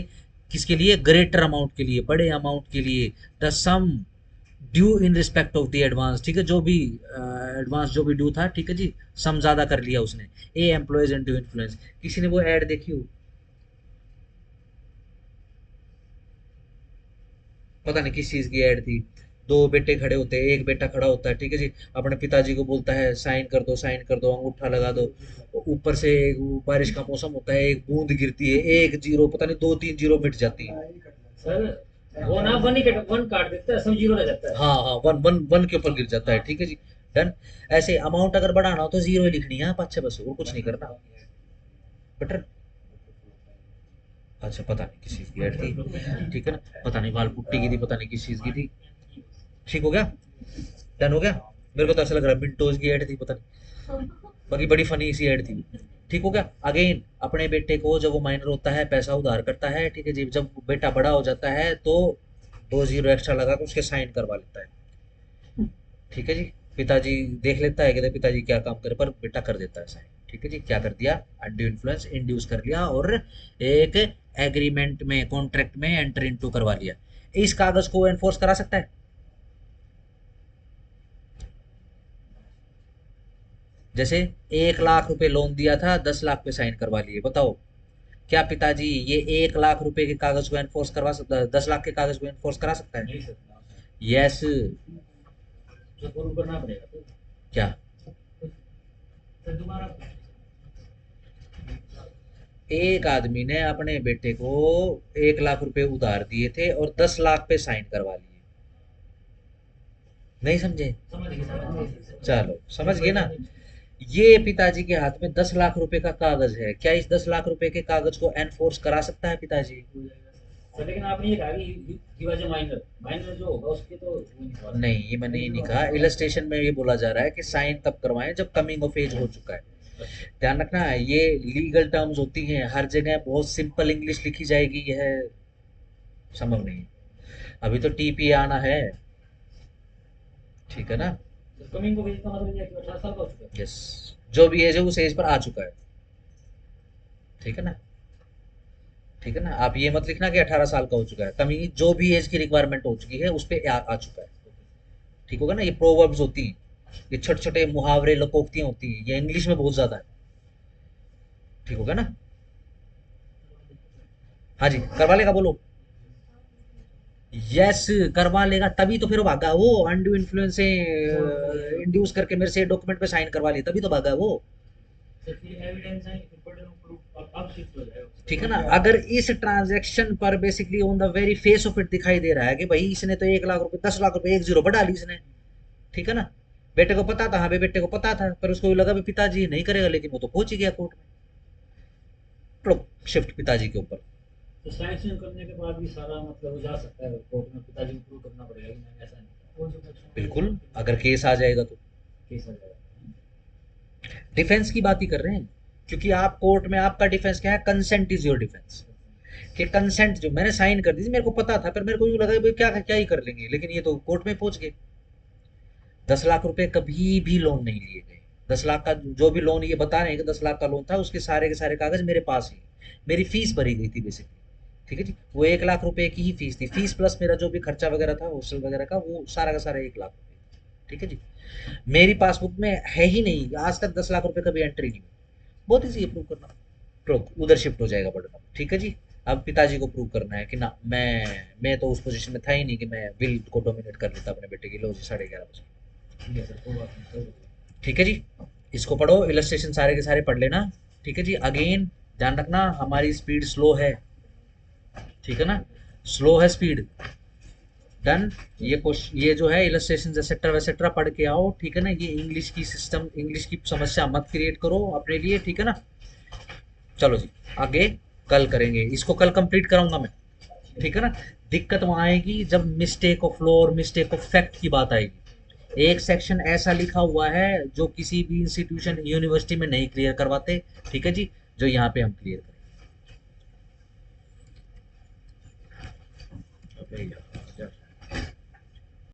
किसके लिए, ग्रेटर अमाउंट के लिए, बड़े अमाउंट के लिए, the sum due in respect of the advance, ठीक है, जो भी एडवांस जो भी ड्यू था, ठीक है जी, सम ज्यादा कर लिया उसने। ए एम्प्लॉयज एंड ड्यू इन्फ्लुएंस, किसी ने वो ऐड देखी हो, पता नहीं किस चीज की ऐड थी, दो बेटे खड़े होते हैं, एक बेटा खड़ा होता है, ठीक है जी, अपने पिताजी को बोलता है साइन कर दो, साइन कर दो, अंगूठा लगा दो, ऊपर से बारिश का मौसम होता है, एक बूंद गिरती है, एक जीरो, पता नहीं दो तीन जीरो मिट जाती है। सर वो ना वन काट देता है, सब जीरो रह जाता है। हाँ हाँ, वन वन वन के ऊपर गिर जाता है, ठीक है जी, डन। ऐसे अमाउंट अगर बढ़ाना हो तो जीरो ही लिखनी है पाँच छह, बस और कुछ नहीं करना बेटर। अच्छा पता नहीं किस चीज की ऐड थी, ठीक है ना, पता नहीं वाल पुट्टी की थी, पता नहीं किस चीज की थी, ठीक हो गया, डन हो गया। मेरे को तो ऐसा लग रहा है मिंटोज की ऐड थी, पता नहीं, बाकी बड़ी फनी सी ऐड थी, ठीक हो गया। अगेन अपने बेटे को जब वो माइनर होता है पैसा उधार करता है, ठीक है जी, जब बेटा बड़ा हो जाता है तो दो जीरो एक्स्ट्रा लगा कर उसके साइन करवा लेता है, ठीक है जी। पिताजी देख लेता है कि पिताजी क्या काम करे, पर बेटा कर देता है साइन, ठीक है जी, क्या कर दिया, अनड्यू इन्फ्लुएंस इंड्यूस कर लिया और एक एग्रीमेंट में, कॉन्ट्रैक्ट में एंटर इनटू करवा लिया। इस कागज को एनफोर्स करा सकता है, जैसे 1 लाख रुपए लोन दिया था, 10 लाख पे साइन करवा लिए, बताओ क्या पिताजी ये 1 लाख रुपए के कागज को एनफोर्स करवा सकता है, 10 लाख के कागज को एनफोर्स करा सकता है? नहीं सकता, यस। तो प्रूव करना पड़ेगा तो। क्या, सर दोबारा एक आदमी ने अपने बेटे को 1 लाख रुपए उधार दिए थे और 10 लाख पे साइन करवा लिए, नहीं समझे? समझ गए। चलो समझ गए ना। ये पिताजी के हाथ में 10 लाख रुपए का कागज है, क्या इस 10 लाख रुपए के कागज को एनफोर्स करा सकता है पिताजी? सर लेकिन आपने ये कहा कि he was a minor, minor जो होगा उसके तो वो नहीं करवा सकते। नहीं, ये मैंने ये नहीं कहा, इलस्ट्रेशन में ये बोला जा रहा है कि साइन तब करवाएं जब कमिंग ऑफ एज हो चुका है। ध्यान रखना, ये लीगल टर्म्स होती हैं, हर जगह बहुत सिंपल इंग्लिश लिखी जाएगी, यह संभव नहीं। अभी तो टीपी आना है, ठीक है ना। कमिंग को भेजने का मतलब ये है कि 18 साल का हो चुका है। यस, जो भी एज है उस एज पर आ चुका है, ठीक है ना, ठीक है ना। आप ये मत लिखना कि 18 साल का हो चुका है, कमिंग जो भी एज की रिक्वायरमेंट हो चुकी है उस पर आ चुका है, ठीक होगा ना। ये प्रोवर्ब्स होती हैं, ये छोटे छोटे मुहावरे लकोक्तियां होती हैं, ये इंग्लिश में बहुत ज्यादा है, ठीक होगा ना। हाँ जी, करवा लेगा, बोलो यस, करवा लेगा, तभी तो फिर भागा वो, अनड्यू इन्फ्लुएंस से इंड्यूस करके मेरे से डॉक्यूमेंट पे साइन करवा लिया, तभी तो भागा वो, तो फिर एविडेंस है कि बर्डन ऑफ प्रूफ अब शिफ्ट हो जाएगा, ठीक है ना। अगर इस ट्रांजैक्शन पर basically on the very face of it दिखाई दे रहा है कि भाई इसने तो 1 लाख रुपए, 10 लाख रुपए, एक जीरो बढ़ा ली इसने, ठीक है ना। बेटे को पता था, हाँ भाई बेटे को पता था, पर उसको लगा भी पिताजी नहीं करेगा, लेकिन वो तो पहुंच ही गया कोर्ट में, शिफ्ट पिताजी के ऊपर। तो सैंक्शन करने के बाद भी सारा मतलब हो जा सकता है कोर्ट में, पिताजी को प्रूव करना पड़ेगा कि मैंने ऐसा नहीं किया, बिल्कुल, अगर केस आ जाएगा तो केस आ जाएगा। डिफेंस की बात ही कर रहे हैं, क्योंकि आप कोर्ट में आपका डिफेंस क्या है, कंसेंट इज योर डिफेंस, कि कंसेंट जो मैंने साइन कर दी थी, मेरे को पता था, पर मेरे को यूं लगा भाई क्या क्या ही कर लेंगे, लेकिन ये तो कोर्ट में पहुंच गए। 10 लाख रुपए कभी भी लोन नहीं लिए गए, 10 लाख का जो भी लोन ये बता रहे हैं कि 10 लाख का लोन था, उसके सारे के सारे कागज मेरे पास ही, मेरी फीस भरी गई थी बेसिकली, ठीक है जी। वो 1 लाख रुपए की ही फीस थी, फीस प्लस मेरा जो भी खर्चा वगैरह था हॉस्टल वगैरह का, वो सारा का सारा 1 लाख रुपए, ठीक है जी। मेरी पासबुक में है ही नहीं, आज तक 10 लाख रुपए कभी एंट्री नहीं हुई, बहुत ईजी है प्रूव करना, प्रूव उधर शिफ्ट हो जाएगा बटन, ठीक है जी। अब पिताजी को प्रूव करना है कि ना, मैं तो उस पोजीशन में था ही नहीं कि मैं विल को डोमिनेट कर लेता अपने बेटे की, लो जी 11:30 बजे, ठीक है सर, कोई बात नहीं सर। ठीक है जी। इसको पढ़ो, इलस्ट्रेशन सारे के सारे पढ़ लेना, ठीक है जी। अगेन ध्यान रखना, हमारी स्पीड स्लो है, ठीक है ना, स्लो है स्पीड, डन। ये क्वेश्चन, ये जो है इलस्ट्रेशन एक्सेट्रा वैसेट्रा पढ़ के आओ, ठीक है ना। ये इंग्लिश की सिस्टम, इंग्लिश की समस्या मत क्रिएट करो अपने लिए, ठीक है ना। चलो जी, आगे कल करेंगे इसको, कल कंप्लीट कराऊंगा मैं, ठीक है ना। दिक्कत वहां आएगी जब मिस्टेक ऑफ लॉ और मिस्टेक ऑफ फैक्ट की बात आएगी। एक सेक्शन ऐसा लिखा हुआ है जो किसी भी इंस्टीट्यूशन यूनिवर्सिटी में नहीं क्लियर करवाते, ठीक है जी, जो यहाँ पे हम क्लियर करेंगे।